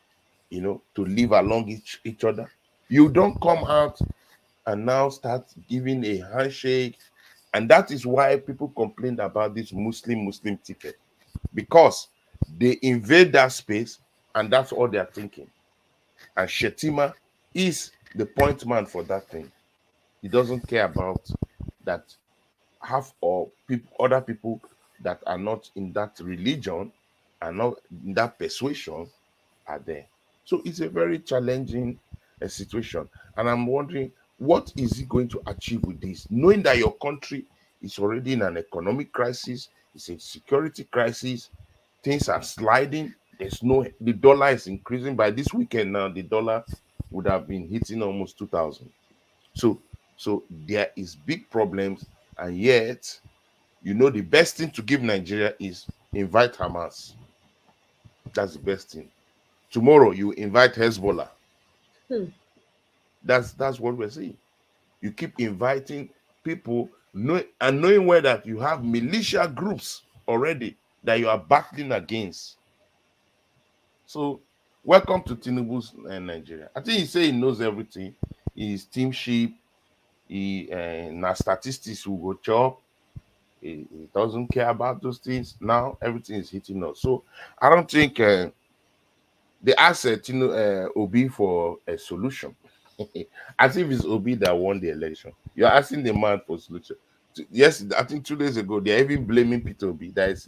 live along each other. You don't come out and now start giving a handshake, and that is why people complained about this Muslim ticket, because they invade that space and that's all they are thinking. And Shetima is the point man for that thing. He doesn't care about that half or other people that are not in that religion, are not in that persuasion, are there. So it's a very challenging situation. And I'm wondering, what is he going to achieve with this? Knowing that your country is already in an economic crisis, it's a security crisis, things are sliding. The dollar is increasing. By this weekend now, the dollar would have been hitting almost 2,000. So there is big problems, and yet, the best thing to give Nigeria is invite Hamas. That's the best thing. Tomorrow you invite Hezbollah. That's what we're saying. You keep inviting people, knowing where that you have militia groups already that you are battling against. So welcome to Tinubu's Nigeria. I think he say he knows everything. He's teamship. He now statistics will go chop. He doesn't care about those things. Now everything is hitting us. So I don't think they asked Obi for a solution. As if it's Obi that won the election. You're asking the man for solution. Yes, I think 2 days ago they're even blaming Peter Obi. That is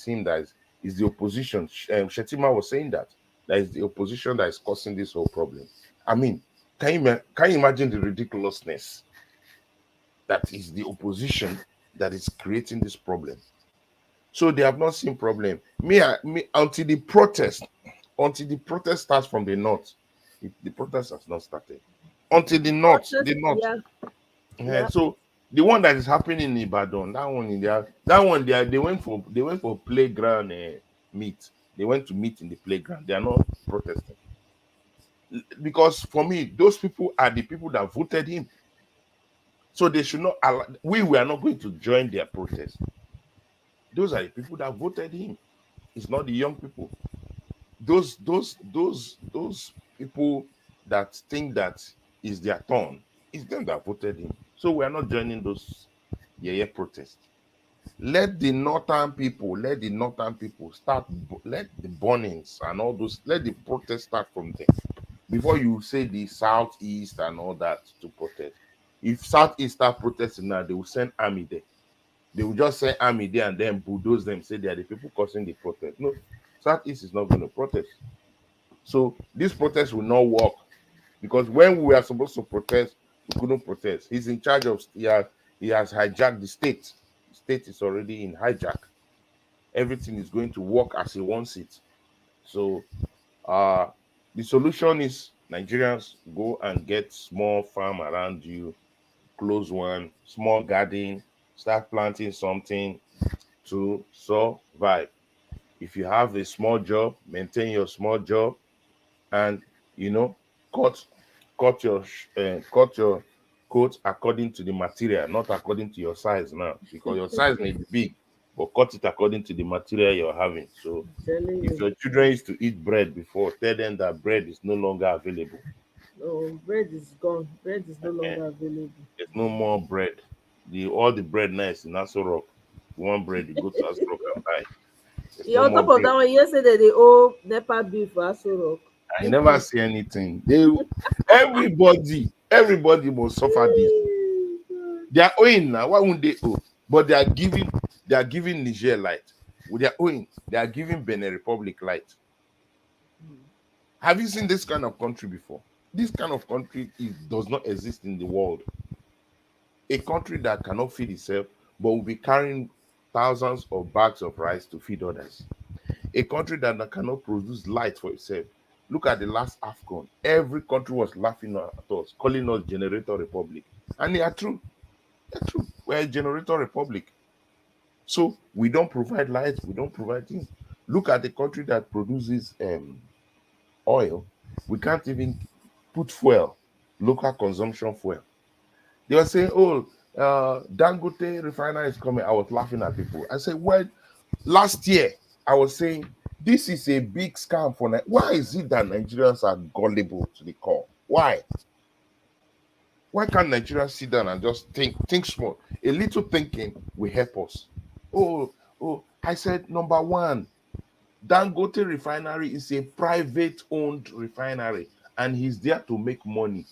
him that is the opposition. Shetima was saying that is the opposition that is causing this whole problem. I mean, can you imagine the ridiculousness? That is the opposition that is creating this problem. So they have not seen problem. Until the protest starts from the north, the protest has not started. Until the north. Yeah. So The one that is happening in Ibadan, they went for playground meet. They went to meet in the playground. They are not protesting. Because for me, those people are the people that voted him. So they should not allow, we were not going to join their protest. Those are the people that voted him. It's not the young people. Those people that think that is their turn, it's them that voted him. So we are not joining those protests. Let the northern people start, let the burnings and all those, let the protest start from there before you say the southeast and all that to protest. If southeast start protesting now, they will send army there. They will just send army there and then bulldoze them, say they are the people causing the protest. No, southeast is not going to protest. So this protest will not work, because when we were supposed to protest, we couldn't protest. He's in charge of, he has hijacked the state. The state is already in hijack. Everything is going to work as he wants it. So the solution is Nigerians go and get small farm around you, close one, small garden, start planting something to survive. If you have a small job, maintain your small job, and cut cut your coat according to the material, not according to your size now, because your size may be big, but cut it according to the material you're having. So Telling if you. your children used to eat bread before, tell them that bread is no longer available. No, bread is gone. Bread is no Eh, longer available. there's no more bread. All the bread now is in Aso Rock. If you want bread, you go to Aso Rock and buy. There's Yeah, no on more top of bread. that one, yesterday they owe NEPA bill for Aso Rock. I never see anything. Everybody must suffer this. They are owing now. Why won't they owe? But they are giving Niger light. They are owing. They are giving Benin Republic light. Have you seen this kind of country before? This kind of country does not exist in the world. A country that cannot feed itself, but will be carrying thousands of bags of rice to feed others. A country that cannot produce light for itself. Look at the last AFCON. Every country was laughing at us, calling us generator republic. And they are true. They're true. We're a generator republic. So we don't provide light, we don't provide things. Look at the country that produces oil. We can't even put fuel, local consumption fuel. They were saying, oh, Dangote refinery is coming. I was laughing at people. I said, well, last year, I was saying, this is a big scam for Nigeria. Why is it that Nigerians are gullible to the core? Why? Why can't Nigerians sit down and just think small? A little thinking will help us. Oh, I said, number one, Dangote refinery is a private-owned refinery, and he's there to make money.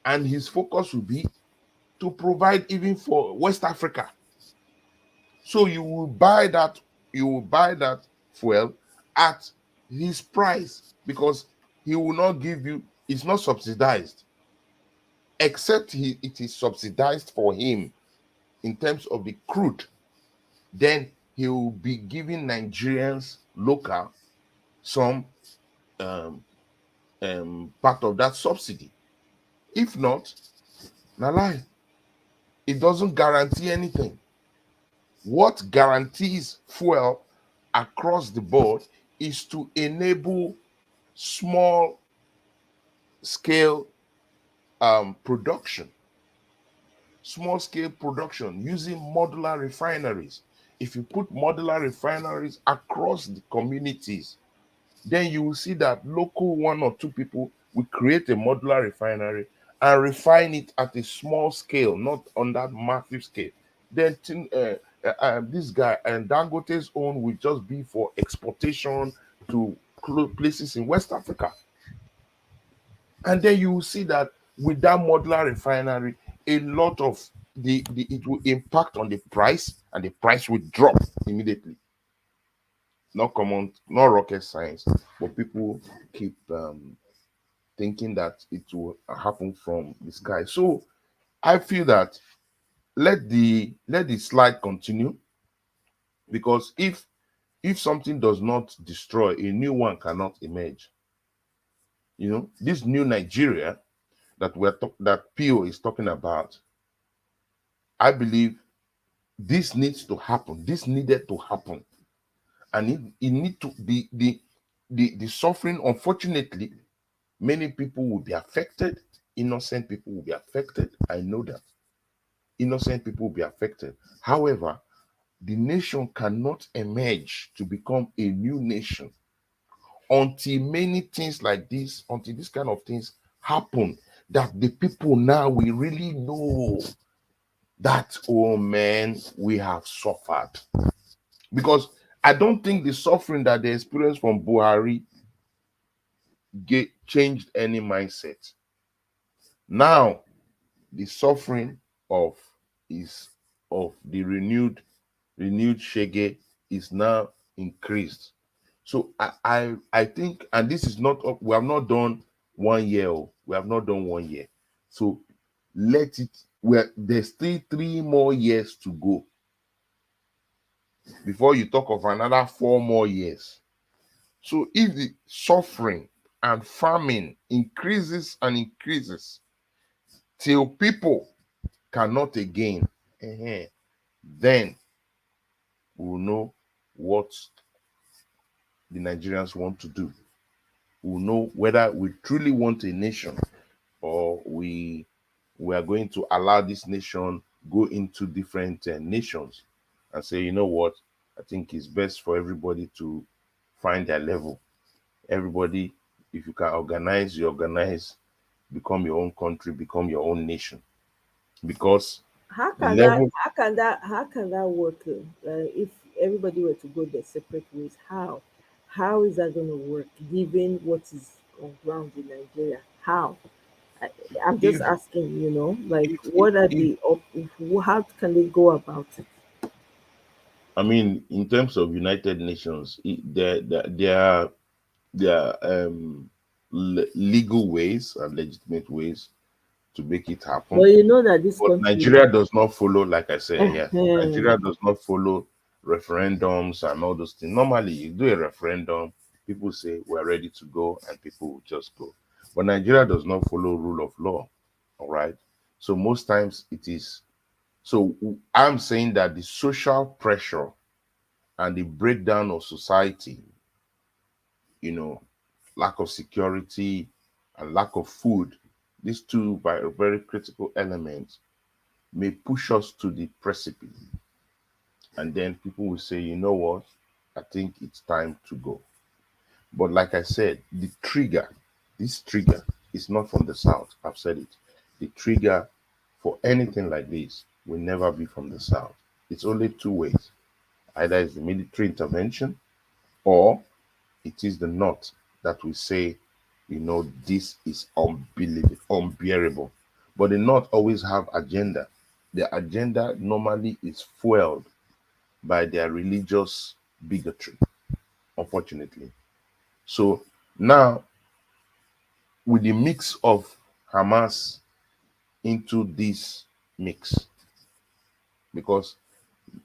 And his focus will be to provide even for West Africa. So you will buy that fuel at his price, because he will not give you, it's not subsidized, except it is subsidized for him in terms of the crude. Then he will be giving Nigerians local some part of that subsidy. If not, na lie. It doesn't guarantee anything. What guarantees fuel across the board is to enable small scale production. Small scale production using modular refineries. If you put modular refineries across the communities, then you will see that local one or two people will create a modular refinery and refine it at a small scale, not on that massive scale. Then this guy and Dangote's own will just be for exportation to places in West Africa. And then you will see that with that modular refinery, a lot of it will impact on the price, and the price will drop immediately. Not common, not rocket science, but people keep thinking that it will happen from the sky. So I feel that let the slide continue, because if something does not destroy, a new one cannot emerge. This new Nigeria that that PO is talking about, I believe this needs to happen. This needed to happen. And it need to be the suffering. Unfortunately, many people will be affected. Innocent people will be affected. I know that. Innocent people will be affected. However, the nation cannot emerge to become a new nation until many things like this, until this kind of things happen, that the people now will really know that, oh man, we have suffered. Because I don't think the suffering that they experienced from Buhari changed any mindset. Now, the suffering of the renewed Shege is now increased. So I think, and this is not up, we have not done 1 year. We have not done 1 year. So let it, there's still 3 more years to go before you talk of another 4 more years. So if the suffering and famine increases and increases till people cannot again, then we'll know what the Nigerians want to do. We'll know whether we truly want a nation, or we are going to allow this nation go into different nations and say, you know what, I think it's best for everybody to find their level. Everybody, if you can organize, you organize, become your own country, become your own nation. Because How the can level, how can that work? If everybody were to go their separate ways, how is that going to work given what is on ground in Nigeria? How? I, I'm just if asking, like if if, what are if how can they go about it? I mean, in terms of United Nations, there are legal ways and legitimate ways to make it But happen. you know that this But country, Nigeria does not follow, like I said here, Nigeria uh does not follow referendums and all those things. Normally, you do a referendum, people say we're ready to go, and people will just go. But Nigeria does not follow rule of law. All right. So most times it is. So I'm saying that the social pressure and the breakdown of society, you know, lack of security and lack of food, these two very critical elements may push us to the precipice. And then people will say, you know what, I think it's time to go. But like I said, this trigger is not from the South. I've said it. The trigger for anything like this will never be from the South. It's only 2 ways. Either it's the military intervention, or it is the North that will say, this is unbearable. But the North always have agenda. Their agenda normally is fueled by their religious bigotry, unfortunately. So now, with the mix of Hamas into this mix, because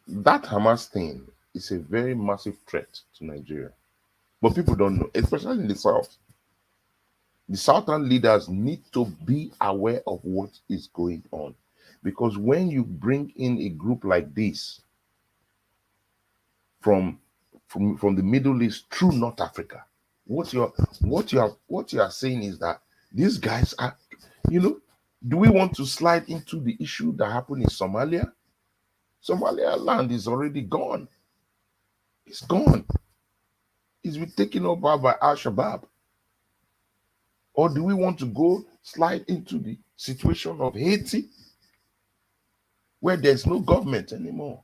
that Hamas thing is a very massive threat to Nigeria. But people don't know, especially in the South. The Southern leaders need to be aware of what is going on. Because when you bring in a group like this from the Middle East through North Africa, what you are saying is that these guys are, do we want to slide into the issue that happened in Somalia? Somalia land is already gone. It's gone. It's been taken over by Al-Shabaab. Or do we want to go slide into the situation of Haiti, where there's no government anymore?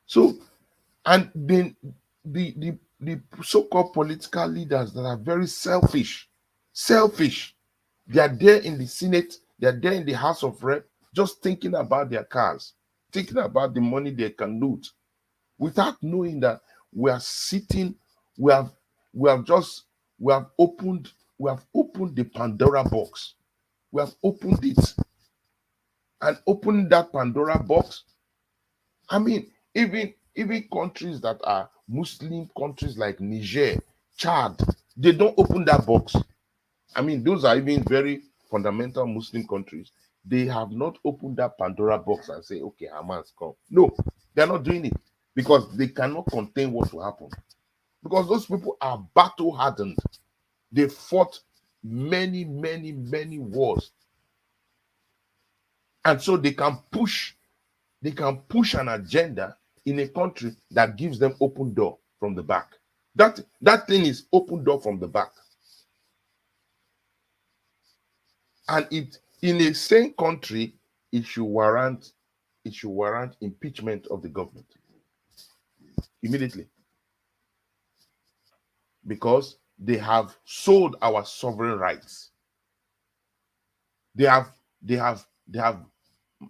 So, and then the so-called political leaders that are very selfish, they are there in the Senate, they are there in the House of Rep, just thinking about their cars, thinking about the money they can loot, without knowing that we are sitting, we have opened the Pandora box. We have opened it, and opening that Pandora box, I mean, even countries that are Muslim countries like Niger, Chad, they don't open that box. I mean, those are even very fundamental Muslim countries. they have not opened that Pandora box and say, okay, Hamas come. No, they're not doing it because they cannot contain what will happen. Because those people are battle hardened. They fought many, many, many wars. And so they can push an agenda in a country that gives them open door from the back. That thing is open door from the back. And it in a same country, it should warrant impeachment of the government immediately, because they have sold our sovereign rights. They have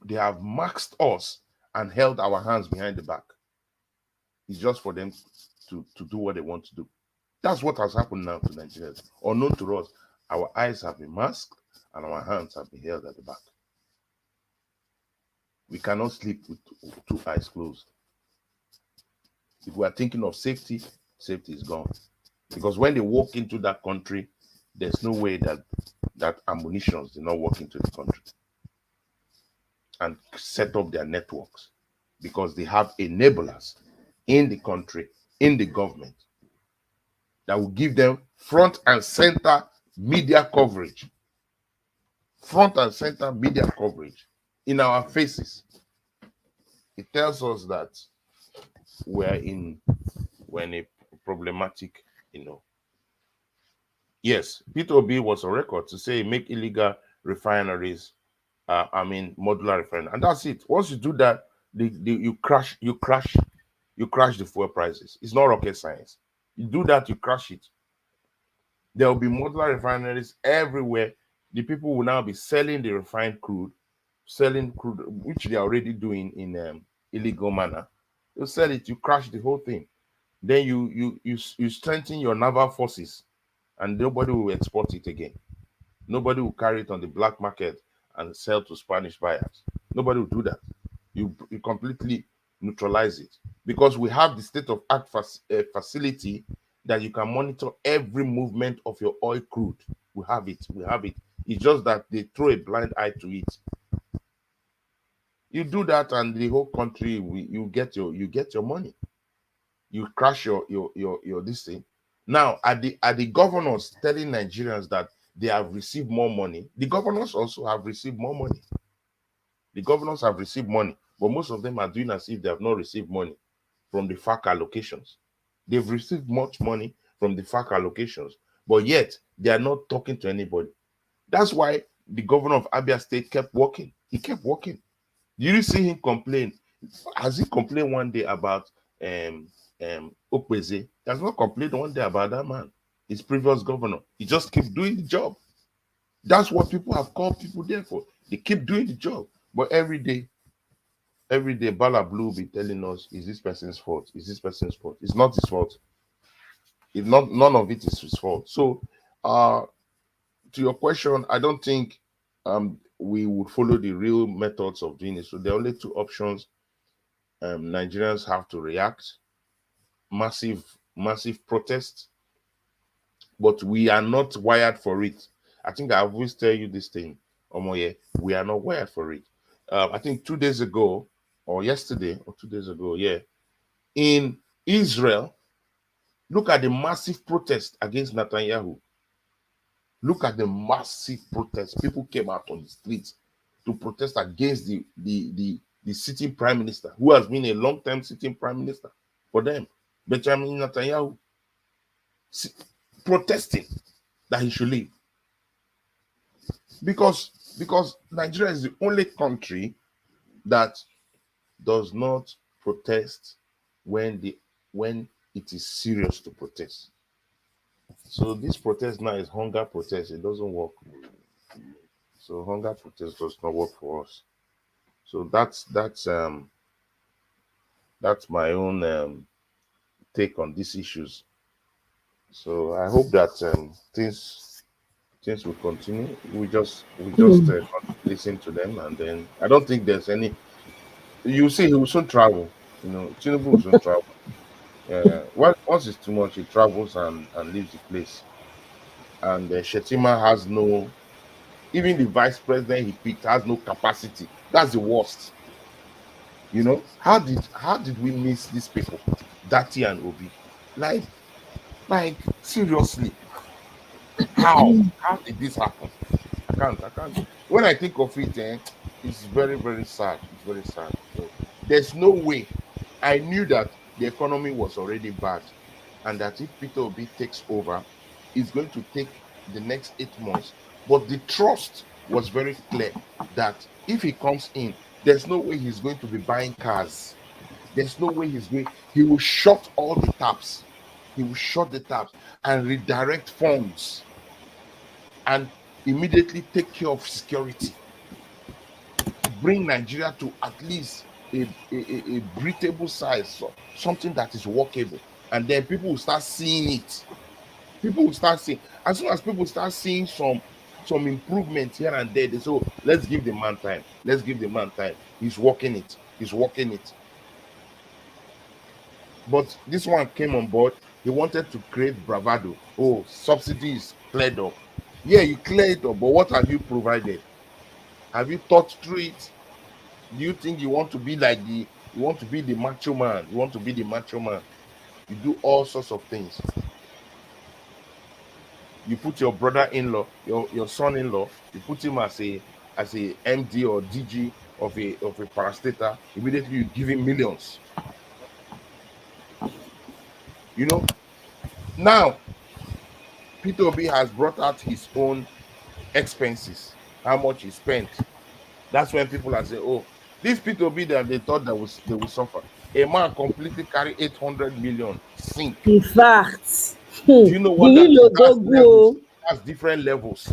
maxed us and held our hands behind the back. It's just for them to do what they want to do. That's what has happened now to Nigerians. Unknown to us, our eyes have been masked and our hands have been held at the back. We cannot sleep with two eyes closed. If we are thinking of safety, safety is gone. Because when they walk into that country, there's no way that ammunitions do not walk into the country and set up their networks, because they have enablers in the country, in the government, that will give them front and center media coverage. Front and center media coverage in our faces. It tells us that we're in a problematic, Yes, Peter Obi was on record to say make illegal refineries, modular refinery, and that's it. Once you do that, you crash the fuel prices. It's not rocket science. You do that, you crash it. There will be modular refineries everywhere. The people will now be selling the refined crude, which they are already doing in illegal manner. You sell it, you crash the whole thing. Then you strengthen your naval forces, and nobody will export it again. Nobody will carry it on the black market and sell to Spanish buyers. Nobody will do that. You completely neutralize it, because we have the state-of-art facility that you can monitor every movement of your oil crude. We have it. It's just that they throw a blind eye to it. You do that, and the whole country, you get your money. You crash your this thing. Now, are the governors telling Nigerians that they have received more money? The governors also have received more money. The governors have received money, but most of them are doing as if they have not received money from the FAC allocations. They've received much money from the FAC allocations, but yet they are not talking to anybody. That's why the governor of Abia State kept working. He kept working. Did you see him complain? Has he complained one day about Okweze? He has not complained one day about that man, his previous governor. He just keeps doing the job. That's what people have called people there for. They keep doing the job. But every day, Bala Blue will be telling us, is this person's fault? Is this person's fault? It's not his fault. None of it is his fault. So, to your question, I don't think we would follow the real methods of doing it. So there are only two options. Nigerians have to react. Massive protest. But we are not wired for it. I think I always tell you this thing, Omoye, we are not wired for it. I think 2 days ago, or yesterday, or 2 days ago, in Israel, look at the massive protest against Netanyahu. Look at the massive protest. People came out on the streets to protest against the sitting prime minister, who has been a long-time sitting prime minister for them, Benjamin Netanyahu, protesting that he should leave. Because Nigeria is the only country that does not protest when it is serious to protest. So this protest now is hunger protest. It doesn't work. So hunger protest does not work for us. So that's my own take on these issues. So I hope that things will continue. We just listen to them, and then I don't think there's any. You see, he will soon travel. Tinubu will soon travel. Once it's too much, he travels and leaves the place. And Shetima has no Even the vice president he picked has no capacity. That's the worst. You know, how did we miss these people, Dati and Obi? Like seriously, how did this happen? I can't. When I think of it, it's very, very sad. It's very sad. There's no way. I knew that the economy was already bad, and that if Peter Obi takes over, it's going to take the next 8 months. But the trust was very clear that if he comes in, there's no way he's going to be buying cars. There's no way he will shut all the taps. He will shut the taps and redirect funds and immediately take care of security. Bring Nigeria to at least a breathable size, so something that is workable. And then people will start seeing it. People will start seeing, as soon as people start seeing some improvement here and there, they say, oh, let's give the man time. Let's give the man time. He's working it. He's working it. But this one came on board. He wanted to create bravado. Oh, subsidy is cleared up. Yeah, you clear it up, but what have you provided? Have you thought through it? Do you think you want to be like you want to be the macho man? You want to be the macho man. You do all sorts of things. You put your brother-in-law, your son-in-law, you put him as a MD or DG of a parastatal. Immediately you give him millions. You know, now Peter Obi has brought out his own expenses, how much he spent. That's when people are saying, oh, this Peter Obi that they thought that they will suffer. A man completely carry 800 million sink. In fact, Do you know what that is? That's levels. That's different levels.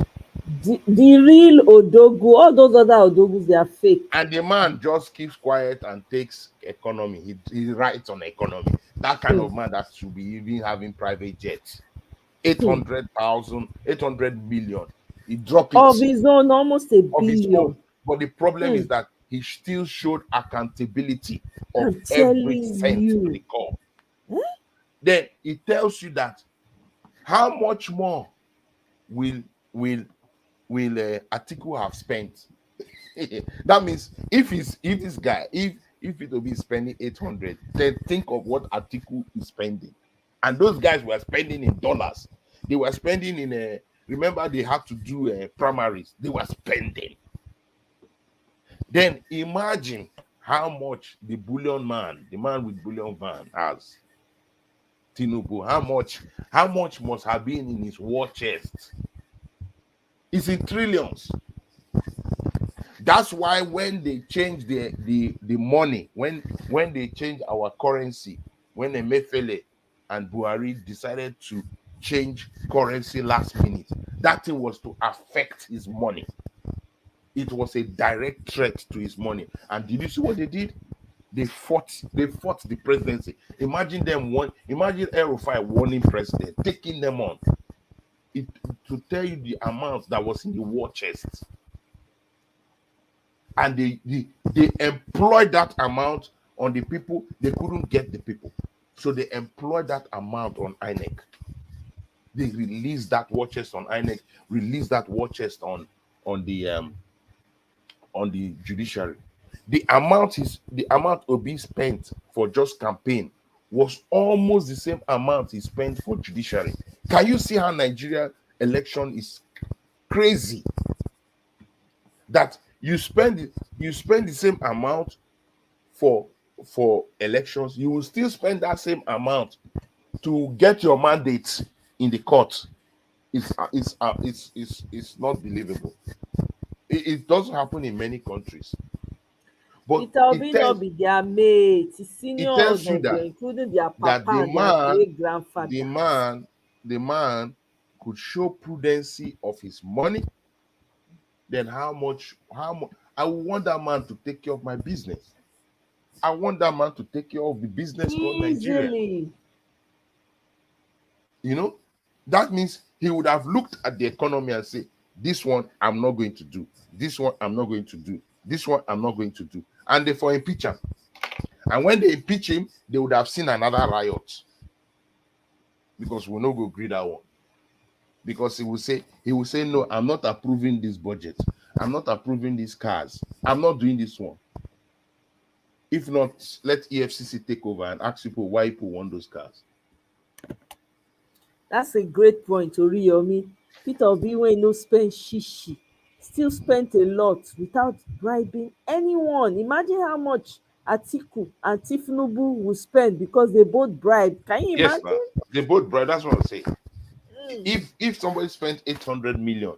The real Odogu, all those other Odogus, they are fake. And the man just keeps quiet and takes economy. He writes on economy. That kind of man that should be even having private jets. 800 million. He dropped it. Of his own, almost a billion. But the problem is that he still showed accountability of every cent to the core. Then it tells you that how much more will Atiku have spent? That means if this guy, if it will be spending 800, then think of what Atiku is spending. And those guys were spending in dollars. They were spending in remember they had to do primaries. They were spending. Then imagine how much the bullion man, the man with bullion van has. Tinubu, how much must have been in his war chest? It's in trillions. That's why when they change the money, when they change our currency, when Emefiele and Buhari decided to change currency last minute, that thing was to affect his money. It was a direct threat to his money. And did you see what they did? They fought the presidency. Imagine imagine El-Rufai warning president, taking them on. To tell you the amount that was in the war chest. And they employed that amount on the people. They couldn't get the people. So they employed that amount on INEC. They released that war chest on INEC, released that war chest on the judiciary. The amount Obi spent for just campaign was almost the same amount he spent for judiciary. Can you see how Nigeria election is crazy? That you spend the same amount for elections, you will still spend that same amount to get your mandate in the court. It's not believable. It doesn't happen in many countries. But it will not be their mate, seniors of them, including their papa and their great grandfather. The man could show prudency of his money. Then how much I want that man to take care of my business. I want that man to take care of the business called Nigeria. You know, that means he would have looked at the economy and say, this one I'm not going to do. This one I'm not going to do. This one I'm not going to do. And they for impeach him. And when they impeach him, they would have seen another riot. Because we'll not go agree that one. because he will say, no, I'm not approving this budget. I'm not approving these cars. I'm not doing this one. If not, let EFCC take over and ask people why people want those cars. That's a great point, Oriyomi. Peter Obi, when no spend shishi, still spent a lot without bribing anyone. Imagine how much Atiku and Tinubu will spend because they both bribed. Can you Yes, imagine? man. They both, bro. That's what I'm saying. Mm. If somebody spent 800 million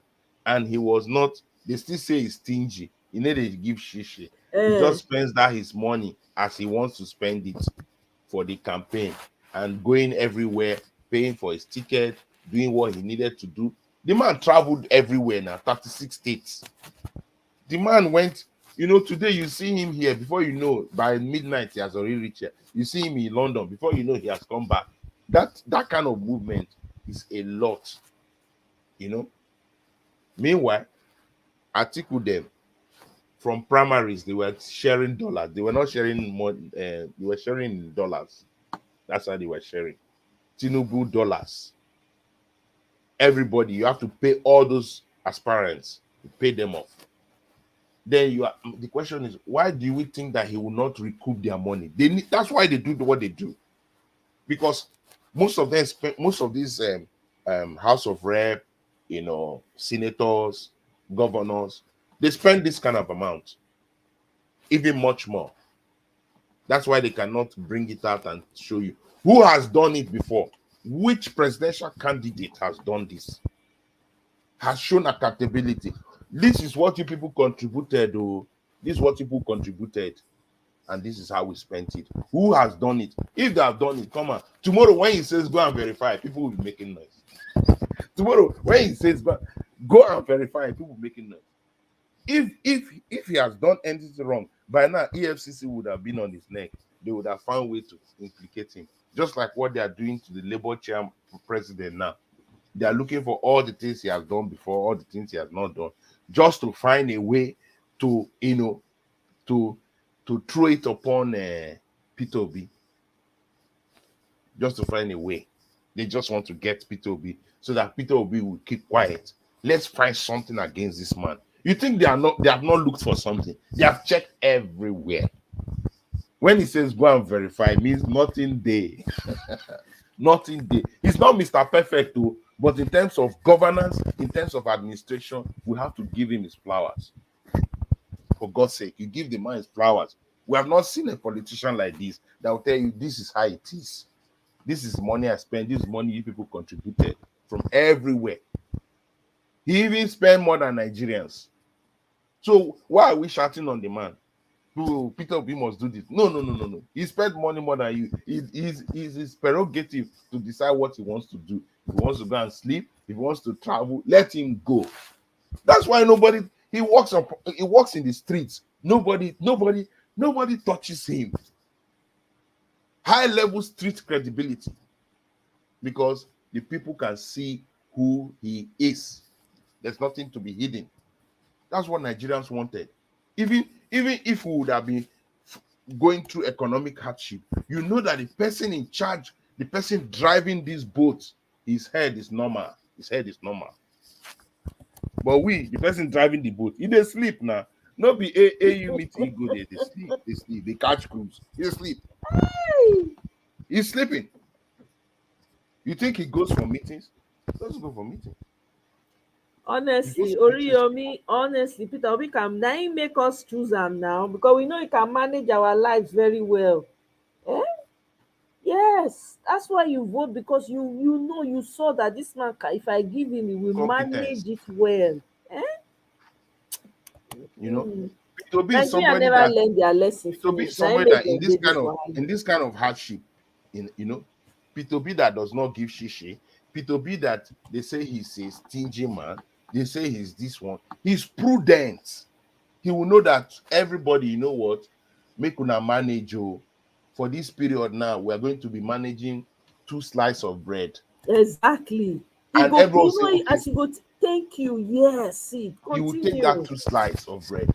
and he was not, they still say he's stingy. He needed to give shishi. He Eh, just spends that his money as he wants to spend it for the campaign and going everywhere, paying for his ticket, doing what he needed to do. The man traveled everywhere now, 36 states. The man went, today you see him here, before you know, by midnight he has already reached here. You see him in London, before you know, he has come back. That kind of movement is a lot, Meanwhile, Atiku them from primaries, they were sharing dollars. They were not sharing more, they were sharing dollars. That's how they were sharing. Tinubu dollars. Everybody, you have to pay all those aspirants, you pay them off. Then the question is, why do we think that he will not recoup their money? That's why they do what they do, because most of these House of Rep, senators, governors, they spend this kind of amount, even much more. That's why they cannot bring it out and show you who has done it before. Which presidential candidate has done this? Has shown accountability. This is what you people contributed. Oh, this is what people contributed, and this is how we spent it. Who has done it? If they have done it, come on. Tomorrow, when he says go and verify, people will be making noise. Tomorrow, when he says go and verify, people will be making noise. If he has done anything wrong, by now EFCC would have been on his neck. They would have found a way to implicate him, just like what they are doing to the Labour chair president now. They are looking for all the things he has done before, all the things he has not done, just to find a way to, to throw it upon Peter Obi, just to find a way. They just want to get Peter Obi so that Peter Obi will keep quiet. Let's find something against this man. You think they have not looked for something? They have checked everywhere. When he says go and verify, means nothing there. Nothing there. He's not Mr. Perfect too, but in terms of governance, in terms of administration, we have to give him his flowers. For God's sake, you give the man his flowers. We have not seen a politician like this that will tell you this is how it is. This is money I spent. This is money you people contributed from everywhere. He even spent more than Nigerians. So why are we shouting on the man? Who Peter Obi must do this? No. He spent money more than you. It's his prerogative to decide what he wants to do. If he wants to go and sleep, if he wants to travel, let him go. That's why he walks in the streets. Nobody touches him. High level street credibility, because the people can see who he is. There's nothing to be hidden. That's what Nigerians wanted. Even if we would have been going through economic hardship, you know that the person in charge, the person driving this boat, his head is normal. But the person driving the boat, he dey sleep now. No be AU meeting, go there, they sleep, they catch cruise, he sleep. He's sleeping. You think he goes for meetings? He doesn't go for meetings. Honestly, Oriyomi, honestly, Peter Obi can now make us choose him now because we know he can manage our lives very well. Eh? Yes, that's why you vote, because you saw that this man, if I give him, he will Competence. manage it well. Eh? Peter Obi is Nigeria somebody never that learn their lesson Peter Obi finish. is Now somebody make that them dey this wahala. in this kind of hardship, Peter Obi that does not give shishi, Peter Obi that they say he's a stingy man, they say he's this one. He's prudent. He will know that everybody, you know what, make una manage. For this period now, we are going to be managing 2 slices of bread. Exactly. And everyone say, okay, as you go, thank you. Yes, see, he will continue. take that 2 slices of bread.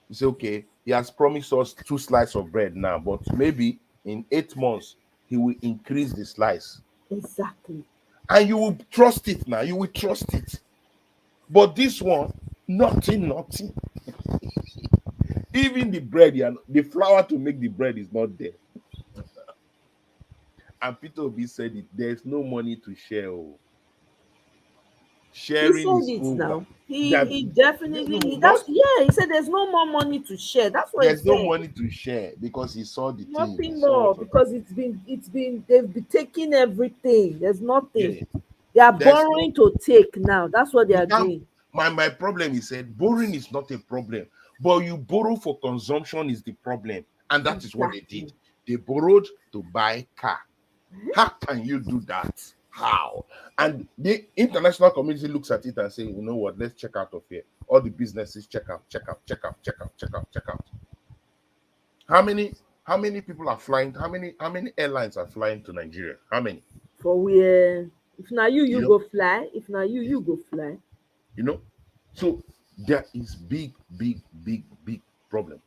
You say, okay, he has promised us 2 slices of bread now, but maybe in 8 months he will increase the slice. Exactly. And you will trust it now. You will trust it. But this one, nothing. Even the bread, the flour to make the bread is not there. And Peter Obi said it. There's no money to share. Oh. He Sharing said is it over. now. He That he definitely not he said there's no more money to share. That's what he there's no said. money to share because he saw the thing. He Nothing saw more what was because it's been they've been taking everything. There's nothing. yeah. They are There's no borrowing to take now. That's what they you are can't doing. my problem is said borrowing is not a problem, but you borrow for consumption is the problem, and that is what they did. Exactly. They borrowed to buy car. How can you do that? How? And the international community looks at it and say, you know what, let's check out of here. All the businesses check out. How many people are flying? How many airlines are flying to Nigeria? How many? For where if now you You you know, go fly. If now you go fly. you know. So there is big problem.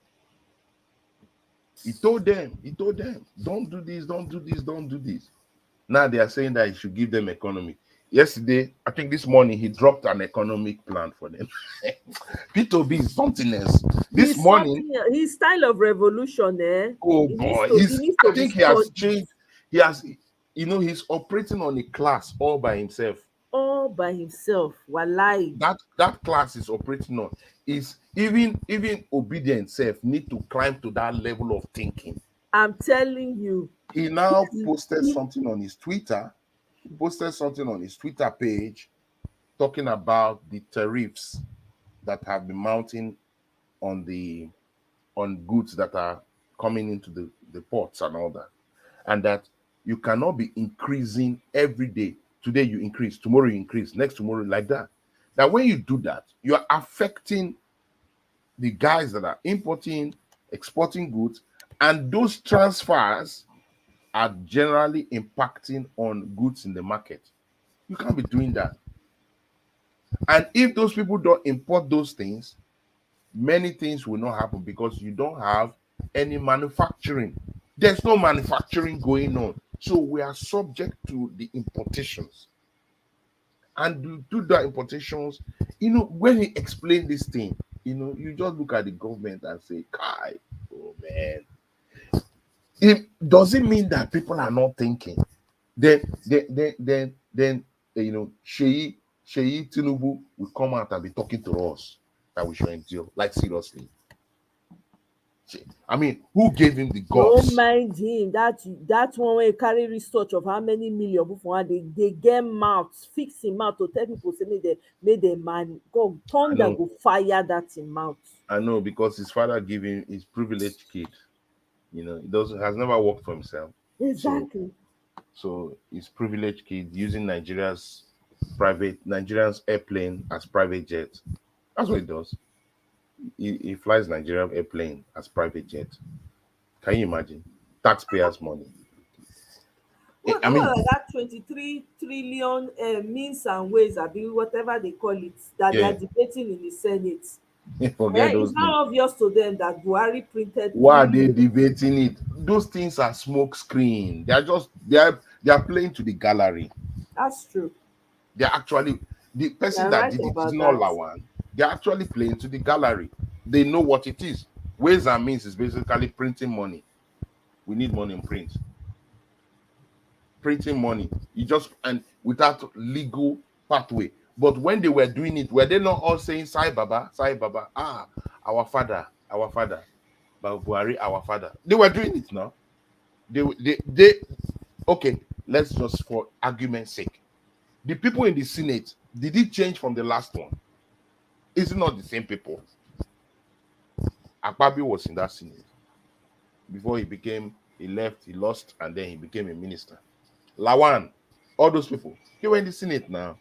He told them, don't do this, don't do this, don't do this. Now they are saying that he should give them economic. Yesterday, I think this morning, he dropped an economic plan for them. P2B is something else. This He's morning, something else. His style of revolution, oh it needs boy, to it needs I to be think he has studied changed. He's operating on a class all by himself. all by himself. Walai. That class is operating on is even obedient self need to climb to that level of thinking. I'm telling you. He now He- posted he- something on his Twitter. He posted something on his Twitter page talking about the tariffs that have been mounting on goods that are coming into the ports and all that. And that you cannot be increasing every day. Today you increase, tomorrow you increase, next tomorrow, like that. That when you do that, you are affecting the guys that are importing, exporting goods, and those transfers are generally impacting on goods in the market. You can't be doing that. And if those people don't import those things, many things will not happen because you don't have any manufacturing. There's no manufacturing going on. So we are subject to the importations. And to do the importations, when he explained this thing, you just look at the government and say, Kai, oh man. Does it mean that people are not thinking? Then Sheyi Tinubu will come out and be talking to us that we should endure. Like seriously. I mean, who gave him the Don't guts? mind him. That one wey carry research of how many million before they get mouth, fix him mouth to tell people say make dem man God I thunder know, go fire that him mouth. because his father gave him his privileged kid. He doesn't has never worked for himself. So Exactly. his privileged kid using Nigerian's airplane as private jet. That's what he does. He flies Nigerian airplane as private jet. Can you imagine? Taxpayers' money. What I mean, like that 23 trillion means and ways abi whatever they call it that they are yeah, debating in the Senate. forget It's those things. now obvious to them that Buhari printed Why are they 3 debating it? Those things are smoke screen. They are playing to the gallery. That's true. They're actually the person You're that right did it is about not that. Lawan. They're actually playing to the gallery. They know what it is. Ways and means is basically printing money. We need money in print. Printing money. You just and without legal pathway. But when they were doing it, were they not all saying Sai Baba, our father, but Buhari, our father? They were doing it now. They okay, let's just for argument's sake. The people in the Senate, did it change from the last one? Is it not the same people? Akpabi was in that Senate before he left, he lost, and then he became a minister. Lawan, all those people, they were in the Senate now.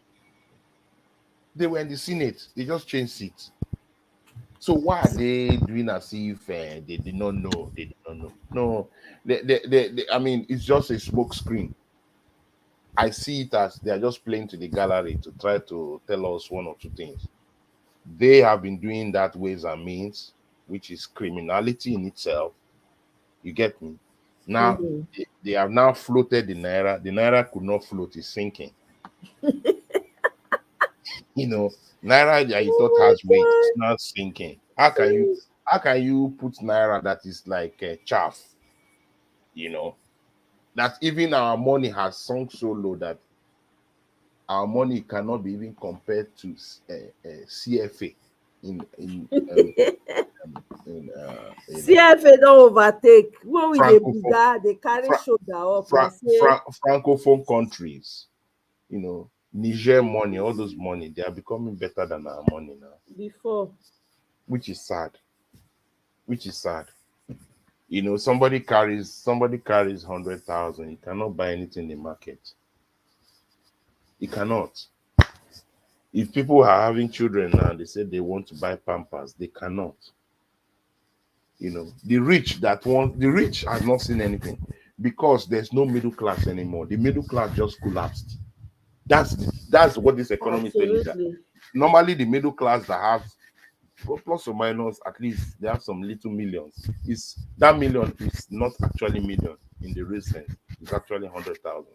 They were in the Senate. They just changed seats. So why are they doing as if they did not know? They did not know. No, I mean, it's just a smoke screen. I see it as they are just playing to the gallery to try to tell us one or two things. They have been doing that ways and means, which is criminality in itself. You get me? Now, Mhm. they have now floated the Naira. The Naira could not float, it's sinking. You know, naira that you thought has weight is not sinking. How can you put naira that is like chaff? You know, that even our money has sunk so low that our money cannot be even compared to CFA in CFA don't overtake. When we dey francophone buga, they carry shoulder up like say francophone countries. You know, Niger money, all those money, they are becoming better than our money now, before. which is sad. Which is sad. You know, somebody carries 100,000. You cannot buy anything in the market. You cannot. If people are having children now, they say they want to buy Pampers, they cannot. You know, the rich has not seen anything because there's no middle class anymore. The middle class just collapsed. That's what this economy is telling you. That Absolutely. normally the middle class that have plus or minus at least they have some little millions. Is that million is not actually million in the real sense. It's actually 100,000.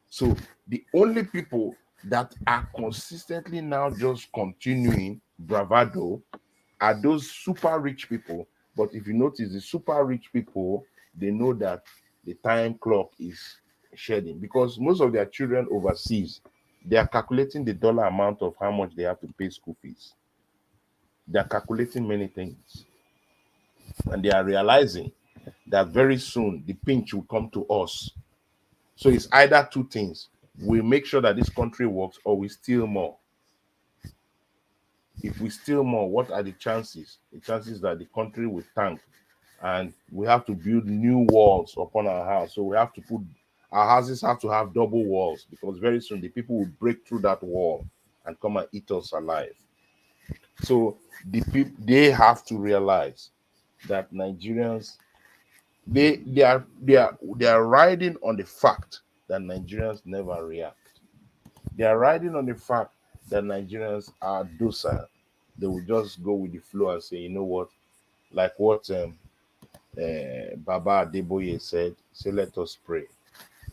So the only people that are consistently now just continuing bravado are those super rich people. But if you notice, the super rich people, they know that the time clock is shedding because most of their children overseas, they are calculating the dollar amount of how much they have to pay school fees. They are calculating many things. And they are realizing that very soon the pinch will come to us. So it's either two things. We make sure that this country works or we steal more. If we steal more, what are the chances? The chances that the country will tank and we have to build new walls upon our house. So we have to put our houses have to have double walls because very soon the people will break through that wall and come and eat us alive. So the people they have to realize that Nigerians they are riding on the fact that Nigerians never react. They are riding on the fact that Nigerians are docile. They will just go with the flow and say, you know what, like what Baba Adeboye said, say, let us pray.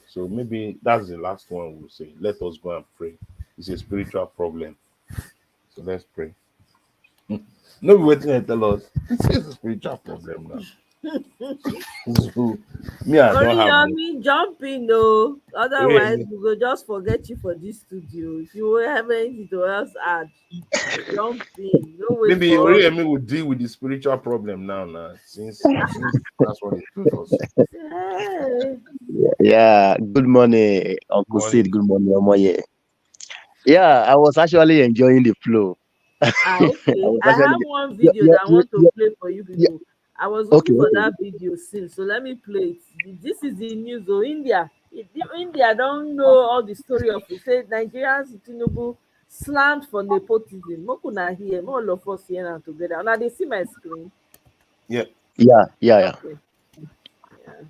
So maybe that's the last one we'll say. Let us go and pray. It's a spiritual problem. So let's pray. No be waiting to tell us. It's a spiritual problem now. So me, I don't have no. Oriyomi, jump in, no. Otherwise, Really, we will just forget you for this studio. If you will have anything to else add, jump in. No wait maybe for us. Oriemi will deal with the spiritual problem now, since that's what he told us. Hey. Yeah, good morning, Good Uncle Sid. morning. Good morning, Omoye. Yeah, I was actually enjoying the flow. I Okay. was I actually, have one video that I want to play for you yeah, people. I was okay, looking for okay. that video since, so let me play it. This is the news. Oh, India. India don't know all the story of it. Say Nigerians Tinubu slammed for nepotism. Mokuna here, more all of us here now together. Now they see my screen. Yeah. Yeah. Okay. Yeah.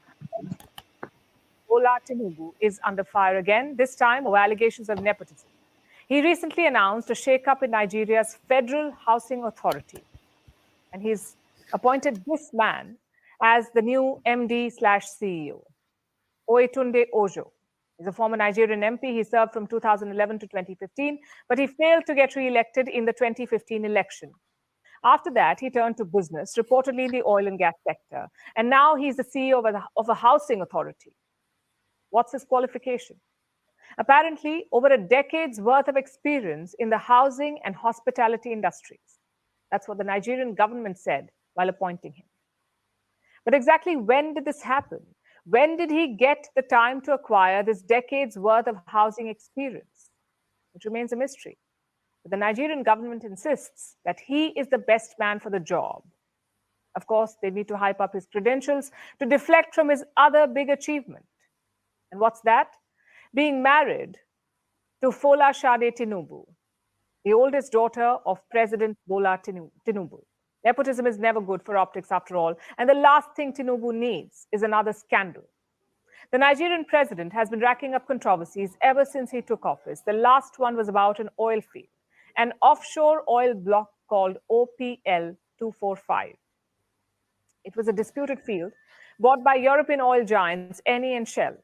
Bola Tinubu is under fire again, this time over allegations of nepotism. He recently announced a shake-up in Nigeria's Federal Housing Authority, and he's appointed this man as the new MD/CEO, Oyetunde Ojo. He's a former Nigerian MP. He served from 2011 to 2015, but he failed to get re-elected in the 2015 election. After that, he turned to business, reportedly in the oil and gas sector, and now he's the CEO of a housing authority. What's his qualification? Apparently, over a decade's worth of experience in the housing and hospitality industries. That's what the Nigerian government said while appointing him. But exactly when did this happen? When did he get the time to acquire this decade's worth of housing experience? It remains a mystery. But the Nigerian government insists that he is the best man for the job. Of course, they need to hype up his credentials to deflect from his other big achievement. And what's that? Being married to Fola Shade Tinubu, the oldest daughter of President Bola Tinubu. Nepotism is never good for optics after all, and the last thing Tinubu needs is another scandal. The Nigerian president has been racking up controversies ever since he took office. The last one was about an oil field, an offshore oil block called OPL 245. It was a disputed field bought by European oil giants Eni and Shell.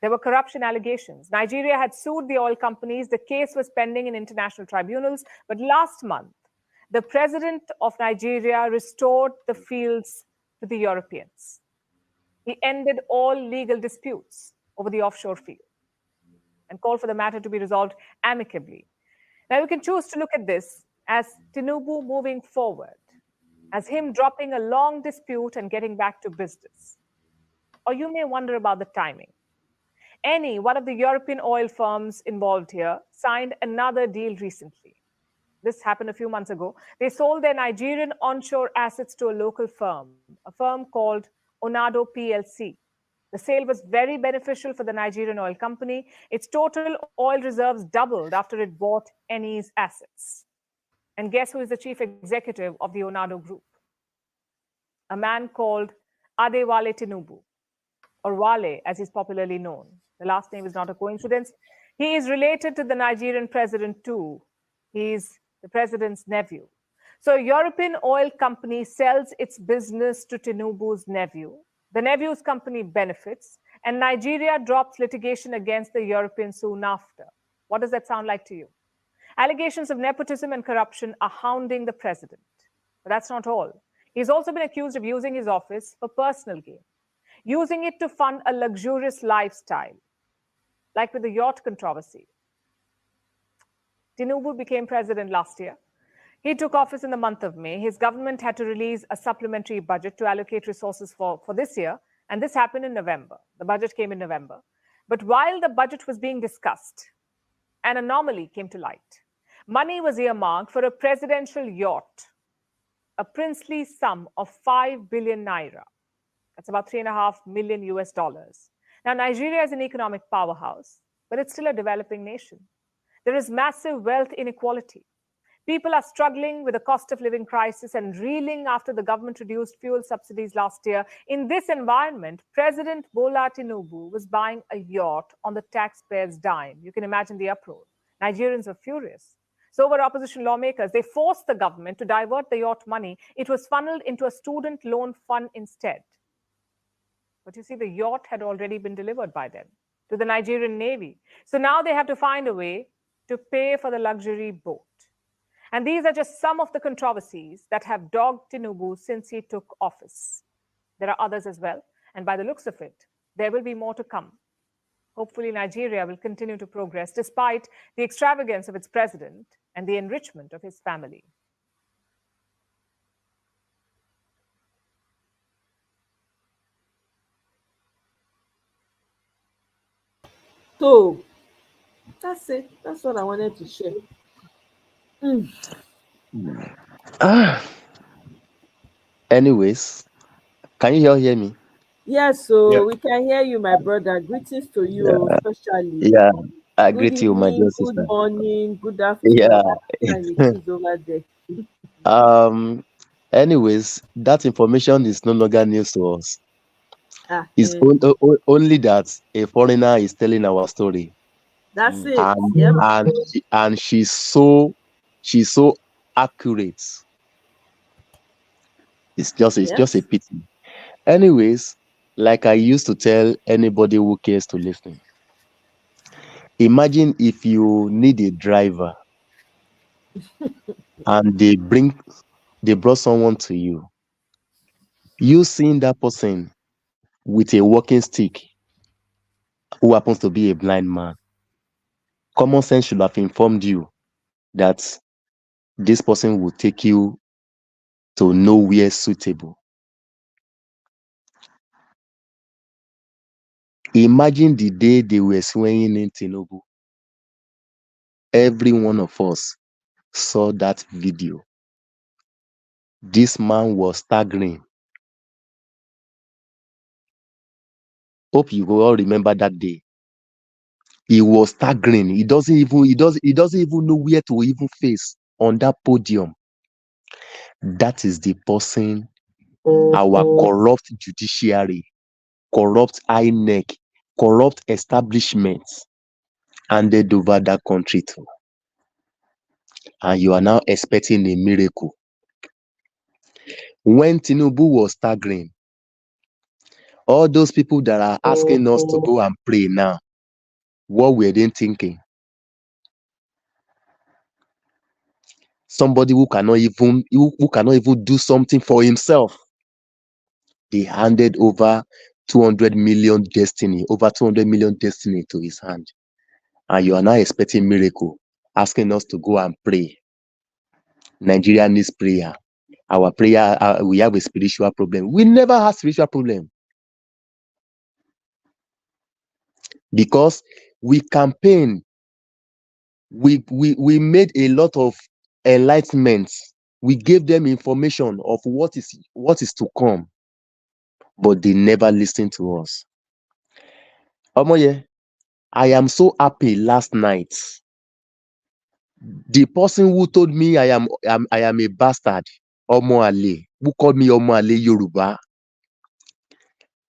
There were corruption allegations. Nigeria had sued the oil companies. The case was pending in international tribunals. But last month, the president of Nigeria restored the fields to the Europeans. He ended all legal disputes over the offshore field and called for the matter to be resolved amicably. Now, you can choose to look at this as Tinubu moving forward, as him dropping a long dispute and getting back to business. Or you may wonder about the timing. One of the European oil firms involved here signed another deal recently. This happened a few months ago. They sold their Nigerian onshore assets to a local firm, a firm called Onado PLC. The sale was very beneficial for the Nigerian oil company. Its total oil reserves doubled after it bought Eni's assets. And guess who is the chief executive of the Onado Group? A man called Adewale Tinubu, or Wale, as he's popularly known. The last name is not a coincidence. He is related to the Nigerian president too. He's the president's nephew. So a European oil company sells its business to Tinubu's nephew. The nephew's company benefits, and Nigeria drops litigation against the Europeans soon after. What does that sound like to you? Allegations of nepotism and corruption are hounding the president. But that's not all. He's also been accused of using his office for personal gain, using it to fund a luxurious lifestyle, like with the yacht controversy. Tinubu became president last year. He took office in the month of May. His government had to release a supplementary budget to allocate resources for this year, and this happened in November. The budget came in November. But while the budget was being discussed, an anomaly came to light. Money was earmarked for a presidential yacht, a princely sum of 5 billion naira. That's about $3.5 million US. Now, Nigeria is an economic powerhouse, but it's still a developing nation. There is massive wealth inequality. People are struggling with the cost of living crisis and reeling after the government reduced fuel subsidies last year. In this environment, President Bola Tinubu was buying a yacht on the taxpayers' dime. You can imagine the uproar. Nigerians were furious. So were opposition lawmakers. They forced the government to divert the yacht money. It was funneled into a student loan fund instead. But you see, the yacht had already been delivered by them to the Nigerian Navy. So now they have to find a way to pay for the luxury boat. And these are just some of the controversies that have dogged Tinubu since he took office. There are others as well. And by the looks of it, there will be more to come. Hopefully, Nigeria will continue to progress despite the extravagance of its president and the enrichment of his family. So that's it. That's what I wanted to share. Anyways, can you all hear me? Yes, so we can hear you, my brother. Greetings to you, especially. Yeah, I Good greet you, my dear evening, sister. good morning, good afternoon. Yeah. Time it is over there. Anyways, that information is no longer news to us. It's only that a foreigner is telling our story. That's it. And, Yep. and she's so accurate. It's just a pity. Anyways, like I used to tell anybody who cares to listen, imagine if you need a driver and they brought someone to you. You seeing that person with a walking stick who happens to be a blind man. Common sense should have informed you that this person will take you to nowhere suitable. Imagine the day they were swearing in Tinubu. Every one of us saw that video. This man was staggering. Hope you all remember that day. He was staggering. He doesn't even know where to even face on that podium. That is the person our corrupt judiciary, corrupt INEC, corrupt establishments handed over that country to. And you are now expecting a miracle. When Tinubu was staggering, All those people that are asking us to go and pray now, what were they thinking? Somebody who cannot even do something for himself. They handed over 200 million destiny to his hand. And you are now expecting miracle, asking us to go and pray. Nigeria needs prayer. Our prayer, we have a spiritual problem. We never had spiritual problem. Because we campaign, we made a lot of enlightenment. We gave them information of what is to come, but they never listened to us. Omoye, I am so happy last night. The person who told me I am a bastard, Omo Ale, who called me Omo Ale Yoruba,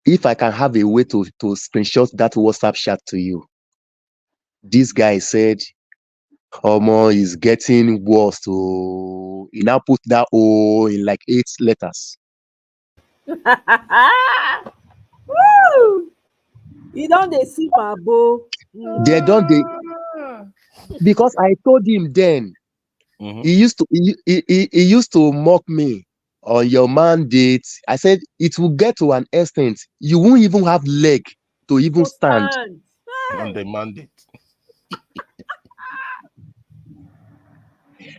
if I can have a way to screenshot that WhatsApp chat to you, this guy said, Omo is getting worse. So he now put that O in like 8 letters. Woo! You don't dey see my bow. They don't they because I told him then. He used to mock me on your mandate. I said it will get to an extent you won't even have leg to even stand. On the mandate.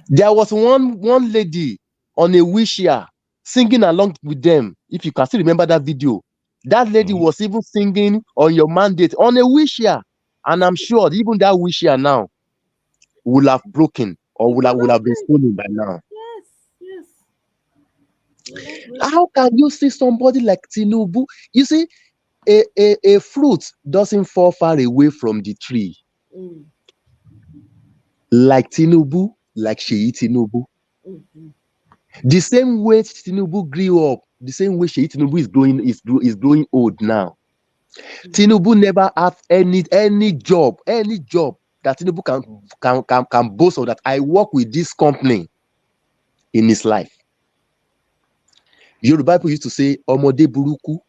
There was one lady on a wheelchair singing along with them. If you can still remember that video, that lady was even singing on your mandate on a wheelchair, and I'm sure even that wheelchair now will have broken or will have been stolen by now. How can you see somebody like Tinubu? You see, a fruit doesn't fall far away from the tree. Like Tinubu, like Sheyi Tinubu. The same way Tinubu grew up, the same way Sheyi Tinubu is growing old now. Tinubu never have any job that Tinubu can boast of that I work with this company in his life. Yoruba people used to say, Omode buruku,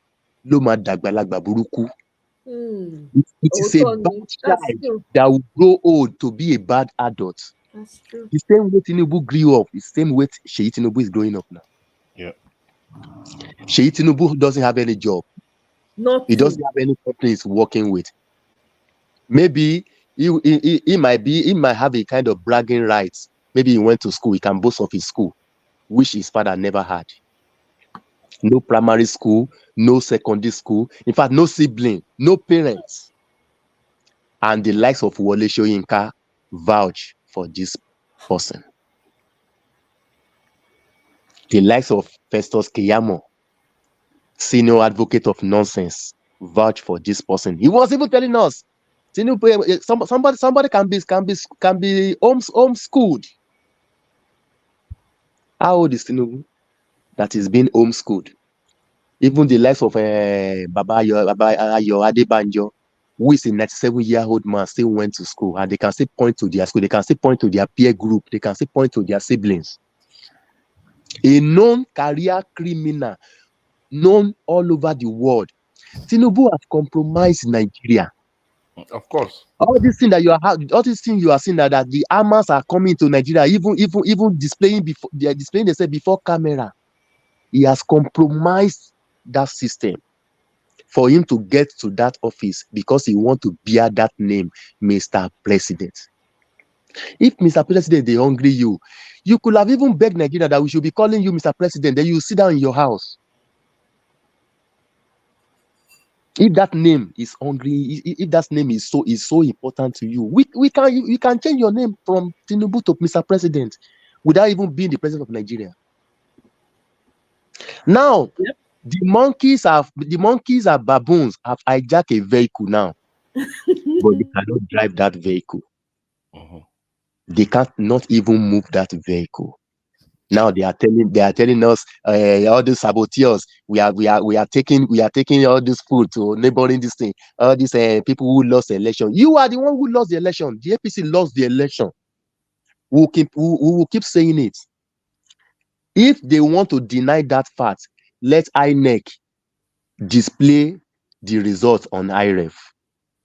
lo ma dagbalagba buruku. It is a bad child that will grow old to be a bad adult. That's true. The same way Tinubu grew up, the same way Sheyi Tinubu is growing up now. Yeah. Sheyi Tinubu doesn't have any job. Nothing. He doesn't have any company he's working with. Maybe he might have a kind of bragging rights. Maybe he went to school, he can boast of his school, which his father never had. No primary school, no secondary school, in fact, no sibling, no parents. And the likes of Wole Soyinka vouch for this person. The likes of Festus Keyamo, senior advocate of nonsense, vouch for this person. He was even telling us, somebody can be homeschooled. How old is Tinubu that is being homeschooled? Even the likes of Baba Ayo Adebanjo, who is a 97-year-old man, still went to school, and they can still point to their school, they can still point to their peer group, they can still point to their siblings. A known career criminal, known all over the world. Tinubu has compromised Nigeria. Of course. All these things you are seeing that the armors are coming to Nigeria, even displaying themselves before camera. He has compromised that system for him to get to that office because he wants to bear that name, Mr. President. If Mr. President, they hungry you could have even begged Nigeria that we should be calling you Mr. President, then you sit down in your house. If that name is hungry, if that name is so important to you, we can change your name from Tinubu to Mr. President without even being the president of Nigeria. Now, the monkeys are baboons have hijacked a vehicle now, but they cannot drive that vehicle. They can't not even move that vehicle. Now they are telling us all these saboteurs. We are taking all this food to neighboring this thing. All these people who lost the election. You are the one who lost the election. The APC lost the election. We will keep saying it. If they want to deny that fact, let INEC display the result on IREF.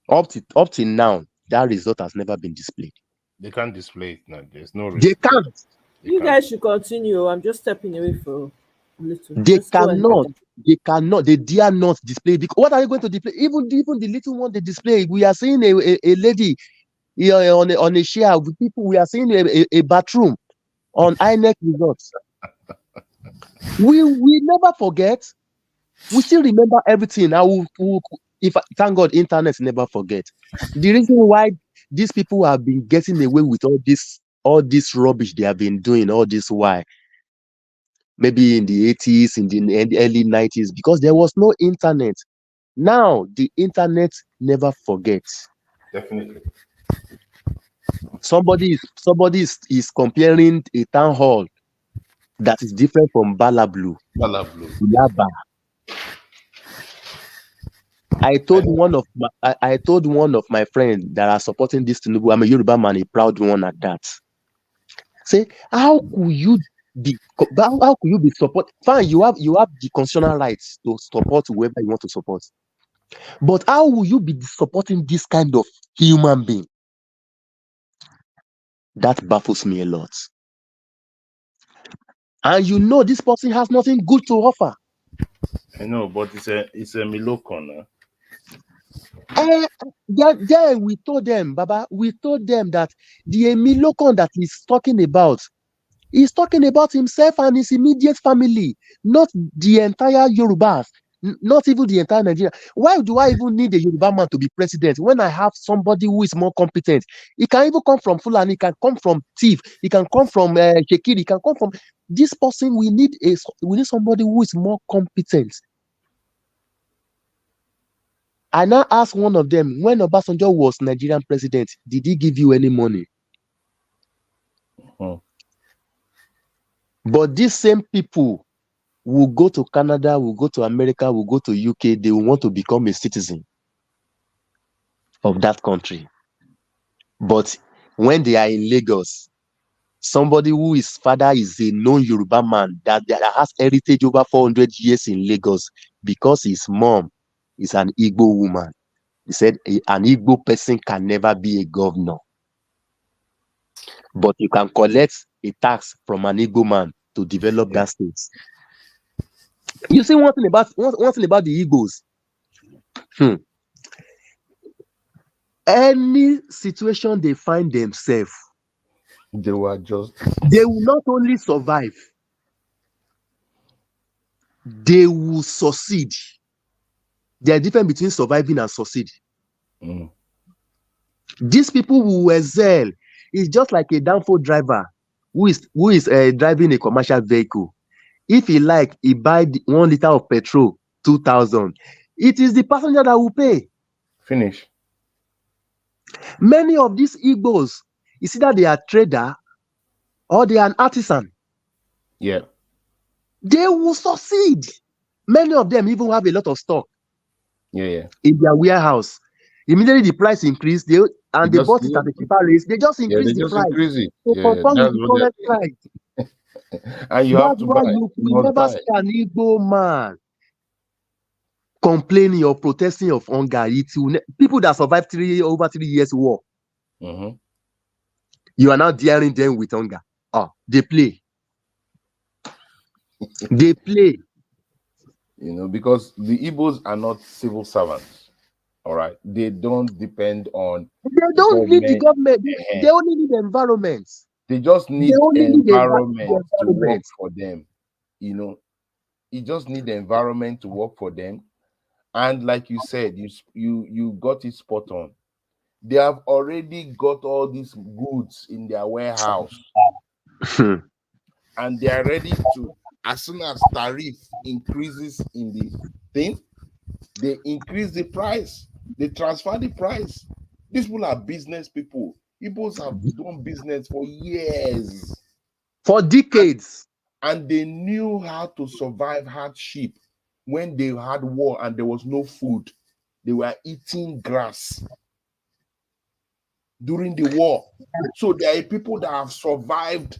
Up till now, that result has never been displayed. They can't display it now. There's no They result. can't. You guys should continue. I'm just stepping away for a little. They Just go ahead. cannot. They cannot. They dare not display. Because what are you going to display? Even the little one they display. We are seeing a lady here on a share with people. We are seeing a bathroom on INEC results. We never forget. We still remember everything. Thank God, internet never forget. The reason why these people have been getting away with all this rubbish they have been doing all this while, maybe in the 80s, in the early 90s, because there was no internet. Now the internet never forgets. Definitely. Somebody is comparing a town hall that is different from Balablu. Yaba. I told one of my friends that are supporting this Tinubu. I'm a Yoruba man, a proud one at that. Say, how could you be support? Fine, you have the constitutional rights to support whoever you want to support. But how will you be supporting this kind of human being? That baffles me a lot. And you know this person has nothing good to offer. I know, but it's a Milokon. Then we told them, Baba, that the Emilokon that he's talking about, he's talking about himself and his immediate family, not the entire Yorubas, not even the entire Nigeria. Why do I even need a Yoruba man to be president when I have somebody who is more competent? He can even come from Fulani, he can come from Thief, he can come from Shekiri, he can come from this person. We need somebody who is more competent. I now asked one of them, when Obasanjo was Nigerian president, did he give you any money? But these same people will go to Canada, will go to America, will go to UK, they will want to become a citizen of that country. But when they are in Lagos, somebody who his father is a known Yoruba man that has heritage over 400 years in Lagos, because his mom is an Igbo woman. He said an Igbo person can never be a governor. But you can collect a tax from an Igbo man to develop that state. You see one thing about the Igbos. Any situation they find themselves, they will adjust. They will not only survive, they will succeed. There are difference between surviving and succeed. These people will excel. It's just like a downfall driver who is driving a commercial vehicle. If he buy 1 liter of petrol, 2,000. It is the passenger that will pay. Finish. Many of these Igbos, it's either they are trader or they are an artisan. Yeah. They will succeed. Many of them even have a lot of stock. Yeah. In their warehouse. Immediately the price increased, they bought it at a cheaper rate. They just increase the price. Increase it. To confirm with the current price. And you have to buy. You will never see an Igbo man complaining or protesting of hunger. People that survived over 3 years war. You are now daring them with hunger. They play. They play. Because the Igbos are not civil servants. All right. They don't depend on. They don't need the government. They only need the environment. They just need environment to work for them. You just need the environment to work for them. And like you said, you got it spot on. They have already got all these goods in their warehouse. And they are ready to, as soon as tariff increases in the thing, they increase the price. They transfer the price. These people are business people. Igbos have done business for years. For decades. And they knew how to survive hardship when they had war and there was no food. They were eating grass during the war. So there are people that have survived.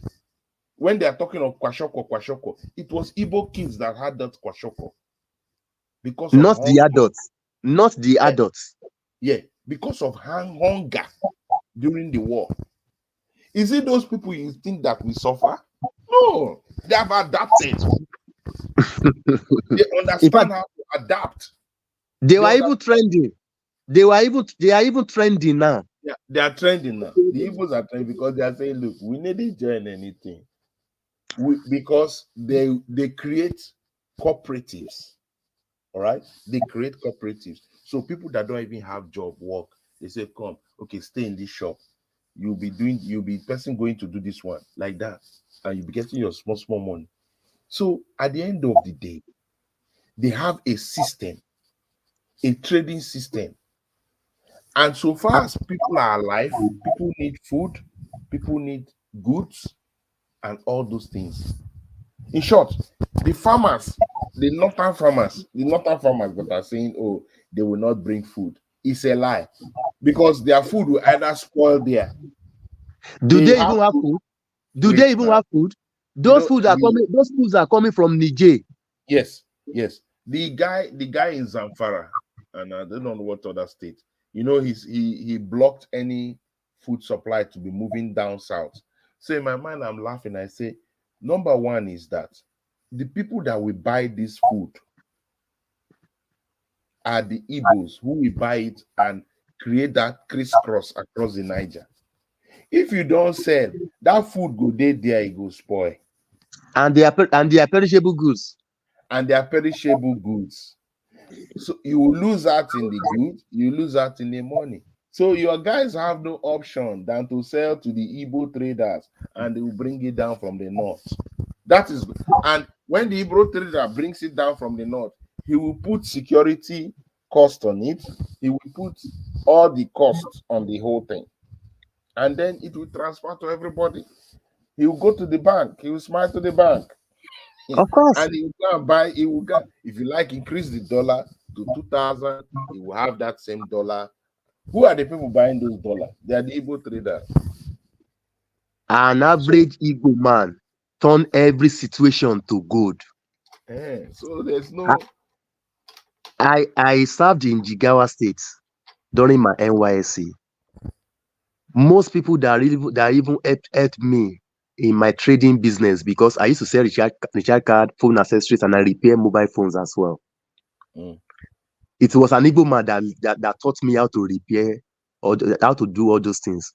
When they are talking of kwashoko, it was Igbo kids that had that kwashoko. because of Not the hunger. adults. Not the adults. Yeah, because of hunger during the war. Is it those people you think that we suffer? No, they have adapted. They In fact, understand how to adapt. they were understand. even trending. They are even trending now. Yeah, they are trending now. The Igbos are trending because they are saying, look, we needn't join anything. Because they create cooperatives. All right, they create cooperatives. So people that don't even have job work, they say, come, okay, stay in this shop. You'll be person going to do this one like that, and you'll be getting your small money. So at the end of the day, they have a system, a trading system. And so far as people are alive, people need food, people need goods, and all those things. In short, the northern farmers that are saying, oh, they will not bring food, it's a lie. Because their food will either spoil there. Do they even have food? Do they even have food? Those foods are coming from Niger. Yes. The guy in Zamfara, and I don't know what other state. He blocked any food supply to be moving down south. So in my mind, I'm laughing. I say, number one is that the people that will buy this food are the Igbos who will buy it and create that crisscross across the Niger. If you don't sell, that food go there, it go spoil. And they are perishable goods. And they are perishable goods. So you will lose out in the goods, you lose out in the money. So your guys have no option than to sell to the Igbo traders, and they will bring it down from the north. That is, and when the Igbo trader brings it down from the north, he will put security cost on it. He will put all the costs on the whole thing, and then it will transfer to everybody. He will go to the bank. He will smile to the bank. Of course. And he will go and buy. He will go, if you like, increase the dollar to 2,000. He will have that same dollar. Who are the people buying those dollars? They are the Igbo traders. An average Igbo man turn every situation to good. So there's no. I served in Jigawa State during my NYSC. Most people that even helped me in my trading business, because I used to sell recharge card, phone accessories, and I repair mobile phones as well. It was an Igbo man that taught me how to repair or how to do all those things.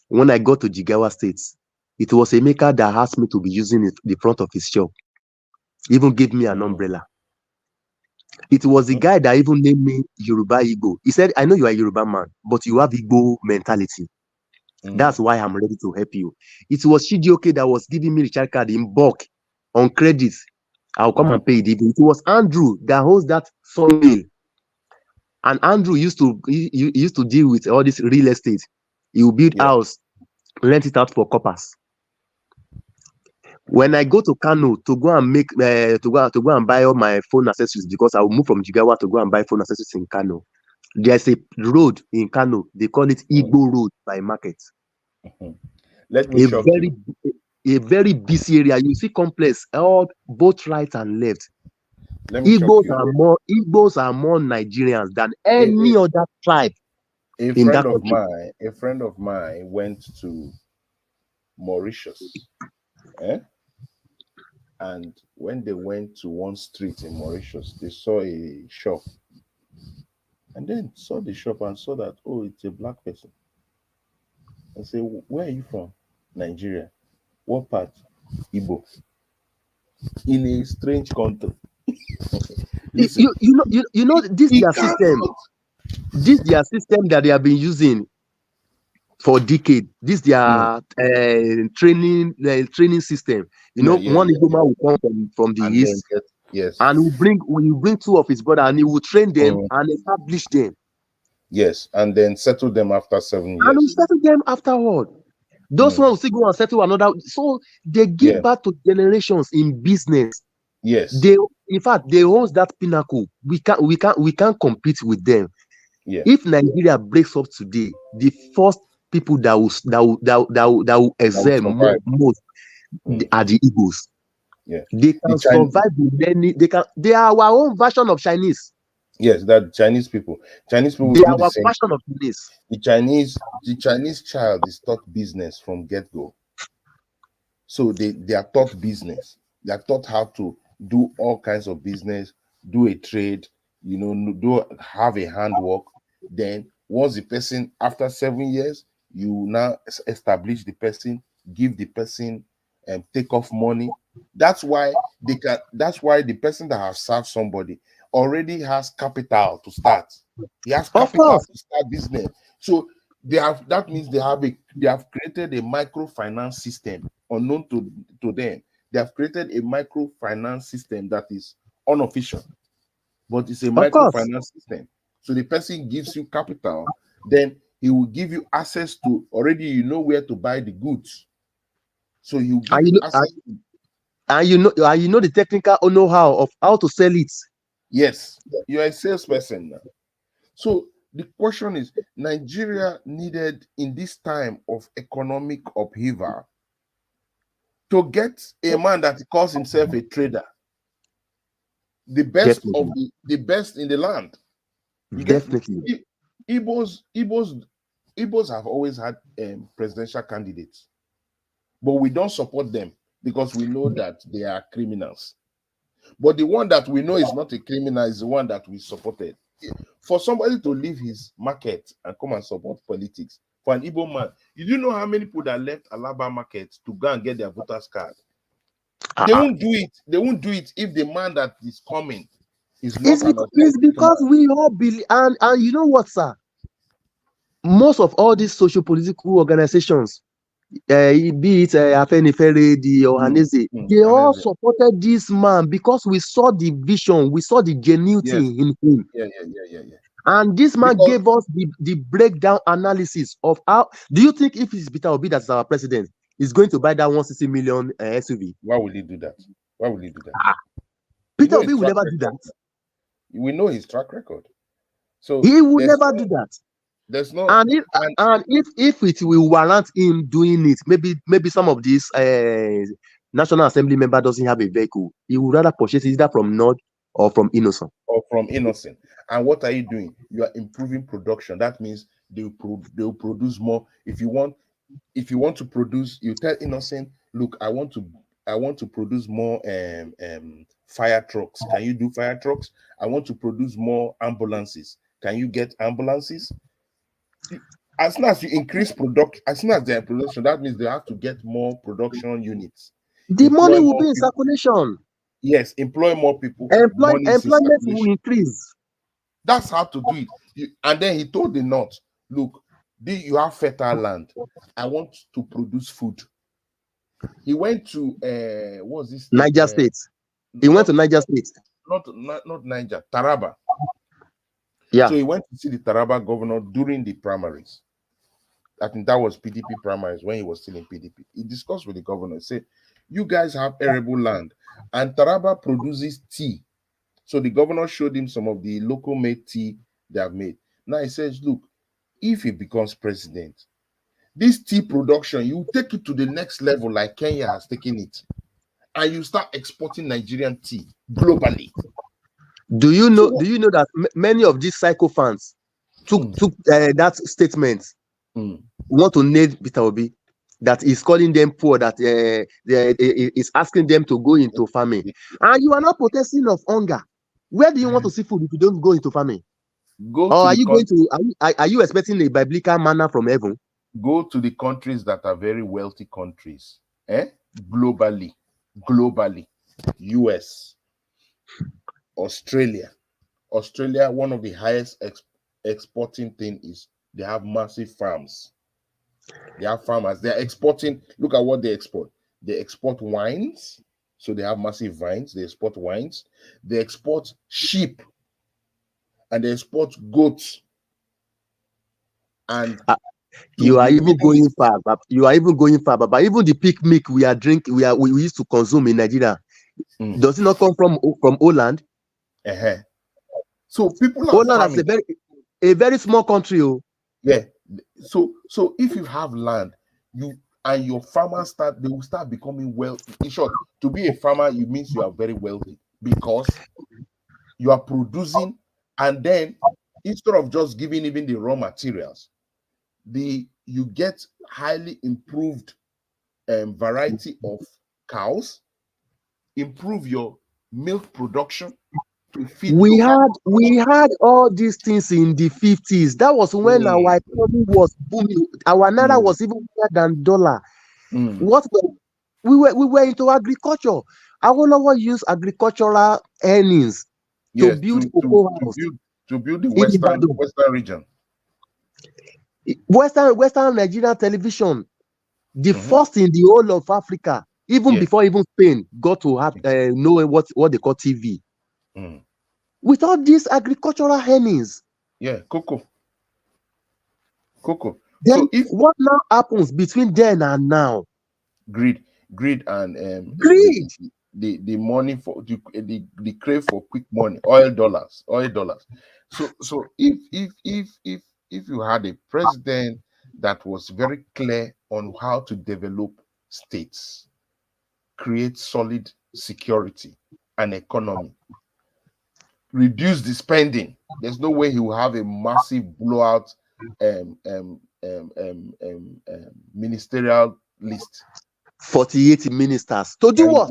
When I got to Jigawa State, it was a maker that asked me to be using the front of his shop. Even gave me an umbrella. It was the guy that even named me Yoruba Igbo. He said, I know you are a Yoruba man, but you have Igbo mentality. That's why I'm ready to help you. It was Shige that was giving me recharge card in bulk on credit. I'll come and pay it. It was Andrew that holds that sawmill. And Andrew used to deal with all this real estate. He will build house, rent it out for coppers. When I go to Kano to go and make to go and buy all my phone accessories, because I will move from Jigawa to go and buy phone accessories in Kano. There's a road in Kano. They call it Igbo Road by Market. Let me shock you. A very busy area. You see complex both right and left. Igbos are more Nigerians than any other tribe. A friend of mine went to Mauritius. And when they went to one street in Mauritius, they saw a shop. And then saw the shop and saw that, oh, it's a black person. And say, where are you from? Nigeria. What part? Igbo. In a strange country. Listen, you know this their system. This their system that they have been using for decades. This their training system. One Igbo man will come from the east, and will bring two of his brothers, and he will train them and establish them. Yes, and then settle them after 7 years. And we settle them afterward. Those ones will still go and settle another. So they give back to generations in business. Yes. In fact, they hold that pinnacle. We can't compete with them. Yeah. If Nigeria breaks up today, the first people that will excel most are the Igbos. Yeah. They The can Chinese, survive with many. They are our own version of Chinese. yes, that Chinese people They do are the our same version thing. of Chinese. The Chinese child is taught business from get-go. So they are taught business. They are taught how to do all kinds of business, do a trade, do have a handwork. Then once the person, after 7 years, you now establish the person, give the person take off money. That's why that's why the person that has served somebody already has capital to start. He has Of capital course. to start business. So that means they have created a microfinance system unknown to them. They have created a microfinance system that is unofficial, but it's a Of course. microfinance system. So the person gives you capital, then he will give you access to, already you know where to buy the goods. So he will give And you you know, access to, and you know the technical know-how of how to sell it. yes, you're a salesperson now. So the question is, Nigeria needed, in this time of economic upheaval, to get a man that calls himself a trader, the best of Definitely. the best in the land. You get me? Definitely. Igbos have always had presidential candidates, but we don't support them because we know that they are criminals. But the one that we know is not a criminal is the one that we supported. For somebody to leave his market and come and support politics, for an Igbo man, you do know how many people that left Alaba market to go and get their voters card? They won't do it. They won't do it if the man that is coming is not an It's authentic because man. we all believe, and you know what, sir? Most of all these social political organizations, be it Afenifere, the Ohanese, they all Honestly. supported this man because we saw the vision, we saw the genuity Yes. in him. Yeah. And this man Because gave us the breakdown analysis of how. Do you think if it's Peter Obi that's our president, is going to buy that 160 million SUV? why would he do that? Why would he do that? We Peter know Obi his will track never do record. that. We know his track record. So He will never do that. there's no And if it will warrant him doing it, maybe some of these National Assembly member doesn't have a vehicle, he would rather purchase it either from Nord or from Innocent. or from Innocent. And what are you doing? You are improving production. That means they'll produce more. If you want to produce, you tell Innocent, look, I want to produce more fire trucks. Can you do fire trucks? I want to produce more ambulances. Can you get ambulances? As soon as you increase production, as soon as they're in production, that means they have to get more production units. The money Employ will more be in people. circulation. Yes, employ more people. Money is in Employment will circulation. increase. That's how to do it. And then he told the North, look, you have fertile land. I want to produce food. He went to what's this state? Niger State. He went to Niger State. Not Niger, Taraba. Yeah. So he went to see the Taraba governor during the primaries. I think that was PDP primaries when he was still in PDP. He discussed with the governor. He said, you guys have arable land, and Taraba produces tea. So the governor showed him some of the local made tea they have made. Now he says, look, if he becomes president, this tea production, you take it to the next level like Kenya has taken it, and you start exporting Nigerian tea globally. Do you know that many of these sycophants took that statement, want to nail Peter Obi, that is calling them poor, that is asking them to go into farming, and you are not protesting of hunger. Where do you want to see food if you don't go into farming? Go Or to are the you going to are you expecting a biblical manna from heaven? Go to the countries that are very wealthy countries, globally, US, Australia, one of the highest exporting thing is they have massive farms. They have farmers. They're exporting. Look at what they export. They export wines. So they have massive vines. They export wines. They export sheep. And they export goats. And You to are the even Middle going East. far, but even the pig milk we used to consume in Nigeria, does it not come from Holland? So people are Holland is farming. a very small country. Yeah. So if you have land, and your farmers they will start becoming wealthy. In short, to be a farmer, you means you are very wealthy because you are producing, and then instead of just giving even the raw materials, you get highly improved variety of cows, improve your milk production to feed local. We had all these things in the 50s. That was when our economy was booming. Our naira was even higher than dollar. What we were into agriculture. Awolowo used agricultural earnings to build cocoa house to build the in Ibadan. western region. Western Nigerian television, the first in the whole of Africa, even before even Spain got to have know what they call TV. With all these agricultural earnings. Yeah, cocoa. Then so if what now happens between then and now? Greed and the money for the crave for quick money, oil dollars. So if you had a president that was very clear on how to develop states, create solid security and economy, reduce the spending, there's no way he will have a massive blowout ministerial list. 48 ministers to do what?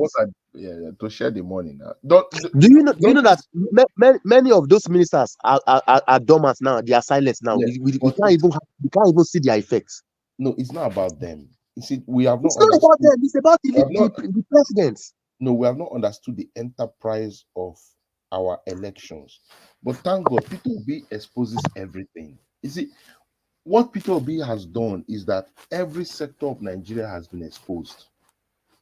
To share the money now. Do you know that many of those ministers are dormant now? They are silent now. We can't even see their effects. No, it's not about them. You see, we have not. It's not about them. It's about the presidents. No, we have not understood the enterprise of our elections. But thank God, Peter Obi exposes everything. You see, what Peter Obi has done is that every sector of Nigeria has been exposed,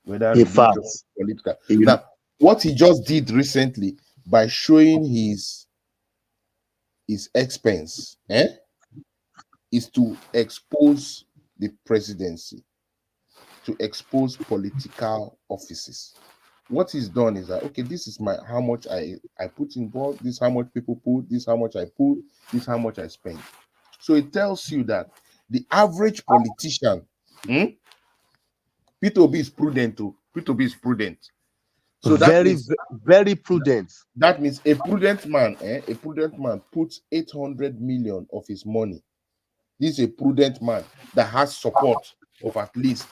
whether religious, political. Now, what he just did recently by showing his expense, is to expose the presidency, to expose political offices. What he's done is that, okay, this is how much I put involved, this is how much people put, this is how much I put, this is how much I spend. So it tells you that the average politician, Peter Obi is prudent too. Peter Obi is prudent. So that very prudent. That means a prudent man puts 800 million of his money. This is a prudent man that has support of at least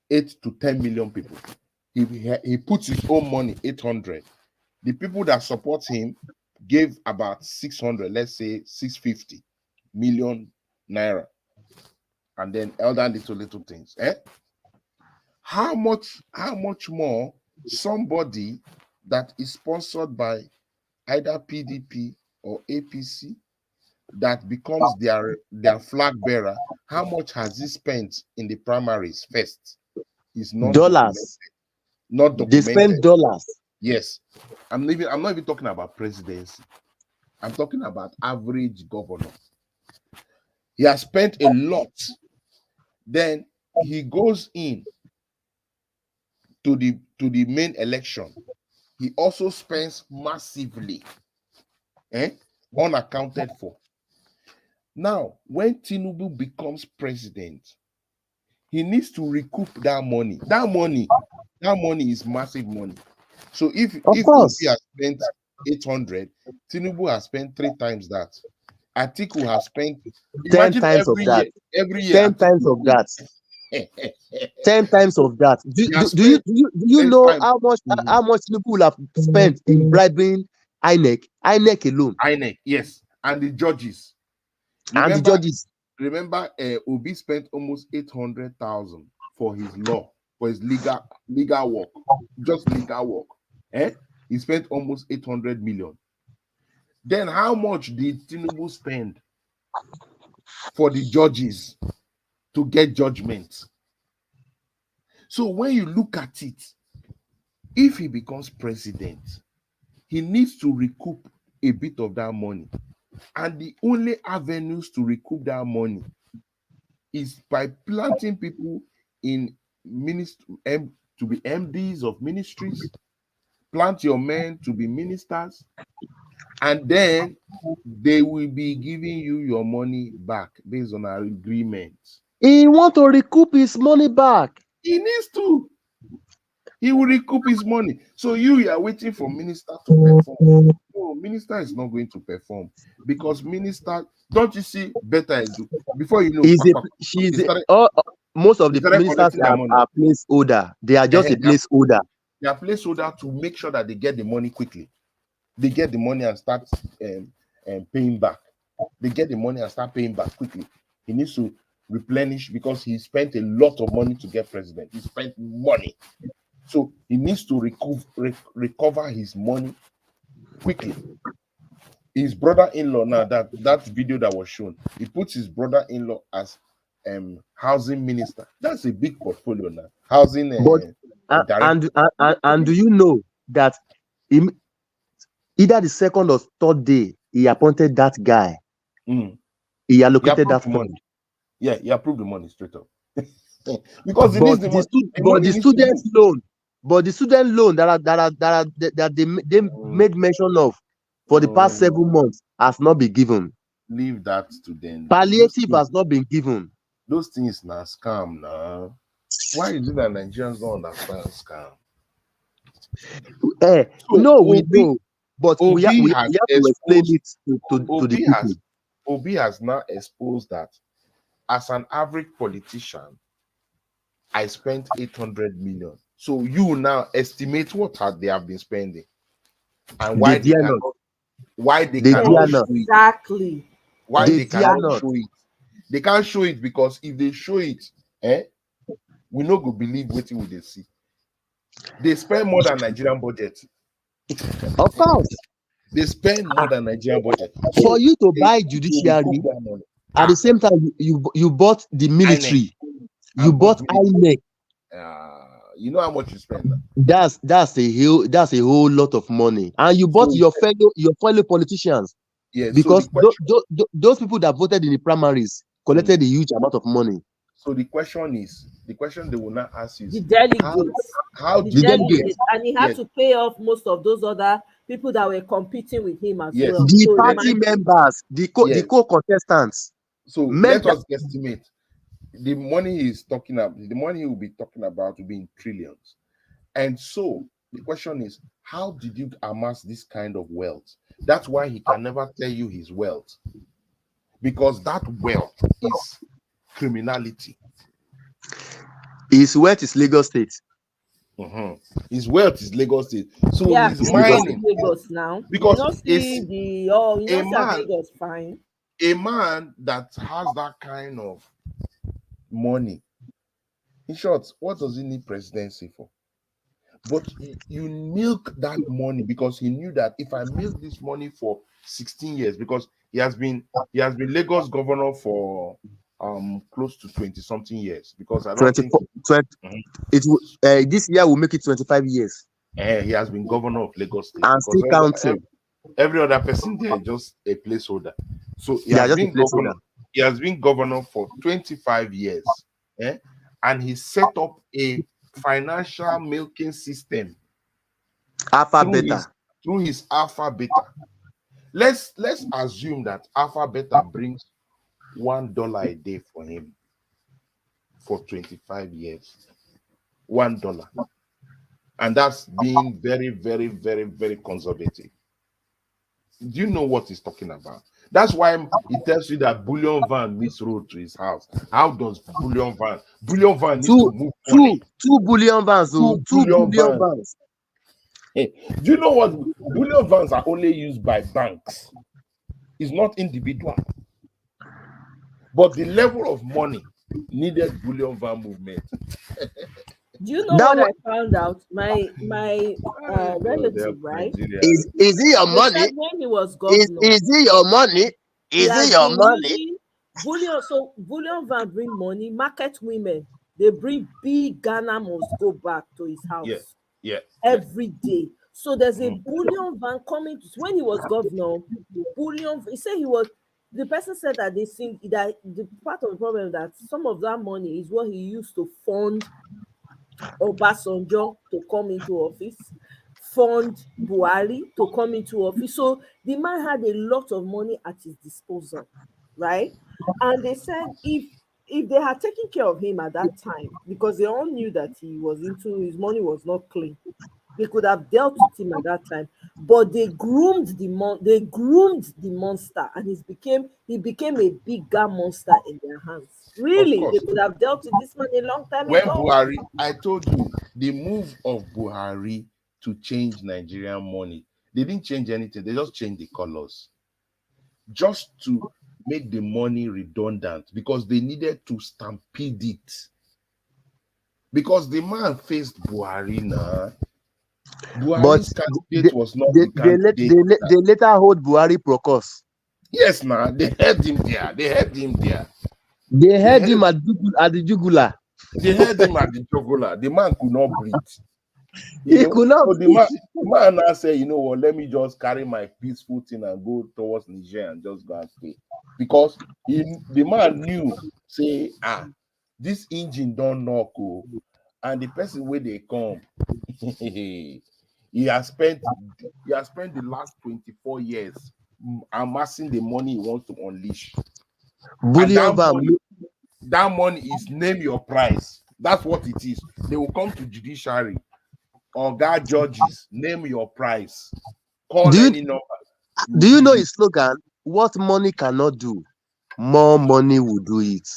8 to 10 million people. He puts his own money, 800. The people that support him gave about 600, let's say 650 million naira, and then other little things. How much more somebody that is sponsored by either PDP or APC that becomes their flag bearer, how much has he spent in the primaries first? Is not dollars. Not documented. They spend dollars. Yes. I'm not even talking about presidency. I'm talking about average governor. He has spent a lot. Then he goes in to the main election. He also spends massively, unaccounted for. Now, when Tinubu becomes president, he needs to recoup that money. That money is massive money. So if Obi has spent 800, Tinubu has spent 3 times that. Atiku has spent 10 times of that. Every year 10 times of that. 10 times of that. Do you know how much Tinubu will have spent in bribing INEC alone? INEC, yes, and the judges. Remember, Obi spent almost 800,000 for his law, for his legal work, just legal work. He spent almost 800 million. Then how much did Tinubu spend for the judges to get judgment? So when you look at it, if he becomes president, he needs to recoup a bit of that money. And the only avenues to recoup that money is by planting people in to be MDs of ministries, plant your men to be ministers, and then they will be giving you your money back based on our agreement. He want to recoup his money back. He needs to. He will recoup his money. So you are waiting for minister to perform. No, minister is not going to perform because minister, don't you see better do before you know She's most of he the started ministers collecting their money. are placeholder. They are just a placeholder. They are placeholder to make sure that they get the money quickly. They get the money and start paying back. They get the money and start paying back quickly. He needs to replenish because he spent a lot of money to get president. He spent money. So he needs to recover his money quickly. His brother-in-law now, that video that was shown, he puts his brother-in-law as housing minister. That's a big portfolio now. Housing and do you know that either the second or third day he appointed that guy, he allocated that fund. Yeah, he approved the money straight up. Because he needs the money. But the student loan that they made mention of for the past 7 months has not been given. Leave that to them. Palliative has not been given. Those things now scam now. Why is it that Nigerians don't understand scam? No, we know, but we have to explain it to the people. Obi has now exposed that as an average politician, I spent 800 million. So you now estimate what they have been spending and why they cannot show it. Exactly. Why they cannot show it. They can't show it because if they show it, we no go believe what we they see. They spend more than Nigerian budget. Of course. They spend more than Nigerian budget. For you to buy judiciary, at the same time, you bought the military. You bought INEC. You know how much you spend. That's a whole lot of money. And you bought your fellow politicians. Yeah, because those people that voted in the primaries collected a huge amount of money. So the question they will not ask is the delegates. How the delegates, and he had to pay off most of those other people that were competing with him as well. The party members, the co-contestants. So let us guesstimate. The money he's talking about, the money he will be talking about will be in trillions. And so the question is, how did you amass this kind of wealth? That's why he can never tell you his wealth. Because that wealth is criminality. His wealth is Lagos State. His wealth is Lagos State. So he's mining Lagos now. Because Lagos fine. A man that has that kind of money, in short, what does he need presidency for? But you milk that money because he knew that if I milk this money for 16 years, because he has been Lagos governor for close to 20-something years. Because I don't think this year will make it 25 years. He has been governor of Lagos State and still counting. Every other person there is just a placeholder. So he has been governor. He has been governor for 25 years, and he set up a financial milking system through his Alpha Beta. Let's assume that Alpha Beta brings $1 a day for him for 25 years. $1, and that's being very, very, very, very conservative. Do you know what he's talking about? That's why he tells you that Bullion Van needs road to his house. How does Bullion Van needs to move money? Two Bullion Vans. Two Bullion Vans. Hey, do you know what? Bullion Vans are only used by banks. It's not individual. But the level of money needed Bullion Van movement. Do you know what I found out? My relative, right? Is it your money? When he was governor, is it your money? Is it your money? Bullion Van bring money. Market women, they bring big Ghana must go back to his house. Every day. So there's a Bullion Van coming when he was governor. He said the person said that that the part of the problem that some of that money is what he used to fund Obasanjo to come into office, fund Buhari to come into office. So the man had a lot of money at his disposal, right? And they said if if they had taken care of him at that time, because they all knew that he was into his money was not clean, they could have dealt with him at that time. But they groomed they groomed the monster, and he became a bigger monster in their hands. Of Really, they course. could have dealt with this man a long time When ago. Buhari, I told you, the move of Buhari to change Nigerian money, they didn't change anything. They just changed the colors, just to make the money redundant, because they needed to stampede it. Because the man faced Buhari now. But Buhari's candidate was not the candidate. they later hold Buhari Procos. Yes, now they had him there. They had him there. They had him at the jugular. They had him at the jugular. The man could not breathe. He could not So the man now say, you know what, let me just carry my peaceful thing and go towards Niger and just go and stay. Because the man knew, say, this engine don't knock, and the person where they come, he has spent the last 24 years amassing the money he wants to unleash. Bullion And that money is name your price. That's what it is. They will come to judiciary or guard judges, name your price, call any number. Do you know his slogan? What money cannot do, more money will do it.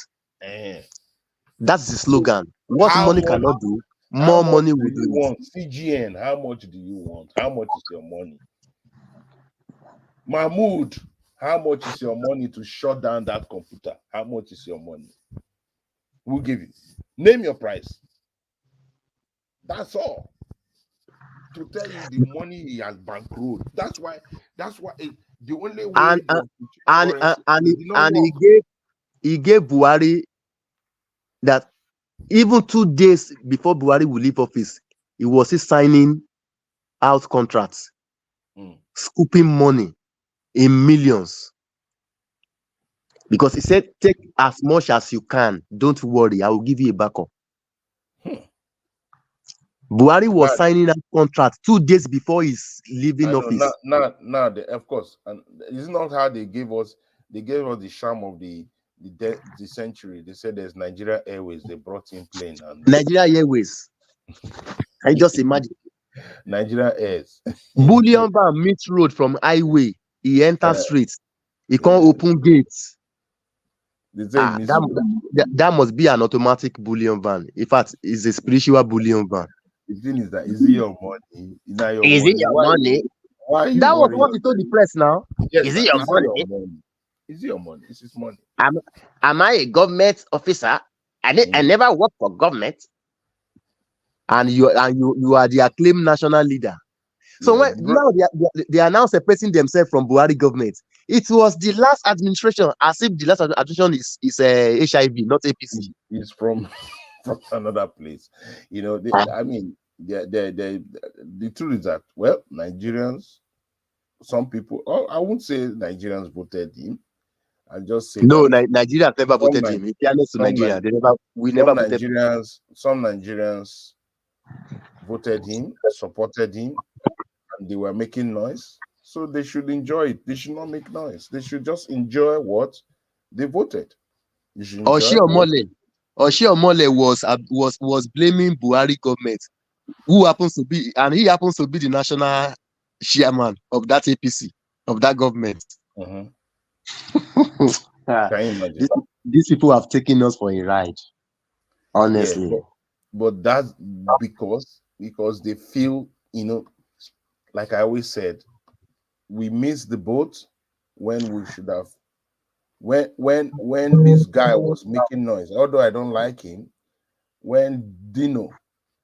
That's the slogan. What money cannot do, more money will do it. CGN, how much do you want? How much is your money? Mahmoud, how much is your money to shut down that computer? How much is your money? We'll give you. Name your price. That's all. To tell you the money he has bankrolled. That's why the only way he gave Buhari that even 2 days before Buhari will leave office, he was still signing out contracts, scooping money in millions. Because he said, take as much as you can. Don't worry, I will give you a backup. Buhari was signing out contracts 2 days before he's leaving office. Now, of course, and it's not how they gave us. They gave us the charm of the century. They said there's Nigeria Airways. They brought in plane and Nigeria Airways. I just imagine. Nigeria Airs. Bullion van meet road from highway. He enters streets. He can't open gates. That must be an automatic bullion van. In fact, it's a spiritual bullion van. The thing is that, is it your money? Is it your money? Why are you that was what he told the press now. Yes, is it your money? Is it your money? It's his money. Am I a government officer? I never worked for government. And you are the acclaimed national leader. So now they are now separating themselves from Buhari government. It was the last administration, as if the last administration is HIV, not APC. It's from another place. I mean, the truth is that, well, Nigerians, some people, I won't say Nigerians voted him. I just say Nigeria never voted him. In fairness to Nigeria, we never voted him. Some Nigerians voted him, supported him, and they were making noise. So they should enjoy it. They should not make noise. They should just enjoy what they voted. Oshie Omole was blaming Buhari government, who happens to be, and he happens to be the national chairman of that APC, of that government. Can you imagine? These people have taken us for a ride, honestly. Yeah, but that's because they feel, like I always said, we missed the boat when we should have. When this guy was making noise, although I don't like him, when Dino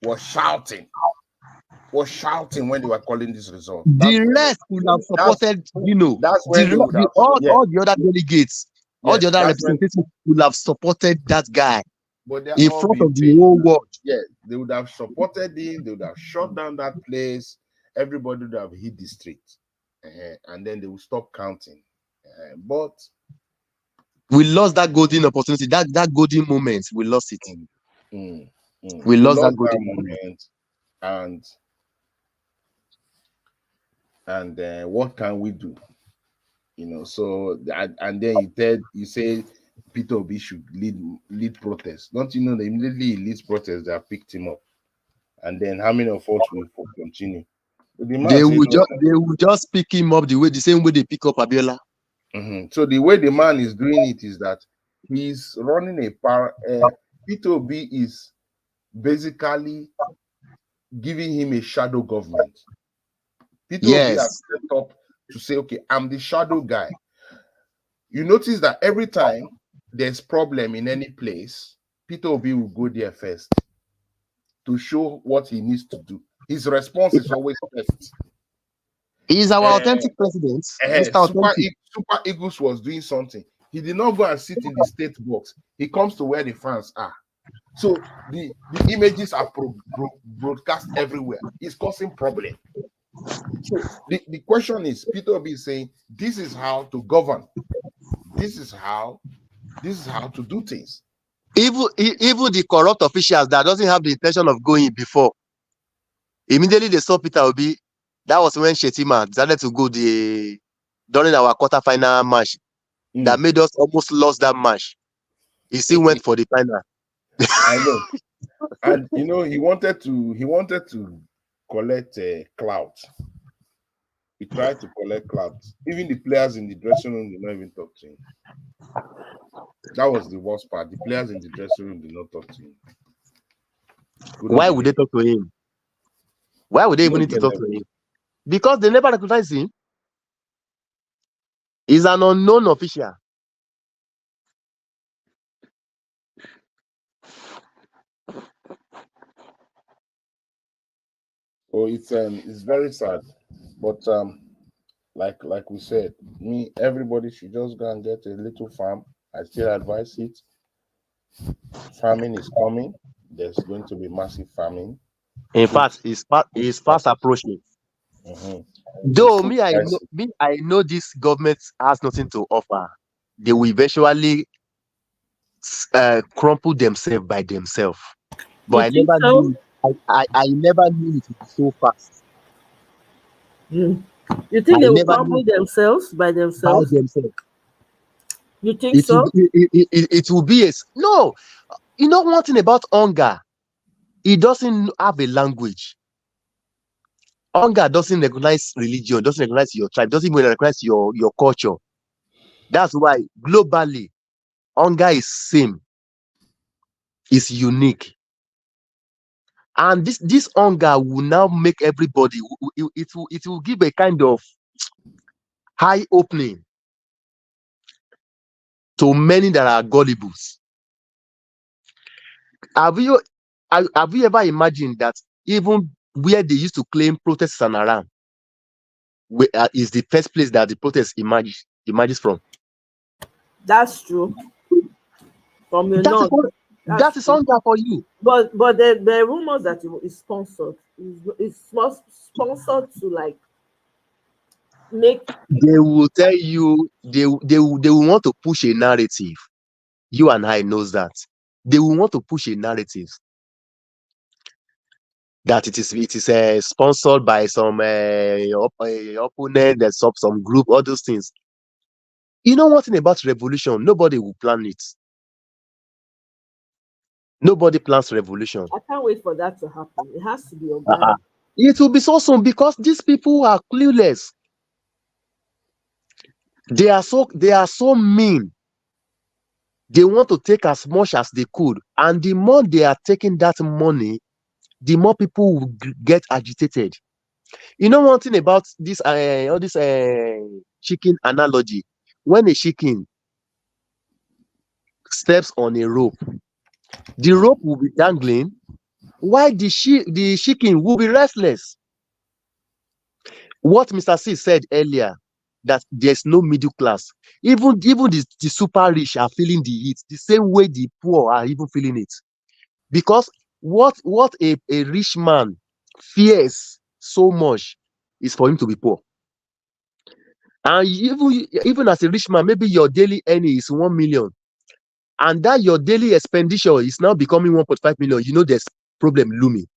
was shouting when they were calling this result. The rest would have supported Dino. That's when all the other delegates, all the other representatives would have supported that guy in front of the whole world. Yeah, they would have supported him. They would have shut down that place. Everybody would have hit the street, and then they would stop counting. But we lost that golden opportunity, that golden moment. We lost it. We lost that golden moment. And what can we do? So and then you say Peter Obi should lead protests. Don't you know that immediately he leads protests, they have picked him up. And then how many of us will continue? So the man They said, will just pick him up the same way they pick up Abiola. So the way the man is doing it is that he's running Peter Obi is basically giving him a shadow government. Peter Obi has set up to say, okay, I'm the shadow guy. You notice that every time there's problem in any place, Peter Obi will go there first to show what he needs to do. His response is always first. He's our authentic president. Super Eagles was doing something. He did not go and sit in the state box. He comes to where the fans are. So the images are broadcast everywhere. It's causing problem. So the question is, Peter Obi is saying, this is how to govern. This is how to do things. Even the corrupt officials that doesn't have the intention of going before, immediately they saw Peter Obi. That was when Shetima decided to go during our quarterfinal match. That made us almost lost that match. He still went for the final. I know. And you know, he wanted to collect clout. He tried to collect clout. Even the players in the dressing room did not even talk to him. That was the worst part. The players in the dressing room did not talk to him. Why would they talk to him? Why would they even need to talk to him? Because they never recognize him. He's an unknown official. Oh, it's very sad. But like we said, everybody should just go and get a little farm. I still advise it. Farming is coming. There's going to be massive farming. In fact, it's fast approaching. Though I know this government has nothing to offer. They will eventually crumple themselves by themselves. But I never knew it would be so fast. You think they will crumple themselves by themselves? By themselves. You think so? It will be no. You know one thing about hunger, it doesn't have a language. Hunger doesn't recognize religion, doesn't recognize your tribe, doesn't even recognize your culture. That's why globally, hunger is same. It's unique. And this hunger will now make everybody, it will give a kind of high opening to many that are gullibles. Have you ever imagined that even where they used to claim protests and around is the first place that the protest emerges from? That's true. From the north. That is hunger for you. But the rumors that it is sponsored. It's sponsored to like make. They will tell you they will want to push a narrative. You and I knows that. They will want to push a narrative that it is sponsored by some opponent, there's some group, all those things. You know one thing about revolution, nobody will plan it. Nobody plans revolution. I can't wait for that to happen. It has to be organic. It will be so soon because these people are clueless. They are so mean. They want to take as much as they could, and the more they are taking that money, the more people will get agitated. You know one thing about this all this chicken analogy. When a chicken steps on a rope, the rope will be dangling, while the chicken will be restless. What Mr. C said earlier, that there's no middle class. Even the super rich are feeling the heat the same way the poor are even feeling it. Because what a rich man fears so much is for him to be poor. And even as a rich man, maybe your daily earning is 1 million, and that your daily expenditure is now becoming 1.5 million. You know there's problem looming.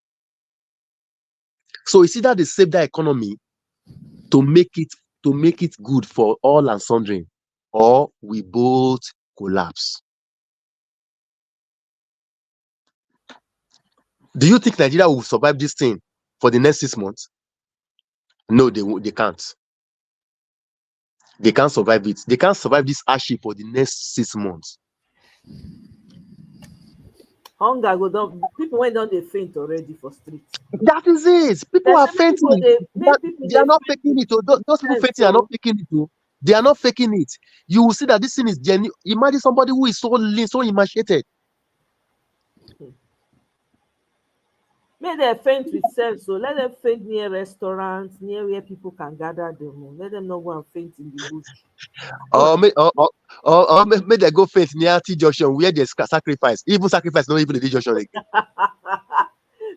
So it's either they save that economy to make it good for all and sundry, or we both collapse. Do you think Nigeria will survive this thing for the next 6 months? No, they can't. They can't survive it. They can't survive this hardship for the next 6 months. Hunger go down. People went down, they faint already for streets. That is it. People They are say make people fainting. make people They are not faint faking it. Those people sense, fainting are not faking it. They are not faking it. You will see that this thing is genuine. Imagine somebody who is so lean, so emaciated. Make them faint with sense. So let them faint near restaurants, near where people can gather them. Let them not go and faint in the bush. Or may they go faint near T junction where there's sacrifice. Even sacrifice, not even the junction again.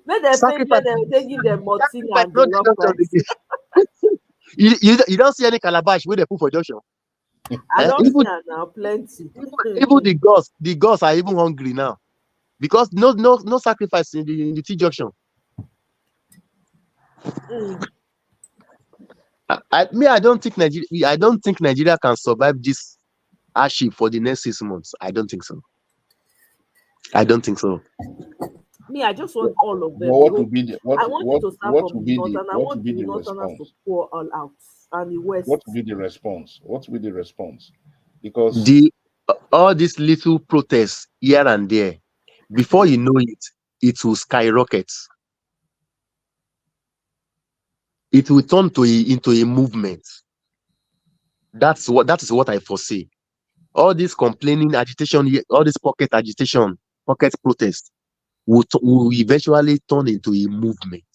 Make them faint when they're taking their Martin and the rock rice. You don't see any calabash where they put for junction. I don't see them now, plenty. Even the gods are even hungry now because no sacrifice in the T junction. I don't think Nigeria can survive this hardship for the next 6 months. I don't think so. Me, I just want all of them. What will be the I want to start from the north, and I want the northerners to pour all out, and the west. What will be the response? What will be the response? Because all these little protests here and there, before you know it, it will skyrocket. It will turn into a movement. That is what I foresee. All this complaining, agitation, all this pocket agitation, pocket protest will eventually turn into a movement.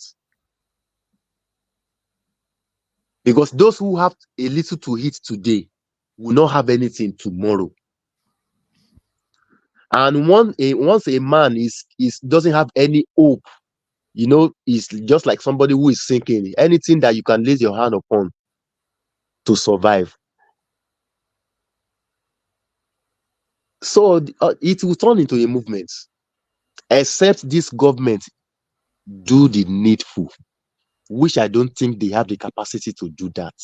Because those who have a little to eat today will not have anything tomorrow. And once a man doesn't have any hope, is just like somebody who is sinking. Anything that you can lay your hand upon to survive. So it will turn into a movement, except this government do the needful, which I don't think they have the capacity to do that.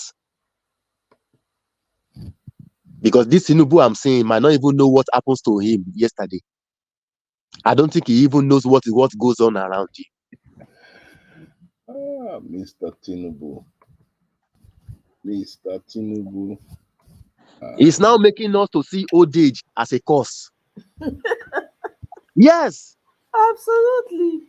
Because this Tinubu I'm saying might not even know what happens to him yesterday. I don't think he even knows what goes on around him. Mr. Tinubu. Mr. Tinubu. He's now making us to see old age as a curse. Yes. Absolutely.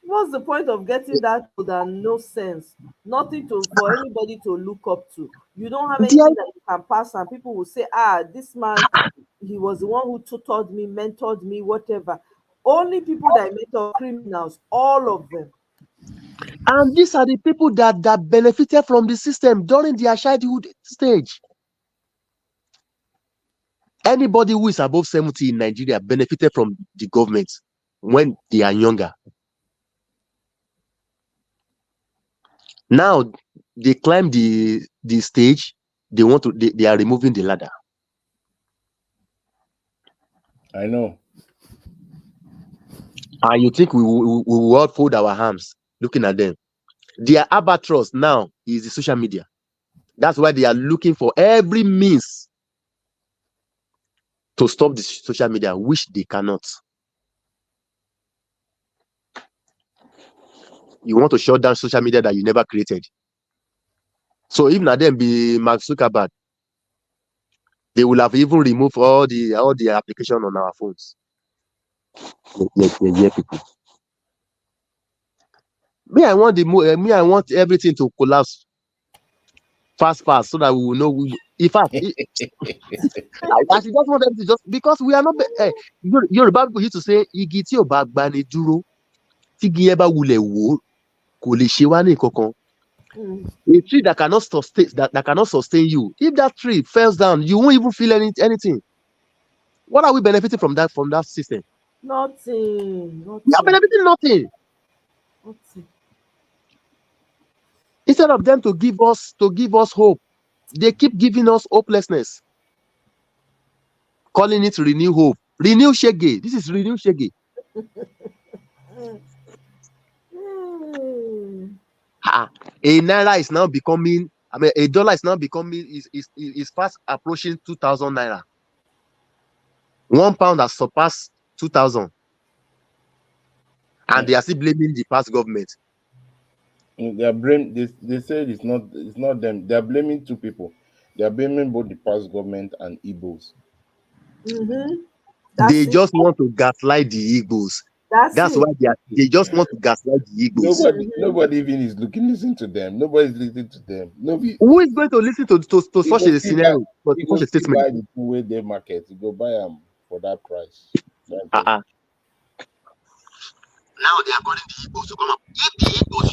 What's the point of getting that old and no sense? Nothing for anybody to look up to. You don't have anything that you can pass, and people will say, this man, he was the one who tutored me, mentored me, whatever. Only people that mentor criminals, all of them. And these are the people that benefited from the system during their childhood stage. Anybody who is above 70 in Nigeria benefited from the government when they are younger. Now they climb the stage, they are removing the ladder. I know. And you think we will all fold our arms looking at them? Their albatross now is the social media. That's why they are looking for every means to stop the social media, which they cannot. You want to shut down social media that you never created. So if not them be Mark Zuckerberg, they will have even removed all the application on our phones. Yeah, people. I want everything to collapse fast, so that we will know. In fact, I just want them to just, because we are not. Yoruba people used to say, "Igi tí ò bá gbani dúró, tí igi yẹn bá wulẹ̀ wó, kò lè ṣe wá ní nǹkankan." A tree that cannot sustain you, if that tree falls down, you won't even feel anything. What are we benefiting from that system? Nothing. We are benefiting nothing. Instead of them to give us hope, they keep giving us hopelessness, calling it renew hope. Renew Shege. This is renew Shege. A naira is now becoming, a dollar is now becoming, is fast approaching 2,000 naira. 1 pound has surpassed 2,000. and they are still blaming the past government. They are they said it's not them. They are blaming two people. They are blaming both the past government and Igbos. They That's it. just want to gaslight the Igbos. That's That's it. why they just want to gaslight the Igbos. Nobody even is listening to them. Nobody's listening to them. Nobody. Who is going to listen to You such go a still buy. scenario, for You go such a still statement? buy the two way they market. You go buy them for that price. Uh-uh. Now they are calling the Igbos to come up. If the Igbos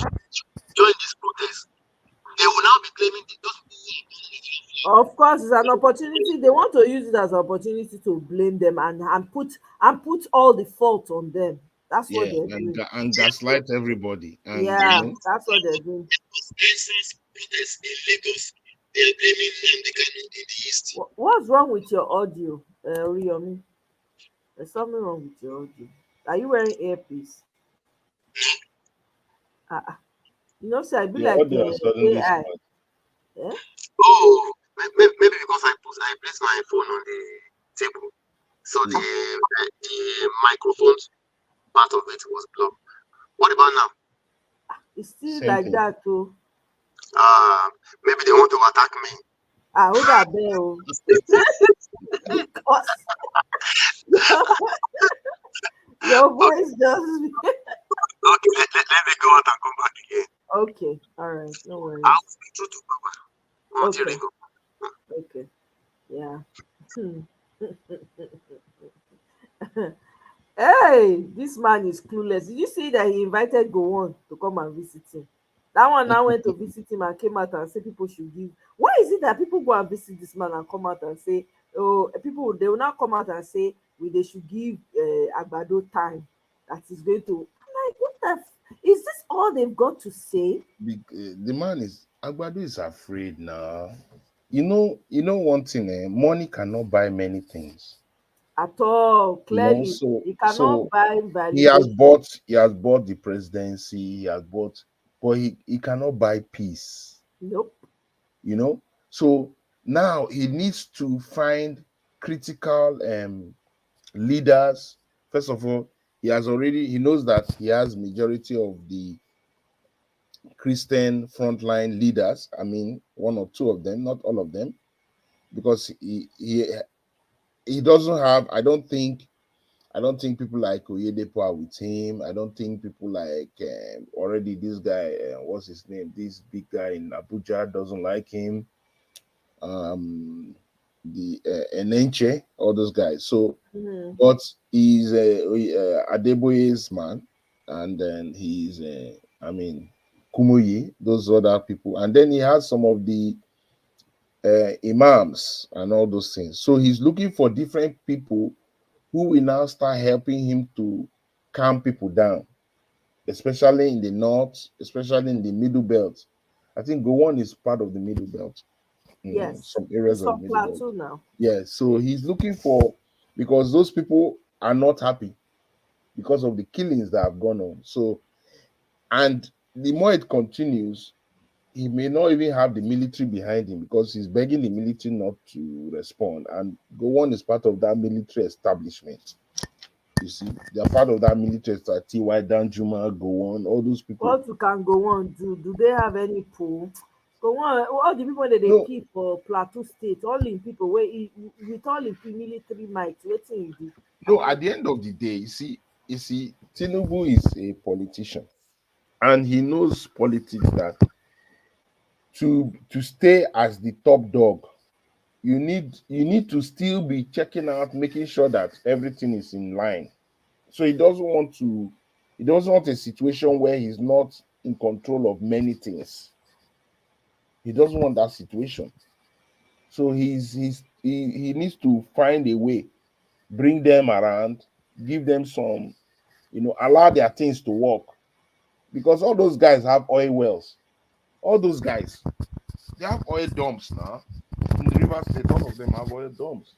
join this protest, they will now be claiming those. Of course, it's an opportunity. They want to use it as an opportunity to blame them and put all the fault on them. That's what Yeah, they're doing. and gaslight everybody. And Yeah, that's what they're doing. What's wrong with your audio, Riomi? There's something wrong with your audio. Are you wearing earpiece? You know, so I be your like audio is suddenly AI. smart. Yeah? Oh, maybe because I placed my phone on the table, so the microphone part of it was blocked. What about now? It's still Same like thing. that too. Maybe they want to attack me. Hold that bell. Because your voice just Okay, let me go out and come back again. okay. All right, no worries. I'll speak true to Baba. Okay. Yeah. Hey, this man is clueless. Did you see that he invited Gowon to come and visit him? That one now went to visit him and came out and said people should give. Why is it that people go and visit this man and come out and say, oh, people they will not come out and say they should give Agbado time that is going to. I'm like, what is this all they've got to say? The man is Agbado is afraid now. You know one thing. Money cannot buy many things. At all, clearly, So he cannot buy he has validation. bought the presidency. He has bought, but he cannot buy peace. Nope. So now he needs to find critical leaders. First of all, he knows that he has majority of the Christian frontline leaders. I mean, one or two of them, not all of them, because he doesn't have. I don't think people like Oyedepo are with him. I don't think people like already this guy, what's his name? This big guy in Abuja doesn't like him. The Enenche, all those guys. So, but he's Adeboye's man, and then he's Kumuyi, those other people, and then he has some of the imams and all those things. So he's looking for different people who will now start helping him to calm people down, especially in the north, especially in the middle belt. I think Gowon is part of the middle belt. Yes, Some areas it's of on the middle belt. plateau now. Yeah, so he's looking for, because those people are not happy because of the killings that have gone on. So, and the more it continues, he may not even have the military behind him because he's begging the military not to respond. And Gowon is part of that military establishment. You see, they're part of that military establishment. T.Y. Danjuma, Gowon, all those people. What can Gowon do? Do they have any pool? Gowon, all the people that they keep for Plateau State, all in people where with all in military might, waiting do. No, at the end of the day, you see, Tinubu is a politician, and he knows politics that to stay as the top dog, you need to still be checking out, making sure that everything is in line. So he doesn't want a situation where he's not in control of many things. He doesn't want that situation. So he needs to find a way, bring them around, give them some, allow their things to work. Because all those guys have oil wells. All those guys, they have oil dumps now. In the River State, all of them have oil dumps.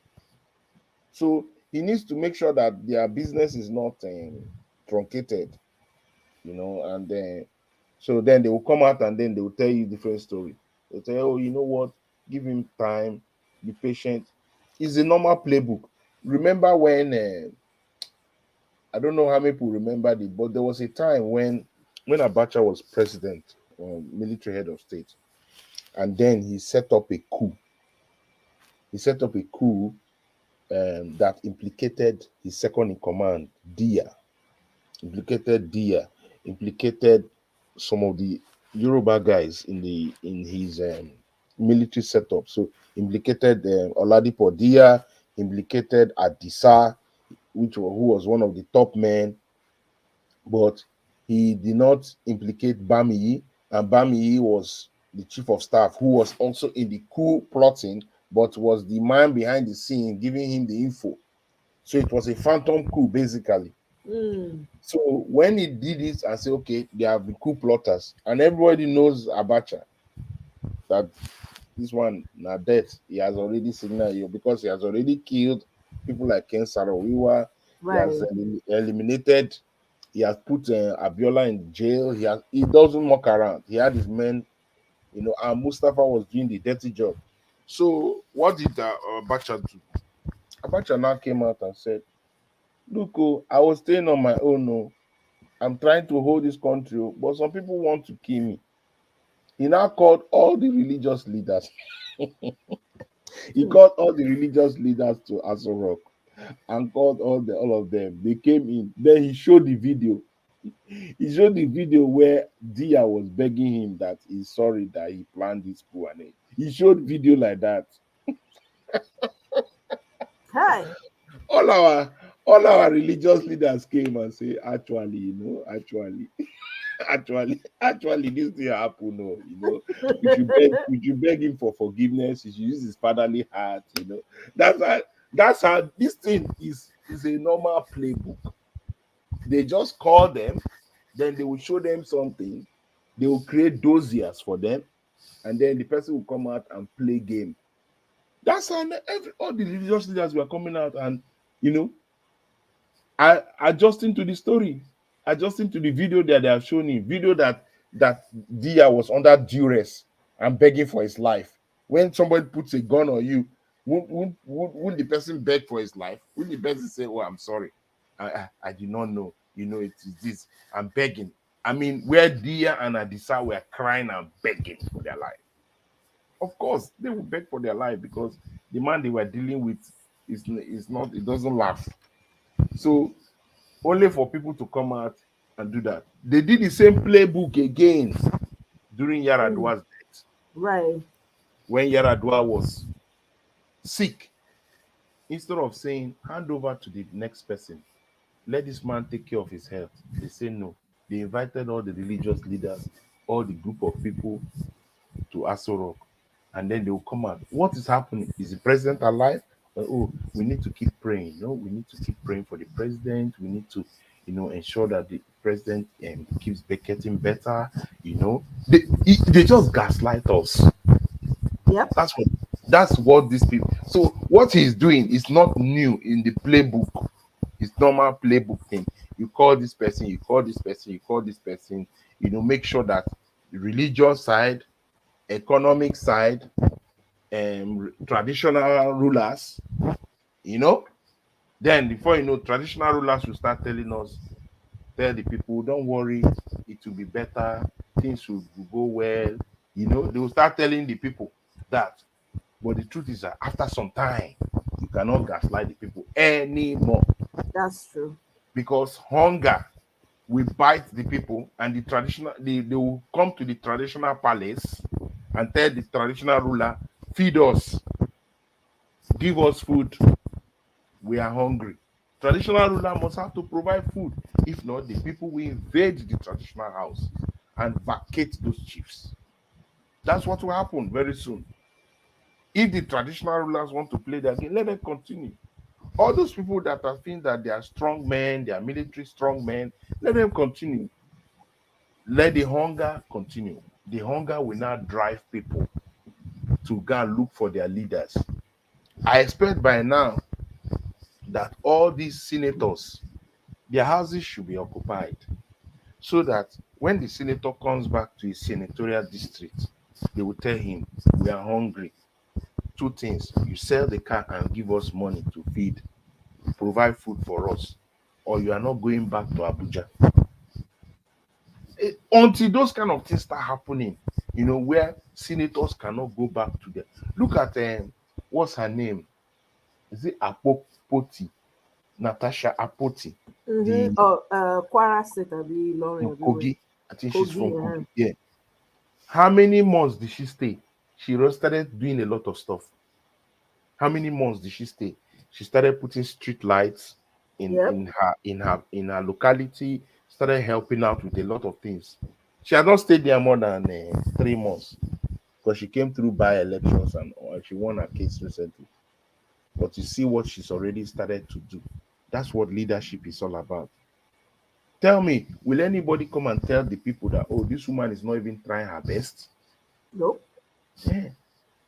So he needs to make sure that their business is not truncated, and then so then they will come out and then they will tell you different story. They'll say, oh, you know what? Give him time, be patient. It's a normal playbook. Remember when I don't know how many people remember it, but there was a time when Abacha was president, military head of state, and then he set up a coup. He set up a coup that implicated his second in command, Dia, implicated some of the Yoruba guys in his military setup. So implicated Oladipo Dia, implicated Adisa, who was one of the top men, but he did not implicate Bamiyi, and Bamiyi was the chief of staff who was also in the coup plotting, but was the man behind the scene giving him the info. So it was a phantom coup, basically. So when he did this and said, okay, they have the coup plotters, and everybody knows Abacha, that this one, now death, he has already signaled you because he has already killed people like Ken Sarawiwa, he has eliminated, he has put Abiola in jail, he doesn't muck around. He had his men, and Mustafa was doing the dirty job. So what did Abacha do? Abacha now came out and said, look, I was staying on my own. I'm trying to hold this country, but some people want to kill me. He now called all the religious leaders. He called all the religious leaders to Aso Rock and called all of them. They came in. Then he showed the video. He showed the video where Dia was begging him that he's sorry that he planned this coup, and he showed video like that. Hi. All our religious leaders came and say, actually, actually, this thing happen. We should beg him for forgiveness. He should use his fatherly heart. That's how this thing is a normal playbook. They just call them, then they will show them something. They will create dossiers for them, and then the person will come out and play game. That's how all the religious leaders were coming out and adjusting to the story, adjusting to the video that they have shown him, video that Dia was under duress and begging for his life. When somebody puts a gun on you, wouldn't the person beg for his life? Wouldn't the person say, oh, I'm sorry, I did not know, it is this, I'm begging. I mean, where Dia and Adisa were crying and begging for their life. Of course, they would beg for their life because the man they were dealing with it doesn't laugh. So only for people to come out and do that. They did the same playbook again during Yaradua's death. Right. When Yaradua was sick, instead of saying, hand over to the next person, let this man take care of his health, they say no. They invited all the religious leaders, all the group of people to Aso Rock, and then they will come out. What is happening? Is the president alive? Oh, we need to keep praying. We need to keep praying for the president. We need to, ensure that the president keeps getting better. They just gaslight us. Yep. That's what these people. So what he's doing is not new in the playbook. It's normal playbook thing. You call this person, you call this person, you call this person. Make sure that the religious side, economic side, traditional rulers, then before traditional rulers will start telling us, tell the people, don't worry, it will be better, things will go well. They will start telling the people that. But the truth is that after some time, you cannot gaslight the people anymore. That's true. Because hunger will bite the people, and they will come to the traditional palace and tell the traditional ruler, feed us, give us food, we are hungry. Traditional ruler must have to provide food. If not, the people will invade the traditional house and vacate those chiefs. That's what will happen very soon. If the traditional rulers want to play their game, let them continue. All those people that are feeling that they are strong men, they are military strong men, let them continue. Let the hunger continue. The hunger will now drive people to go and look for their leaders. I expect by now that all these senators, their houses should be occupied, so that when the senator comes back to his senatorial district, they will tell him, we are hungry. Two things: you sell the car and give us money to feed, provide food for us. or you are not going back to Abuja. Until those kind of things start happening, where senators cannot go back to them. Look at what's her name? Is it Apopoti? Natasha Apoti, the Kwara State, Abi Lawrence, everywhere. Kogi. I think she's Kogi, from Kogi. Yeah. How many months did she stay? She started doing a lot of stuff. How many months did she stay? She started putting street lights in her locality. Started helping out with a lot of things. She has not stayed there more than 3 months because she came through by elections and she won her case recently. But you see what she's already started to do. That's what leadership is all about. Tell me, will anybody come and tell the people that, oh, this woman is not even trying her best? Nope. Yeah.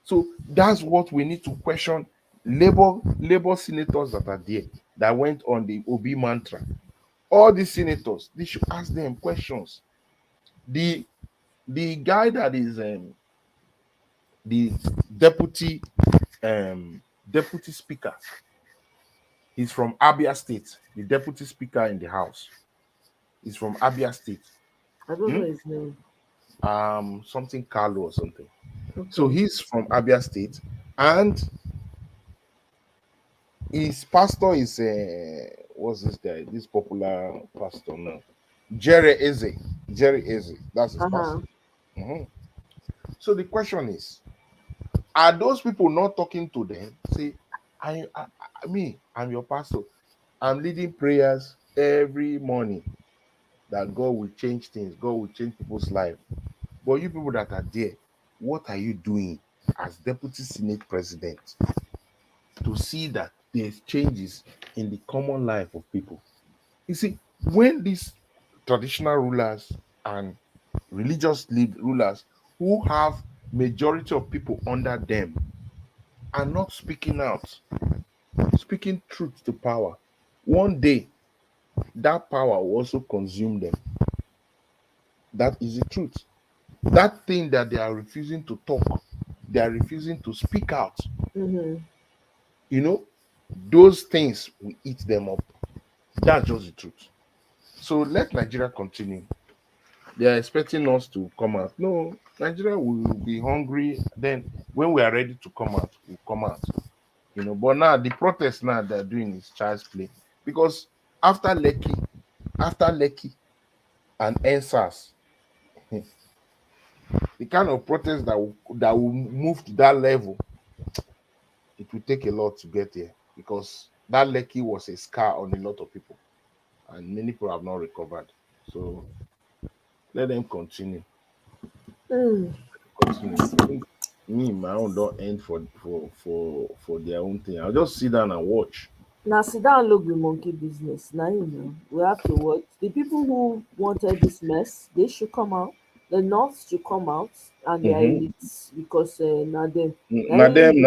So that's what we need to question. Labor senators that are there that went on the Obi mantra. All these senators, they should ask them questions. The guy that is the deputy speaker, he's from Abia State. The deputy speaker in the house is from Abia State. I don't know his name. Something Carlo or something. Okay. So he's from Abia State, and his pastor is what's this guy? This popular pastor now, Jerry Eze. That's his pastor. So the question is, are those people not talking to them? Say, I'm your pastor. I'm leading prayers every morning that God will change things. God will change people's life. But you people that are there, what are you doing as deputy senate president to see that there's changes in the common life of people? You see, when these traditional rulers and religious rulers who have majority of people under them are not speaking out, speaking truth to power, one day that power will also consume them. That is the truth. That thing that they are refusing to talk, they are refusing to speak out. Those things will eat them up. That's just the truth. So let Nigeria continue. They are expecting us to come out. No, Nigeria will be hungry. Then when we are ready to come out, we'll come out. But now the protest now they're doing is child's play. Because after Lekki and NSAS, the kind of protest that will move to that level, it will take a lot to get there. Because that Lekki was a scar on a lot of people. And many people have not recovered. So let them continue. Continue. Me, my own don't end for their own thing. I'll just sit down and watch. Now sit down look the monkey business. Now we have to watch. The people who wanted this mess, they should come out. The North should come out and their elites because now them Now them.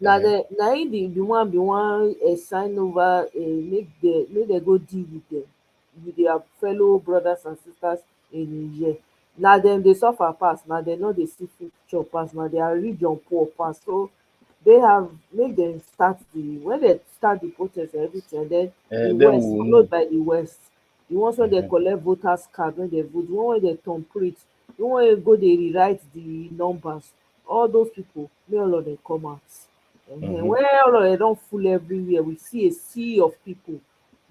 the one be one sign over make they go deal with them with their fellow brothers and sisters in Niger. Now them they suffer pass. Now they know they see future pass. Now their region poor pass. So they have make them start when they start the protest and everything, then the Then west we'll followed know. by the west, the ones when they collect voters card when they vote, the one when they temperate, the one wey go they rewrite the numbers, all those people may all of them come out. When all of them don't full everywhere, we see a sea of people,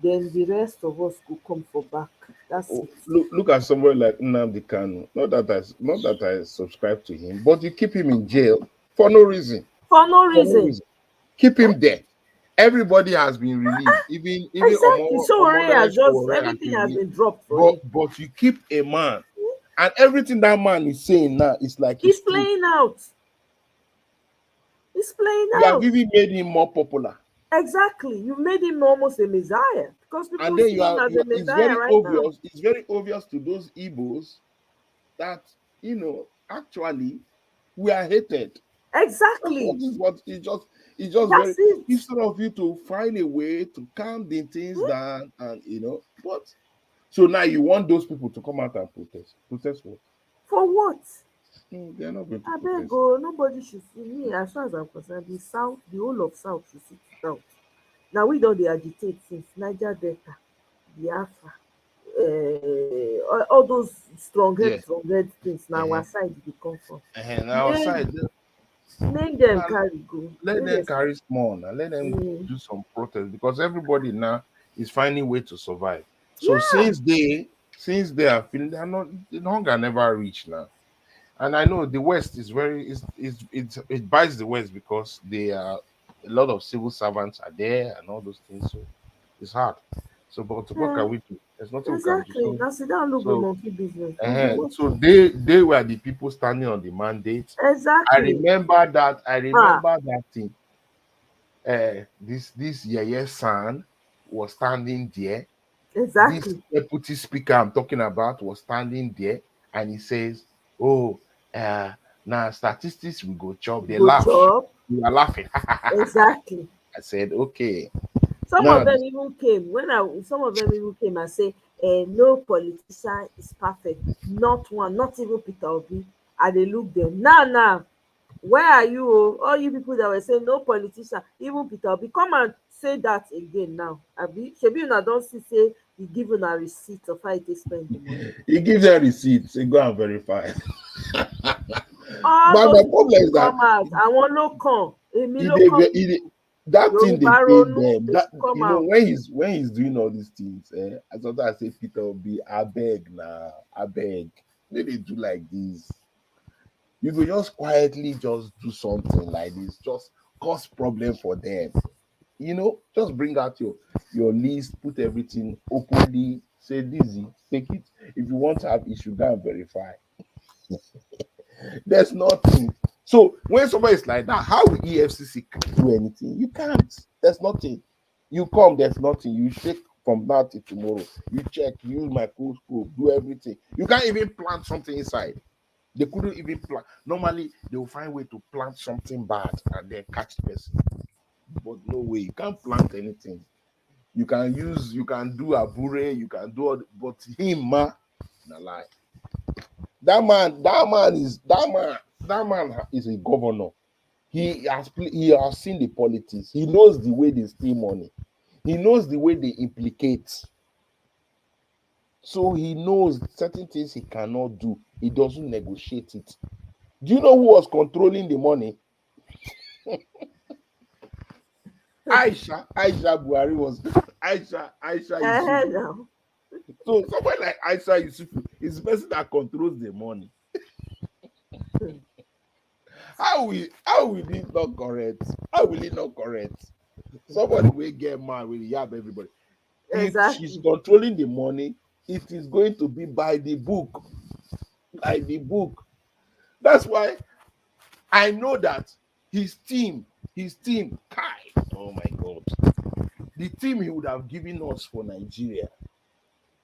then the rest of us go come for back. That's it. Look at somebody like Nnamdi Kanu. Not that I subscribe to him, but you keep him in jail for no reason. For no reason. Keep him there. Everybody has been released. Even Exactly. So already has just Sowore has everything been has released. been dropped for him. But you keep a man, and everything that man is saying now is like He's it's true. playing out. He's playing You have out. even made him more popular. Exactly. You made him almost a messiah because people And then see him as a it's messiah very right now. obvious. It's very obvious to those Igbos that actually we are hated. Exactly. It's just very, That's it. instead of you to find a way to calm the things down and but so now you want those people to come out and protest. Protest what? For what? No, they're not going to I beg protest. go. Nobody should see me as far as I'm concerned. The South, the whole of South should sit out. Now we don't dey agitate since Niger Delta, Biafra, all those Yes. strong head things. Now our Uh-huh. side they come from. Now Make outside, them now carry go. let Make them them carry small. Now let them do some protest because everybody now is finding way to survive. So yeah. since they are feeling, they are not, the hunger never reach now. And I know the West is very it bites the West because they are a lot of civil servants are there and all those things. So it's hard. So but what Yeah, can we do? There's nothing we can do. exactly. Now sit down look the So monkey business. We dey work. so they were the people standing on the mandate. I Exactly. remember that. Ah, Thing. This Yeye San was standing there. This exactly. deputy speaker I'm talking about was standing there, and he says, "Oh, now statistics we go chop." They Go laugh. chop. We are laughing. Exactly. I said, "Okay." Some of Now, them even came when I. Some of them even came and say, "No politician is perfect. Not one. Not even Peter Obi." And they look them now. Where are you? Oh? All you people that were saying no politician, even Peter Obi, come and say that again now. Abi, shebi una don see say he give una receipt of how he take spend the money. he gives them receipts. He go and verify. All But those my people problem will is that come out. Àwọn ló kàn, èmi he ló dey kàn ve- he dey- people. that thing they Yorùbá pay ronú, them. they That should come you know out. when he's doing all these things, I sometimes say Peter will be I beg now, I beg. They do like this. You could just quietly just do something like this, just cause problem for them. Just bring out your list, put everything openly, say this, take it. If you want to have issue, go and verify. There's nothing. So when somebody is like that, how will EFCC do anything? You can't. There's nothing. You come, there's nothing. You shake from now till tomorrow. You check, use microscope, do everything. You can't even plant something inside. They couldn't even plant. Normally, they will find way to plant something bad and then catch the person. But no way, you can't plant anything. You can do abure, you can do all, but him, ma, na lie. That man is a governor. He has seen the politics. He knows the way they steal money. He knows the way they implicate. So he knows certain things he cannot do. He doesn't negotiate it. Do you know who was controlling the money? Aisha Buhari was Aisha Yusuf. Now. So somebody like Aisha Yusuf is the person that controls the money. How will it not correct? How will it not correct? Somebody will get mad with yab everybody. If she's Exactly. controlling the money, it is going to be by the book. By the book. That's why I know that his team, Kai. Oh my God. The team he would have given us for Nigeria.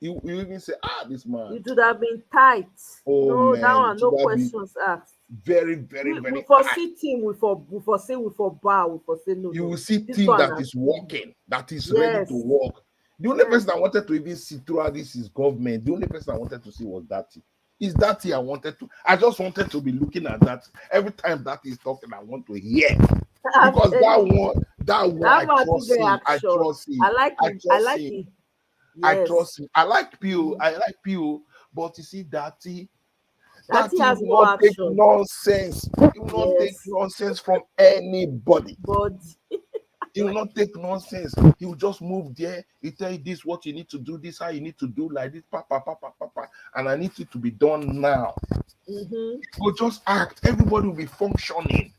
You even say, this man. It would have been tight. Oh No, that man, one, it no would have been questions asked. very, very, We very for tight. see team, we for say we for bar, we for say no. You no. will see This team one that na is team. working, that is ready to Yes. work. The only person that wanted to even see throughout this is government. The only person I wanted to see was Daddy. Is Daddy I wanted to? I just wanted to be looking at that every time that is talking. I want to hear because that one I man trust get him. I action. trust him. I like I it. I trust like him. it. I Yes. trust him. I like Pio. I like Pio. But you see, Daddy Daddy has will no not take action. nonsense. He will not take nonsense from anybody. But He will not take nonsense. He will just move there. He tell you this, what you need to do, this, how you need to do, like this, and I need it to be done now. mm-hmm. We'll just act. Everybody will be functioning.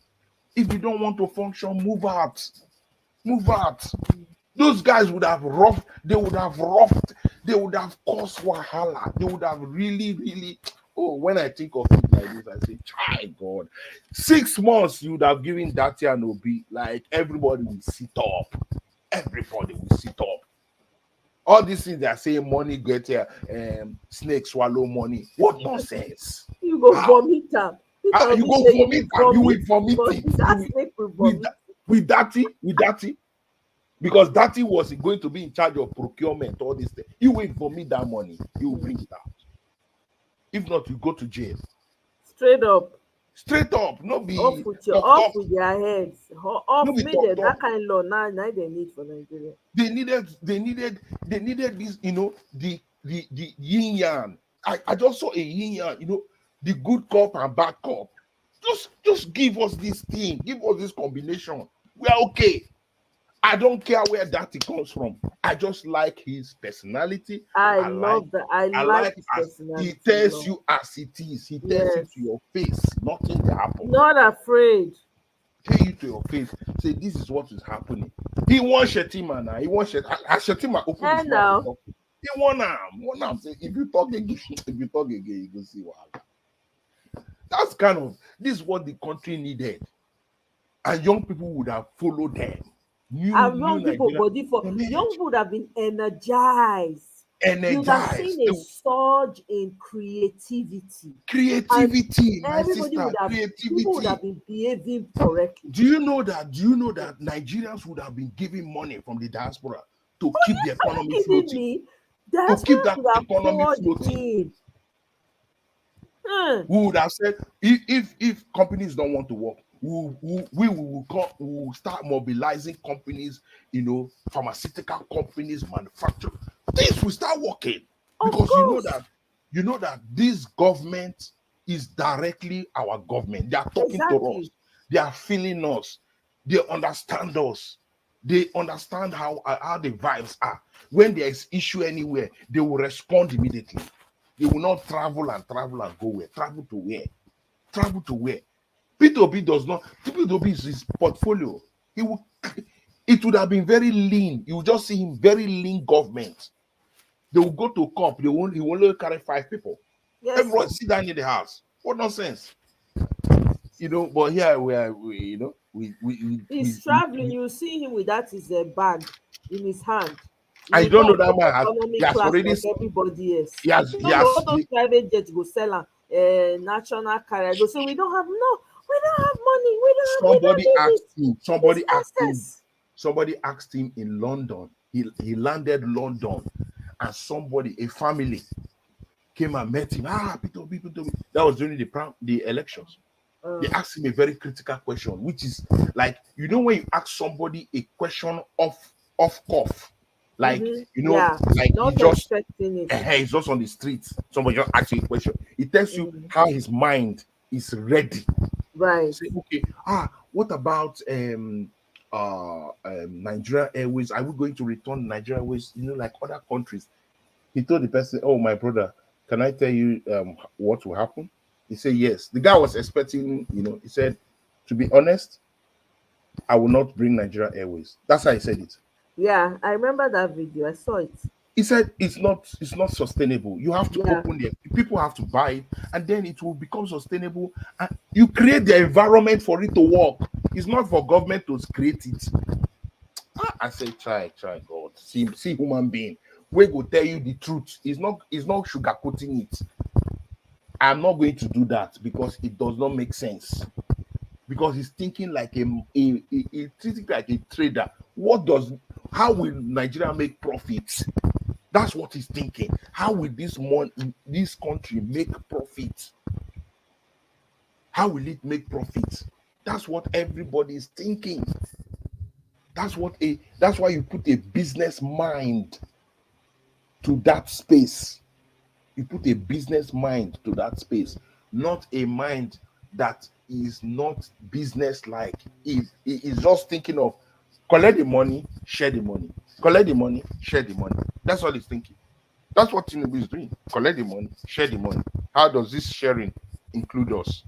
If you don't want to function, move out. Move out. Those guys would have roughed. They would have caused wahala. They would have really. Oh, when I think of it like this, I say, "Try God." 6 months you would have given Dati and Obi, like everybody will sit up. Everybody will sit up. All these things they are saying, money get here, snake swallow money. What nonsense? You go vomit am. You go vomit am. You will vomit it. With Dati. Because Dati was going to be in charge of procurement, all this thing. You will vomit that money. You will bring it out. If not, you go to jail. Straight up. Straight up, no be Off with their heads. Off be me talk, that talk. kind of law now they need for Nigeria. They needed this, the yin yang. I just saw a yin yang, the good cop and bad cop. Just give us this thing, give us this combination. We are okay. I don't care where that it comes from. I just like his personality. I I like love that. I like his as he personality. tells you as it is. He tells you Yes. to your face, nothing will happen. Not afraid. Tell you to your face, say this is what is happening. He wants Shetima now. He wants Shetima open his mouth. He want him. Say, if you talk again, you go see what. That's kind of this is what the country needed, and young people would have followed them. Young people would have been energized. You would have seen a surge in creativity. My sister, people would have been behaving correctly. Do you know that Nigerians would have been giving money from the diaspora to keep the economy floating? To keep that economy floating. We would have said if companies don't want to work, we will start mobilizing companies, pharmaceutical companies, manufacturing. Things will start working because you know that this government is directly our government. They are talking to us. They are feeling us. They understand us. They understand how the vibes are. When there is issue anywhere, they will respond immediately. They will not travel and go where. Travel to where? Travel to where? P2B does not. P2B is his portfolio. It would have been very lean. You will just see him very lean government. They will go to COP. He will only carry 5 people. Yes, everyone sit down in the house. What nonsense? But here he's traveling. You see him with that his bag in his hand. I don't know that man has already like everybody else. He has all those private jets go sell him national carrier. Go say we don't have money. Somebody asked him in London. He landed London, and a family came and met him. P2B. That was during the elections. They asked him a very critical question, which is like, when you ask somebody a question off cuff, like like he's just on the street. Somebody just asks you a question. It tells you how his mind is ready. Right. Say, okay. What about Nigeria Airways? Are we going to return Nigeria Airways? Like other countries. He told the person, "Oh, my brother, can I tell you what will happen?" He said, "Yes." The guy was expecting, he said, "To be honest, I will not bring Nigeria Airways." That's how he said it. Yeah, I remember that video. I saw it. He said it's not sustainable. You have to open it. People have to buy it, and then it will become sustainable. And you create the environment for it to work. It's not for government to create it. I say, try, God. See human being. We go tell you the truth. It's not sugarcoating it. I'm not going to do that because it does not make sense. Because he's thinking like he's thinking like a trader. How will Nigeria make profits? That's what he's thinking. How will this country make profit? How will it make profit? That's what everybody is thinking. That's why you put a business mind to that space. You put a business mind to that space, not a mind that is not business-like. He is just thinking of collect the money, share the money. Collect the money, share the money. That's all he's thinking. That's what Tinubu is doing. Collect the money, share the money. How does this sharing include us?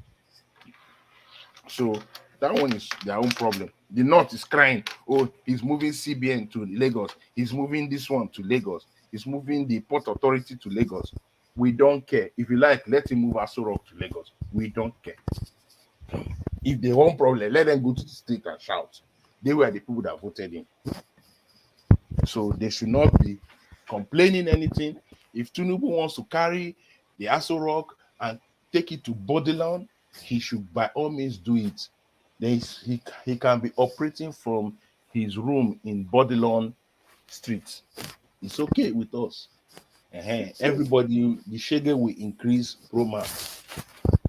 So that one is their own problem. The North is crying, oh, he's moving CBN to Lagos. He's moving this one to Lagos. He's moving the Port Authority to Lagos. We don't care. If you like, let him move Aso Rock to Lagos. We don't care. If they want problem, let them go to the street and shout. They were the people that voted in. So they should not be complaining anything. If Tinubu wants to carry the Aso Rock and take it to Borderland, he should by all means do it. Then he can be operating from his room in Borderland Street. It's okay with us. Everybody, the Shege will increase promax.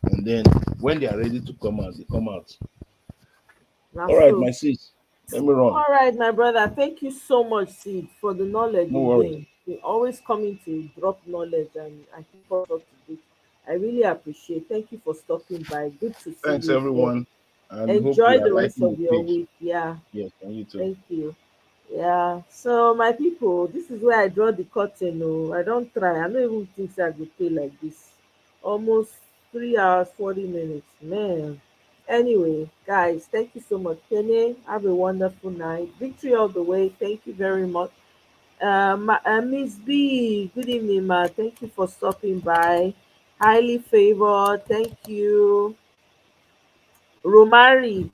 And then when they are ready to come out, they come out. Now, All right, so my sis. Let me run. all right, my brother. Thank you so much, Sid, for the knowledge No worries. again. You always coming to drop knowledge and keep us up to date. I really appreciate. Thank you for stopping by. Good to see Thanks, you again. everyone. And hope we Enjoy are the rest liking of the your page. week. Yeah. Yes, and you too. Thank you. Yeah. So my people, this is where I draw the curtain. Oh, I don't try. I don't even think I will pay like this. Almost 3 hours, 40 minutes. Man. Anyway, guys, thank you so much. Kenny, have a wonderful night. Victory all the way. Thank you very much. Miss B, good evening, ma. Thank you for stopping by. Highly favored. Thank you. Romari,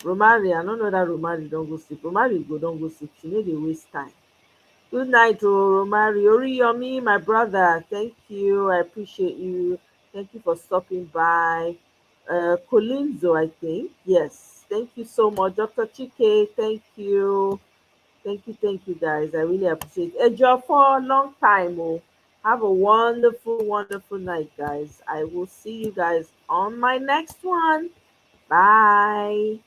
Romari, I don't know that Romari don't go sleep. Romari go don't go sleep. She no dey waste time. Good night, Romari. Oriyomi, my brother. Thank you. I appreciate you. Thank you for stopping by. Colinzo, I think. Yes. Thank you so much. Dr. Chike, thank you. Thank you, guys. I really appreciate it. Ejo for a long time. Oh. Have a wonderful, wonderful night, guys. I will see you guys on my next one. Bye.